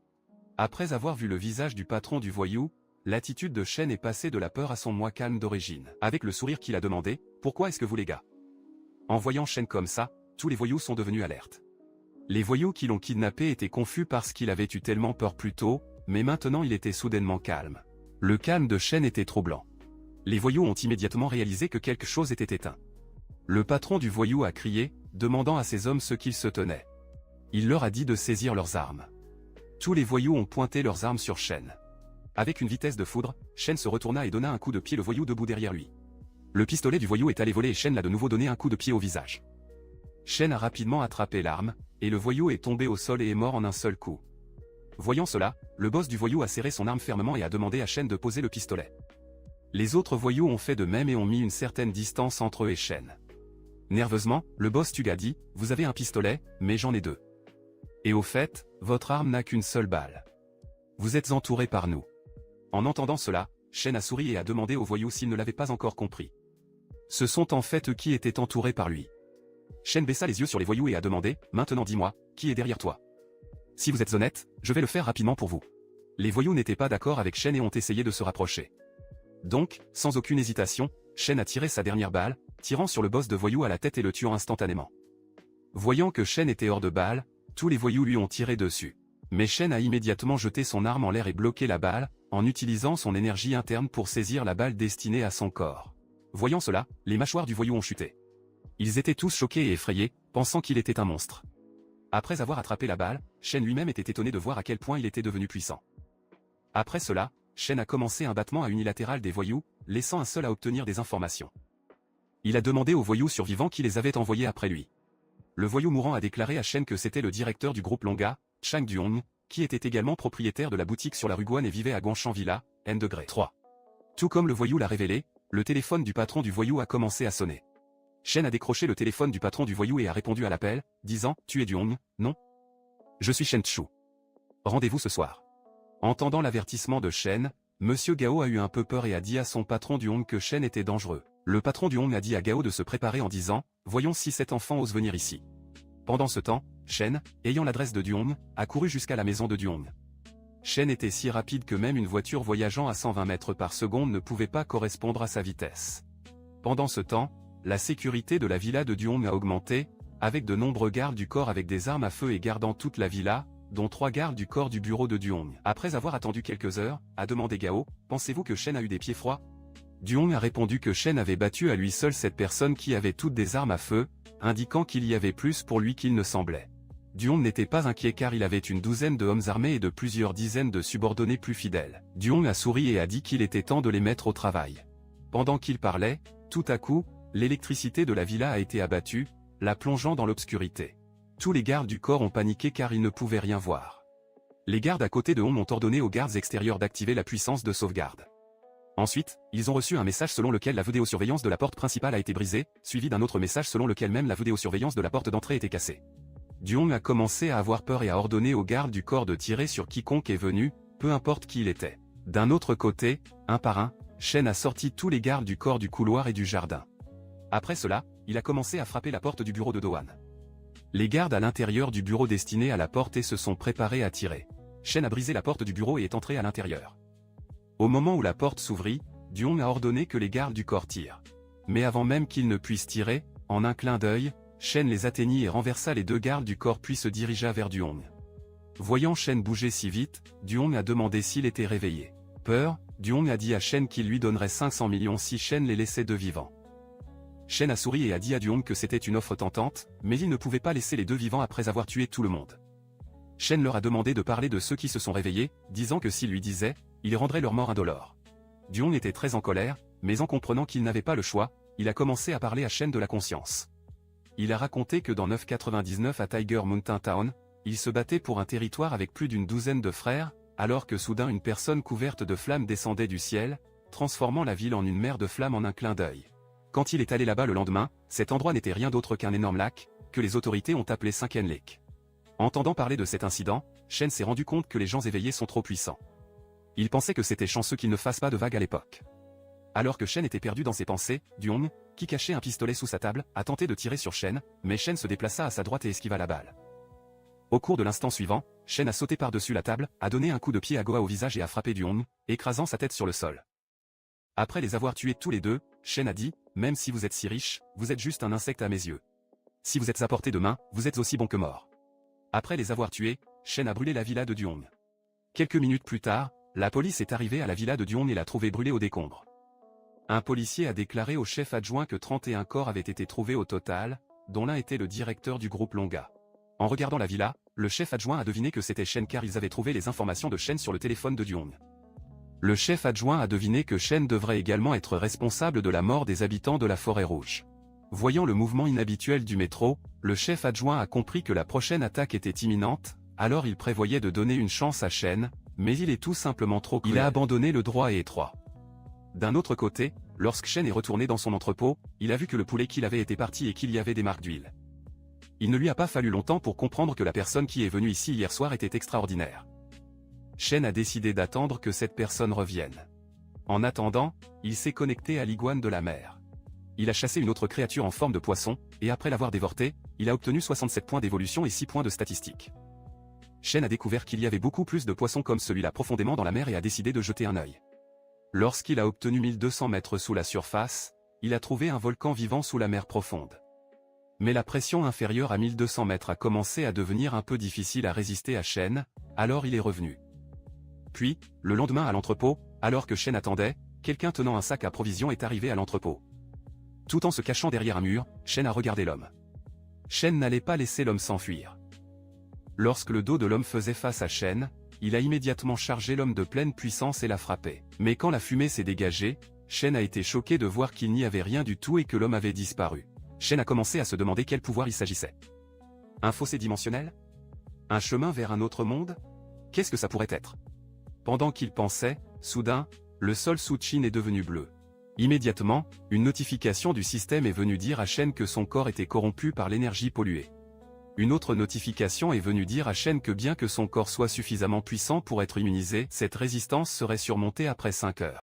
Après avoir vu le visage du patron du voyou, l'attitude de Shen est passée de la peur à son moi calme d'origine. Avec le sourire qu'il a demandé « Pourquoi est-ce que vous les gars ?» En voyant Shen comme ça, tous les voyous sont devenus alertes. Les voyous qui l'ont kidnappé étaient confus parce qu'il avait eu tellement peur plus tôt, mais maintenant il était soudainement calme. Le calme de Shen était troublant. Les voyous ont immédiatement réalisé que quelque chose était éteint. Le patron du voyou a crié, demandant à ses hommes ce qu'ils se tenaient. Il leur a dit de saisir leurs armes. Tous les voyous ont pointé leurs armes sur Shen. Avec une vitesse de foudre, Shen se retourna et donna un coup de pied le voyou debout derrière lui. Le pistolet du voyou est allé voler et Shen l'a de nouveau donné un coup de pied au visage. Shen a rapidement attrapé l'arme, et le voyou est tombé au sol et est mort en un seul coup. Voyant cela, le boss du voyou a serré son arme fermement et a demandé à Shen de poser le pistolet. Les autres voyous ont fait de même et ont mis une certaine distance entre eux et Shen. Nerveusement, le boss Tug a dit « Vous avez un pistolet, mais j'en ai deux. Et au fait, votre arme n'a qu'une seule balle. Vous êtes entouré par nous. » En entendant cela, Shen a souri et a demandé au voyou s'il ne l'avait pas encore compris. Ce sont en fait eux qui étaient entourés par lui. Shen baissa les yeux sur les voyous et a demandé « Maintenant dis-moi, qui est derrière toi ? Si vous êtes honnête, je vais le faire rapidement pour vous. » Les voyous n'étaient pas d'accord avec Shen et ont essayé de se rapprocher. Donc, sans aucune hésitation, Shen a tiré sa dernière balle, tirant sur le boss de voyou à la tête et le tuant instantanément. Voyant que Shen était hors de balle, tous les voyous lui ont tiré dessus. Mais Shen a immédiatement jeté son arme en l'air et bloqué la balle, en utilisant son énergie interne pour saisir la balle destinée à son corps. Voyant cela, les mâchoires du voyou ont chuté. Ils étaient tous choqués et effrayés, pensant qu'il était un monstre. Après avoir attrapé la balle, Shen lui-même était étonné de voir à quel point il était devenu puissant. Après cela, Shen a commencé un battement à unilatéral des voyous, laissant un seul à obtenir des informations. Il a demandé aux voyous survivants qui les avaient envoyés après lui. Le voyou mourant a déclaré à Shen que c'était le directeur du groupe Longa, Chang Duong, qui était également propriétaire de la boutique sur la rue Guan et vivait à Guangshan Villa, N°3. Tout comme le voyou l'a révélé, le téléphone du patron du voyou a commencé à sonner. Shen a décroché le téléphone du patron du voyou et a répondu à l'appel, disant « Tu es Duong, non ? Je suis Shen Chu. Rendez-vous ce soir. » Entendant l'avertissement de Shen, Monsieur Gao a eu un peu peur et a dit à son patron Duong que Shen était dangereux. Le patron Duong a dit à Gao de se préparer en disant « Voyons si cet enfant ose venir ici. » Pendant ce temps, Shen, ayant l'adresse de Duong, a couru jusqu'à la maison de Duong. Shen était si rapide que même une voiture voyageant à 120 mètres par seconde ne pouvait pas correspondre à sa vitesse. Pendant ce temps, la sécurité de la villa de Duong a augmenté, avec de nombreux gardes du corps avec des armes à feu et gardant toute la villa, dont 3 gardes du corps du bureau de Duong. Après avoir attendu quelques heures, a demandé Gao, « Pensez-vous que Shen a eu des pieds froids ?» Duong a répondu que Shen avait battu à lui seul cette personne qui avait toutes des armes à feu, indiquant qu'il y avait plus pour lui qu'il ne semblait. Duong n'était pas inquiet car il avait une douzaine de hommes armés et de plusieurs dizaines de subordonnés plus fidèles. Duong a souri et a dit qu'il était temps de les mettre au travail. Pendant qu'il parlait, tout à coup, l'électricité de la villa a été abattue, la plongeant dans l'obscurité. Tous les gardes du corps ont paniqué car ils ne pouvaient rien voir. Les gardes à côté de Hong ont ordonné aux gardes extérieurs d'activer la puissance de sauvegarde. Ensuite, ils ont reçu un message selon lequel la vidéosurveillance de la porte principale a été brisée, suivi d'un autre message selon lequel même la vidéosurveillance de la porte d'entrée était cassée. Duong a commencé à avoir peur et a ordonné aux gardes du corps de tirer sur quiconque est venu, peu importe qui il était. D'un autre côté, un par un, Shen a sorti tous les gardes du corps du couloir et du jardin. Après cela, il a commencé à frapper la porte du bureau de Doan. Les gardes à l'intérieur du bureau destiné à la porte et se sont préparés à tirer. Shen a brisé la porte du bureau et est entré à l'intérieur. Au moment où la porte s'ouvrit, Duong a ordonné que les gardes du corps tirent. Mais avant même qu'ils ne puissent tirer, en un clin d'œil, Shen les atteignit et renversa les 2 gardes du corps puis se dirigea vers Duong. Voyant Shen bouger si vite, Duong a demandé s'il était réveillé. Peur, Duong a dit à Shen qu'il lui donnerait 500 millions si Shen les laissait deux vivants. Shen a souri et a dit à Duong que c'était une offre tentante, mais il ne pouvait pas laisser les deux vivants après avoir tué tout le monde. Shen leur a demandé de parler de ceux qui se sont réveillés, disant que s'il lui disait, il rendrait leur mort indolore. Duong était très en colère, mais en comprenant qu'il n'avait pas le choix, il a commencé à parler à Shen de la conscience. Il a raconté que dans 999 à Tiger Mountain Town, il se battait pour un territoire avec plus d'une douzaine de frères, alors que soudain une personne couverte de flammes descendait du ciel, transformant la ville en une mer de flammes en un clin d'œil. Quand il est allé là-bas le lendemain, cet endroit n'était rien d'autre qu'un énorme lac, que les autorités ont appelé Sunken Lake. Entendant parler de cet incident, Shen s'est rendu compte que les gens éveillés sont trop puissants. Il pensait que c'était chanceux qu'ils ne fassent pas de vagues à l'époque. Alors que Shen était perdu dans ses pensées, Duong, qui cachait un pistolet sous sa table, a tenté de tirer sur Shen, mais Shen se déplaça à sa droite et esquiva la balle. Au cours de l'instant suivant, Shen a sauté par-dessus la table, a donné un coup de pied à Goa au visage et a frappé Duong, écrasant sa tête sur le sol. Après les avoir tués tous les deux, Shen a dit, « Même si vous êtes si riche, vous êtes juste un insecte à mes yeux. Si vous êtes à portée de main, vous êtes aussi bon que mort. » Après les avoir tués, Shen a brûlé la villa de Duong. Quelques minutes plus tard, la police est arrivée à la villa de Duong et l'a trouvé brûlée au décombre. Un policier a déclaré au chef adjoint que 31 corps avaient été trouvés au total, dont l'un était le directeur du groupe Longa. En regardant la villa, le chef adjoint a deviné que c'était Shen car ils avaient trouvé les informations de Shen sur le téléphone de Duong. Le chef adjoint a deviné que Shen devrait également être responsable de la mort des habitants de la Forêt Rouge. Voyant le mouvement inhabituel du métro, le chef adjoint a compris que la prochaine attaque était imminente, alors il prévoyait de donner une chance à Shen, mais il est tout simplement trop cruel. Il a abandonné le droit et étroit. D'un autre côté, lorsque Shen est retourné dans son entrepôt, il a vu que le poulet qu'il avait était parti et qu'il y avait des marques d'huile. Il ne lui a pas fallu longtemps pour comprendre que la personne qui est venue ici hier soir était extraordinaire. Shen a décidé d'attendre que cette personne revienne. En attendant, il s'est connecté à l'iguane de la mer. Il a chassé une autre créature en forme de poisson, et après l'avoir dévorée, il a obtenu 67 points d'évolution et 6 points de statistiques. Shen a découvert qu'il y avait beaucoup plus de poissons comme celui-là profondément dans la mer et a décidé de jeter un œil. Lorsqu'il a obtenu 1200 mètres sous la surface, il a trouvé un volcan vivant sous la mer profonde. Mais la pression inférieure à 1200 mètres a commencé à devenir un peu difficile à résister à Shen, alors il est revenu. Puis, le lendemain à l'entrepôt, alors que Shen attendait, quelqu'un tenant un sac à provisions est arrivé à l'entrepôt. Tout en se cachant derrière un mur, Shen a regardé l'homme. Shen n'allait pas laisser l'homme s'enfuir. Lorsque le dos de l'homme faisait face à Shen, il a immédiatement chargé l'homme de pleine puissance et l'a frappé. Mais quand la fumée s'est dégagée, Shen a été choqué de voir qu'il n'y avait rien du tout et que l'homme avait disparu. Shen a commencé à se demander quel pouvoir il s'agissait. Un fossé dimensionnel? Un chemin vers un autre monde? Qu'est-ce que ça pourrait être? Pendant qu'il pensait, soudain, le sol sous Chin est devenu bleu. Immédiatement, une notification du système est venue dire à Shen que son corps était corrompu par l'énergie polluée. Une autre notification est venue dire à Shen que bien que son corps soit suffisamment puissant pour être immunisé, cette résistance serait surmontée après 5 heures.